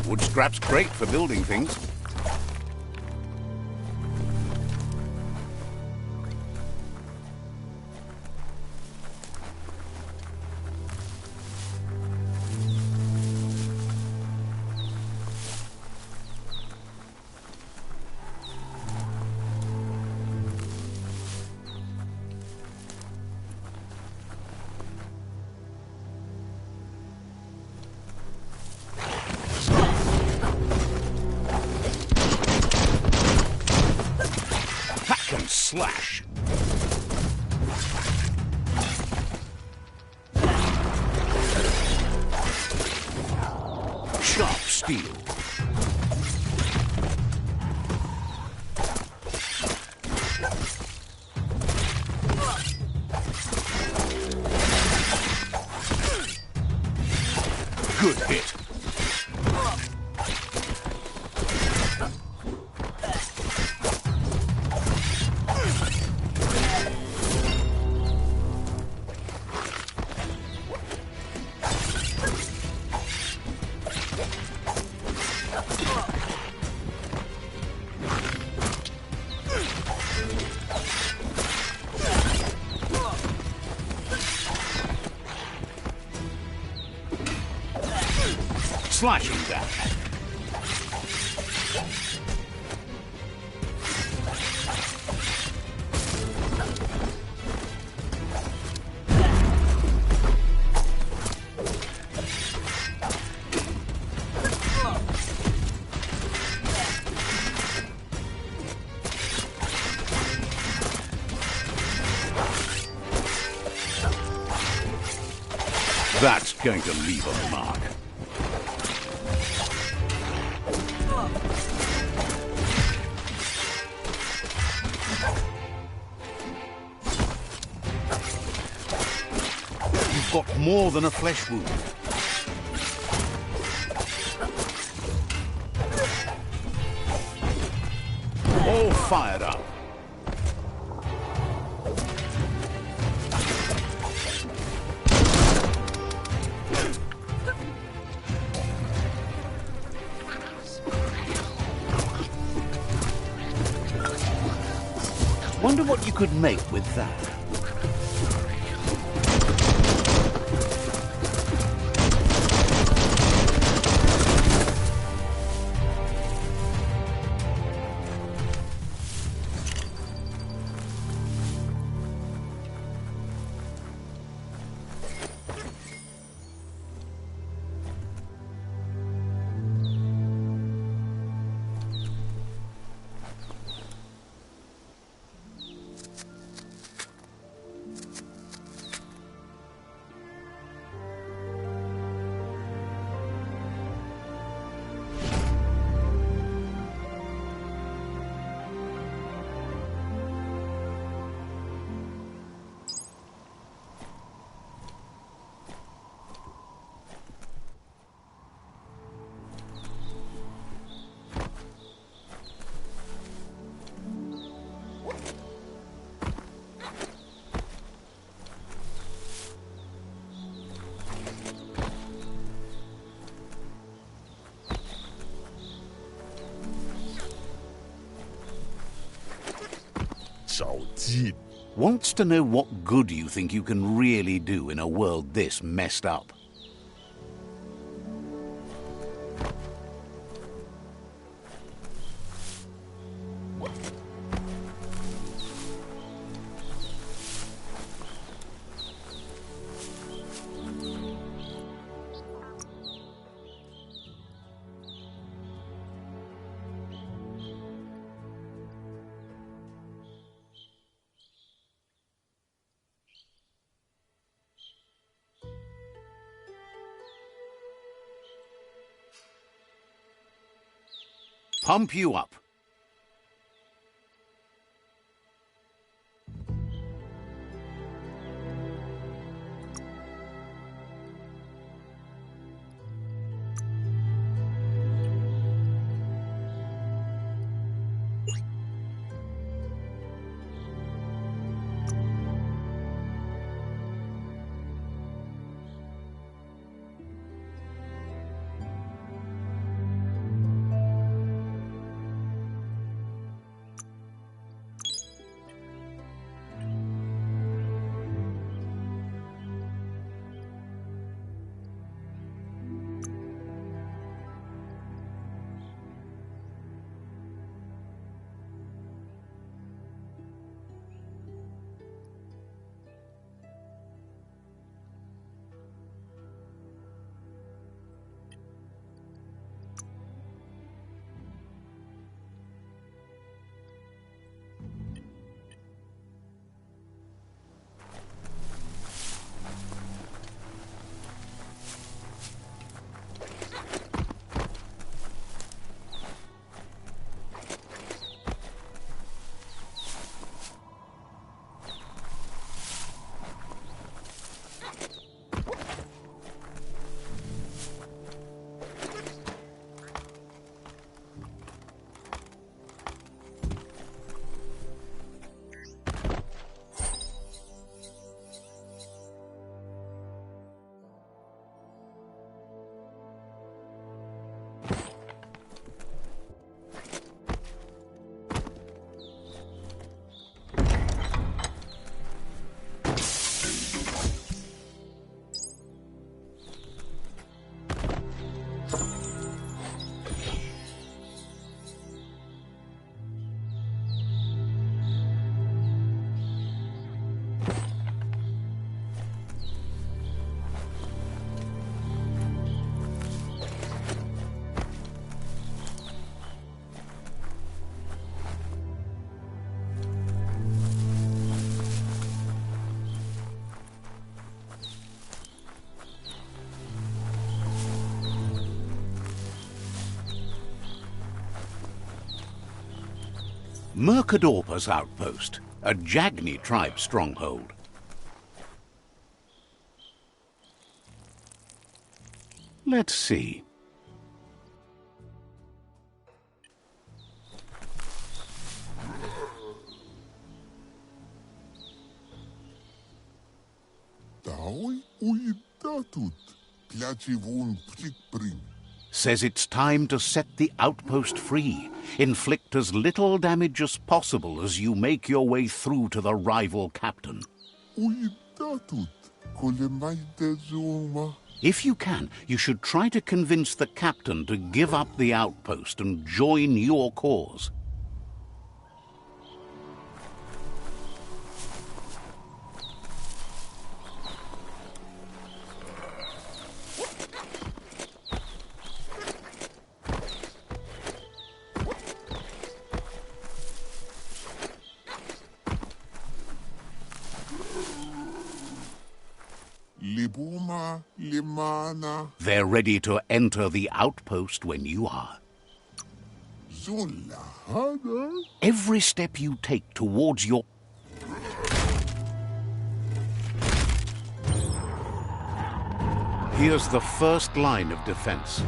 Wood scrap's great for building things. Slash. Sharp steel. Good hit. Slashing that. That's going to leave a mark. I've got more than a flesh wound. All fired up. Wonder what you could make with that. Wants to know what good you think you can really do in a world this messed up. Pump you up. Merc outpost, a Jagni tribe stronghold. Let's see. Says it's time to set the outpost free. Inflict as little damage as possible as you make your way through to the rival captain. If you can, you should try to convince the captain to give up the outpost and join your cause. They're ready to enter the outpost when you are. Every step you take towards your... Here's the first line of defense.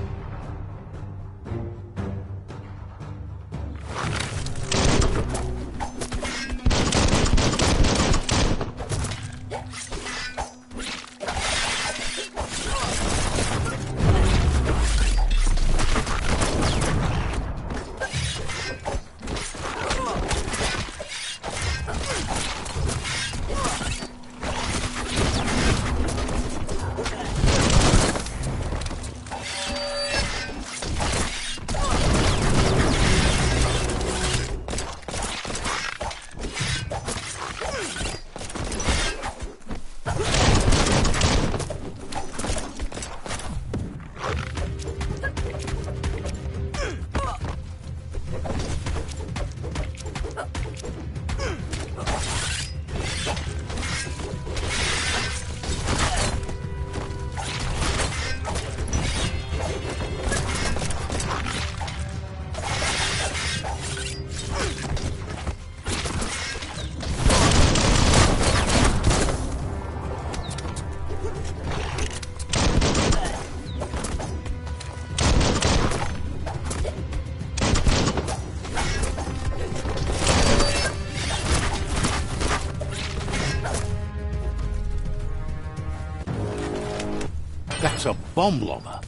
That's a bomb lobber.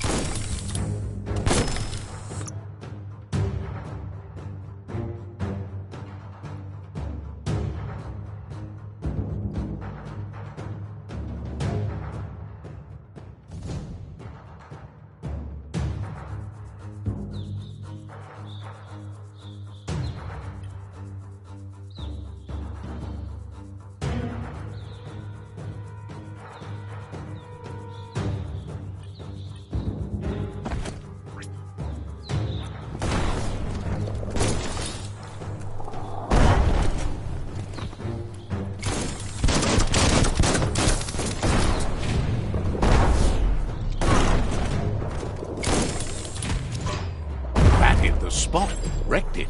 Spot, wrecked it.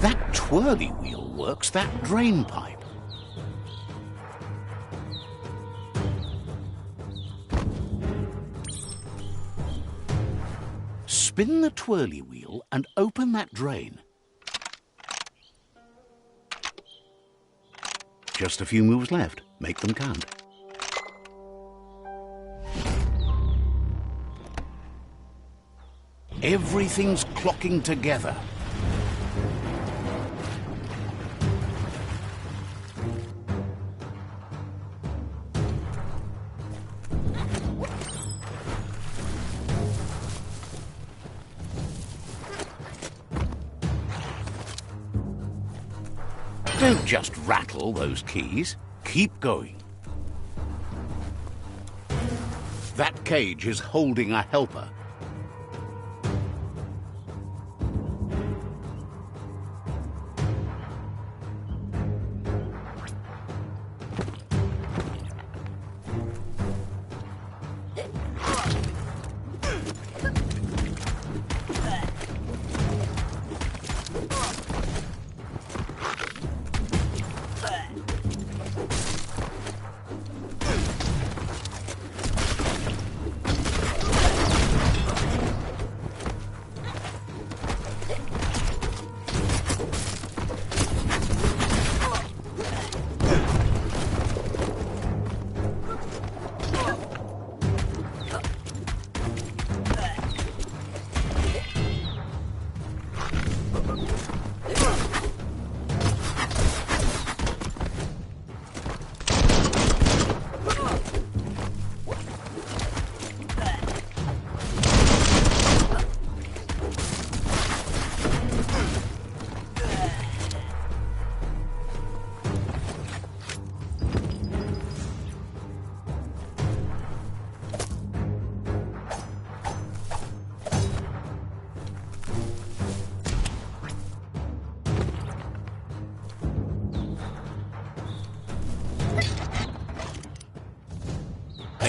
That twirly wheel works that drain pipe. Spin the twirly wheel and open that drain. Just a few moves left. Make them count. Everything's clocking together. Don't just rattle those keys. Keep going. That cage is holding a helper.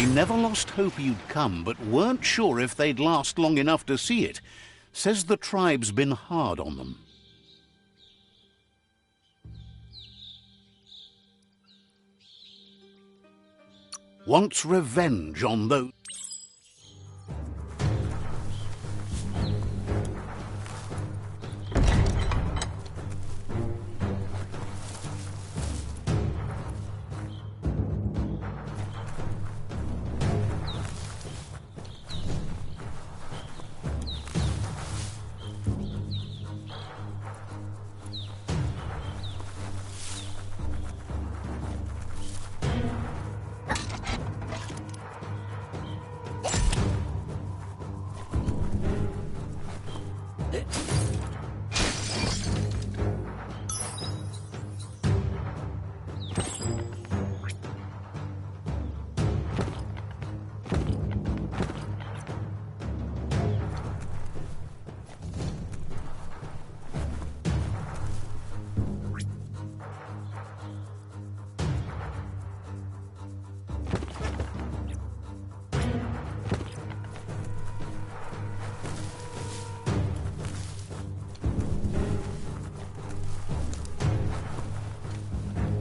They never lost hope you'd come, but weren't sure if they'd last long enough to see it. Says the tribe's been hard on them. Wants revenge on those...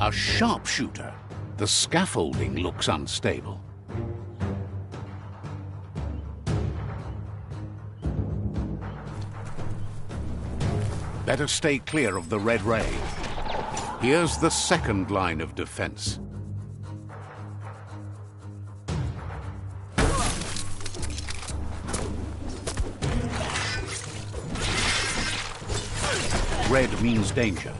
A sharpshooter. The scaffolding looks unstable. Better stay clear of the red ray. Here's the second line of defense. Red means danger.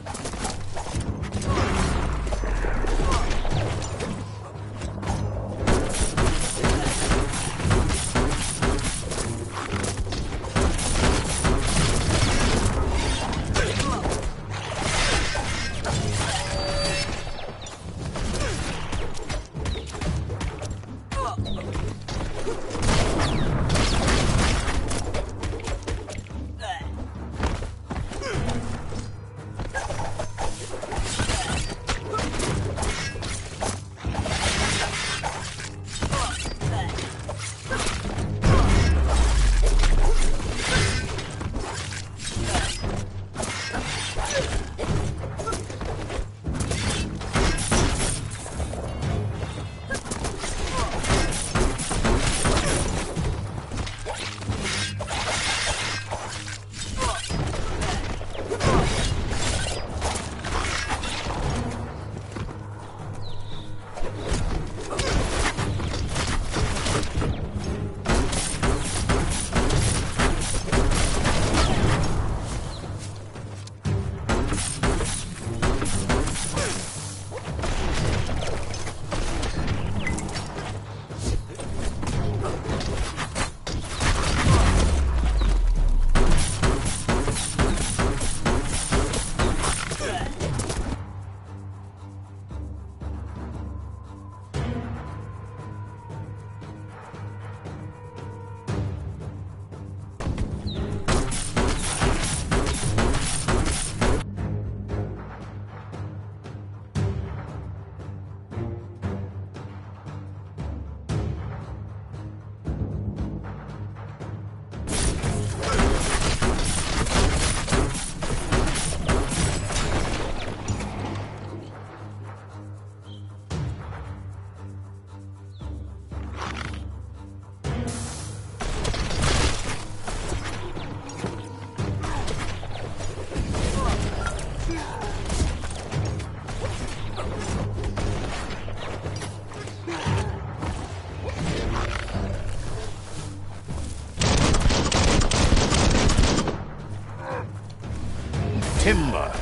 Timber.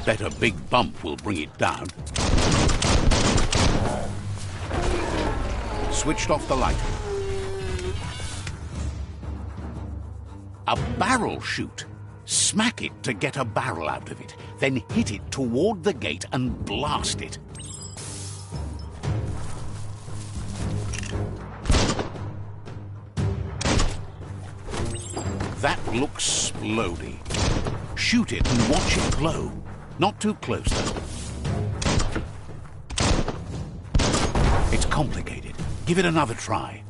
Bet a big bump will bring it down. Switched off the light. A barrel shoot. Smack it to get a barrel out of it. Then hit it toward the gate and blast it. That looks splody. Shoot it and watch it glow. Not too close, though. It's complicated. Give it another try.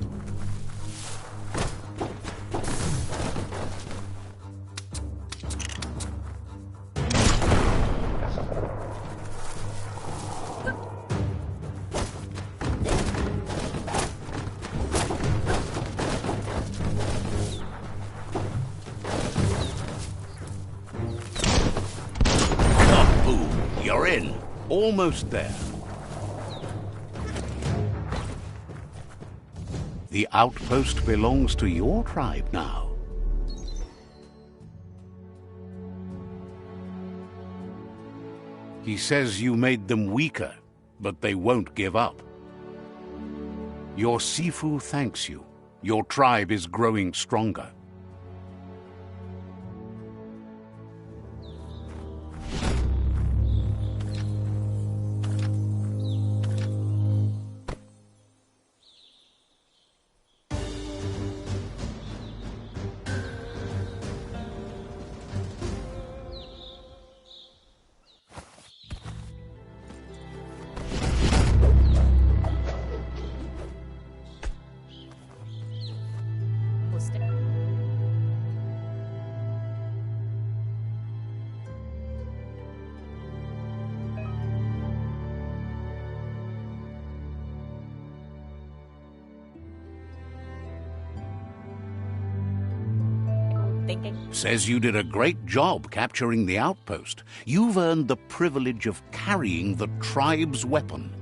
Kaboom! You're in. Almost there. The outpost belongs to your tribe now. He says you made them weaker, but they won't give up. Your Sifu thanks you. Your tribe is growing stronger. Thinking. Says you did a great job capturing the outpost. You've earned the privilege of carrying the tribe's weapon.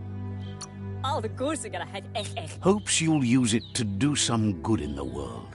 Oh, the goose are gonna head eh. Hopes you'll use it to do some good in the world.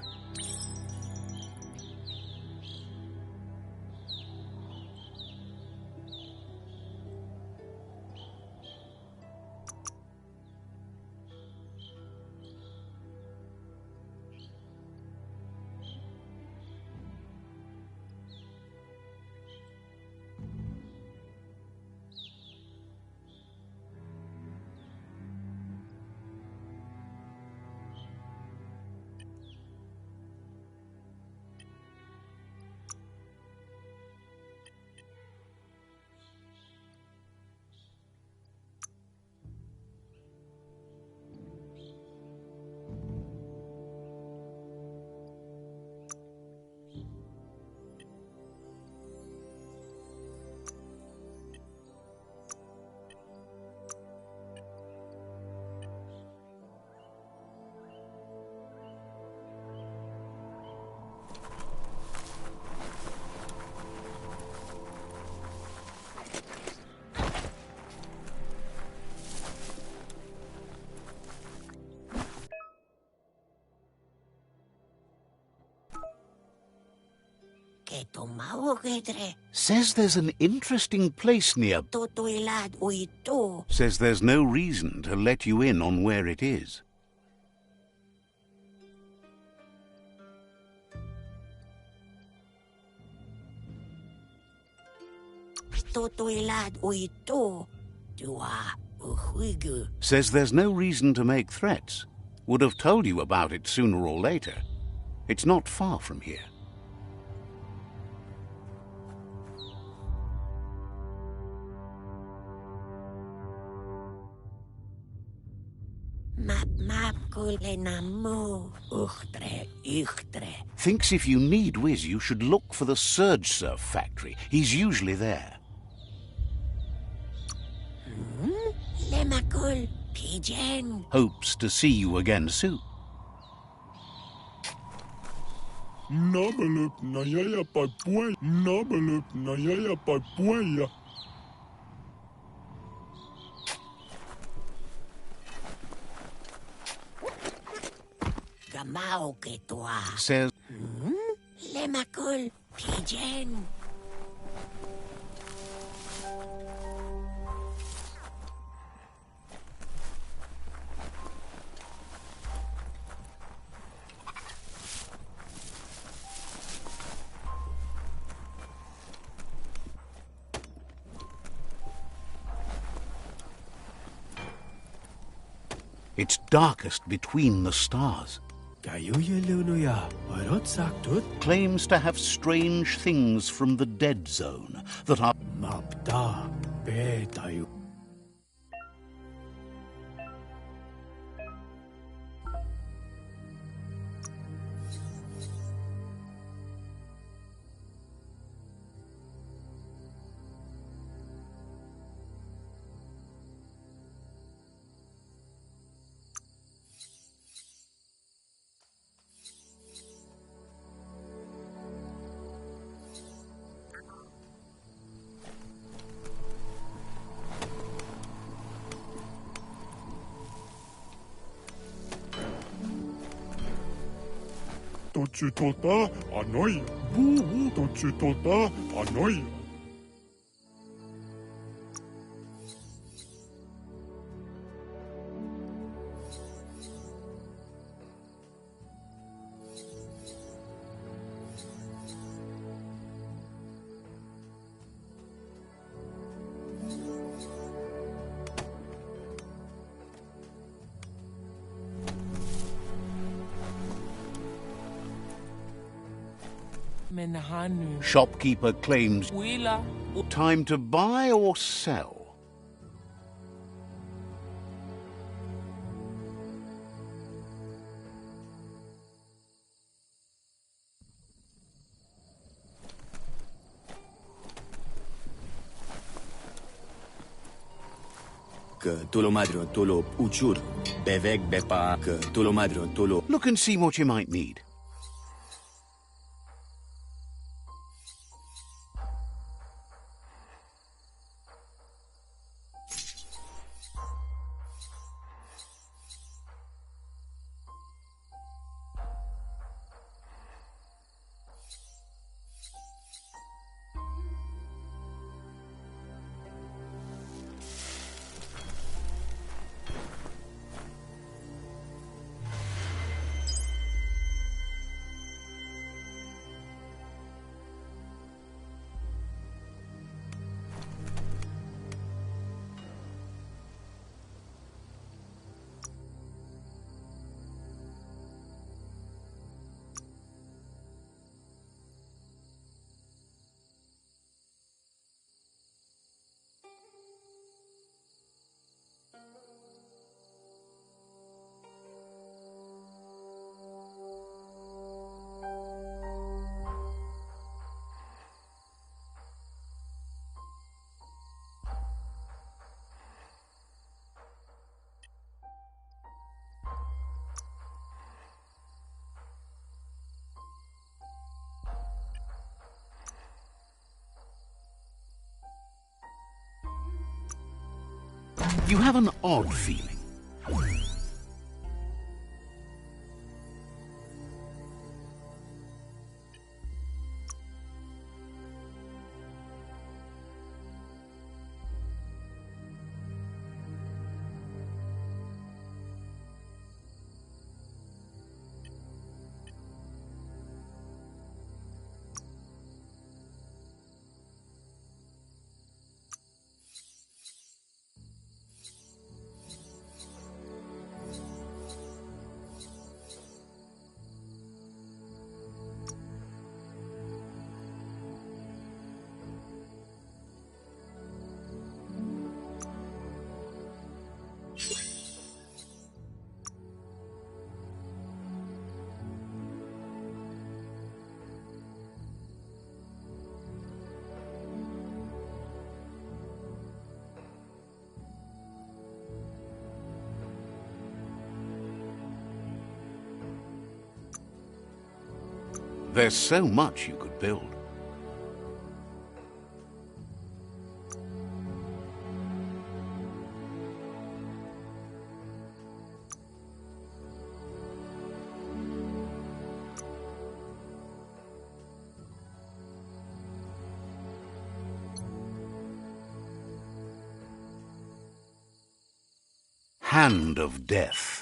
Says there's an interesting place near. Says there's no reason to let you in on where it is. Says there's no reason to make threats. Would have told you about it sooner or later. It's not far from here. Thinks if you need Wiz, you should look for the Surge Surf factory. He's usually there. Hopes to see you again soon. Says it's darkest between the stars. Claims to have strange things from the dead zone that are... Tochutota Anoi. Boo Tochutota Anoi. Menhanu. Shopkeeper claims Wila. time to buy or sell. Că tolomadro tolo uchur. Beveg bepa că tolomadro tolo. Look and see what you might need. You have an odd feeling. There's so much you could build. Hand of Death.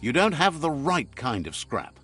You don't have the right kind of scrap.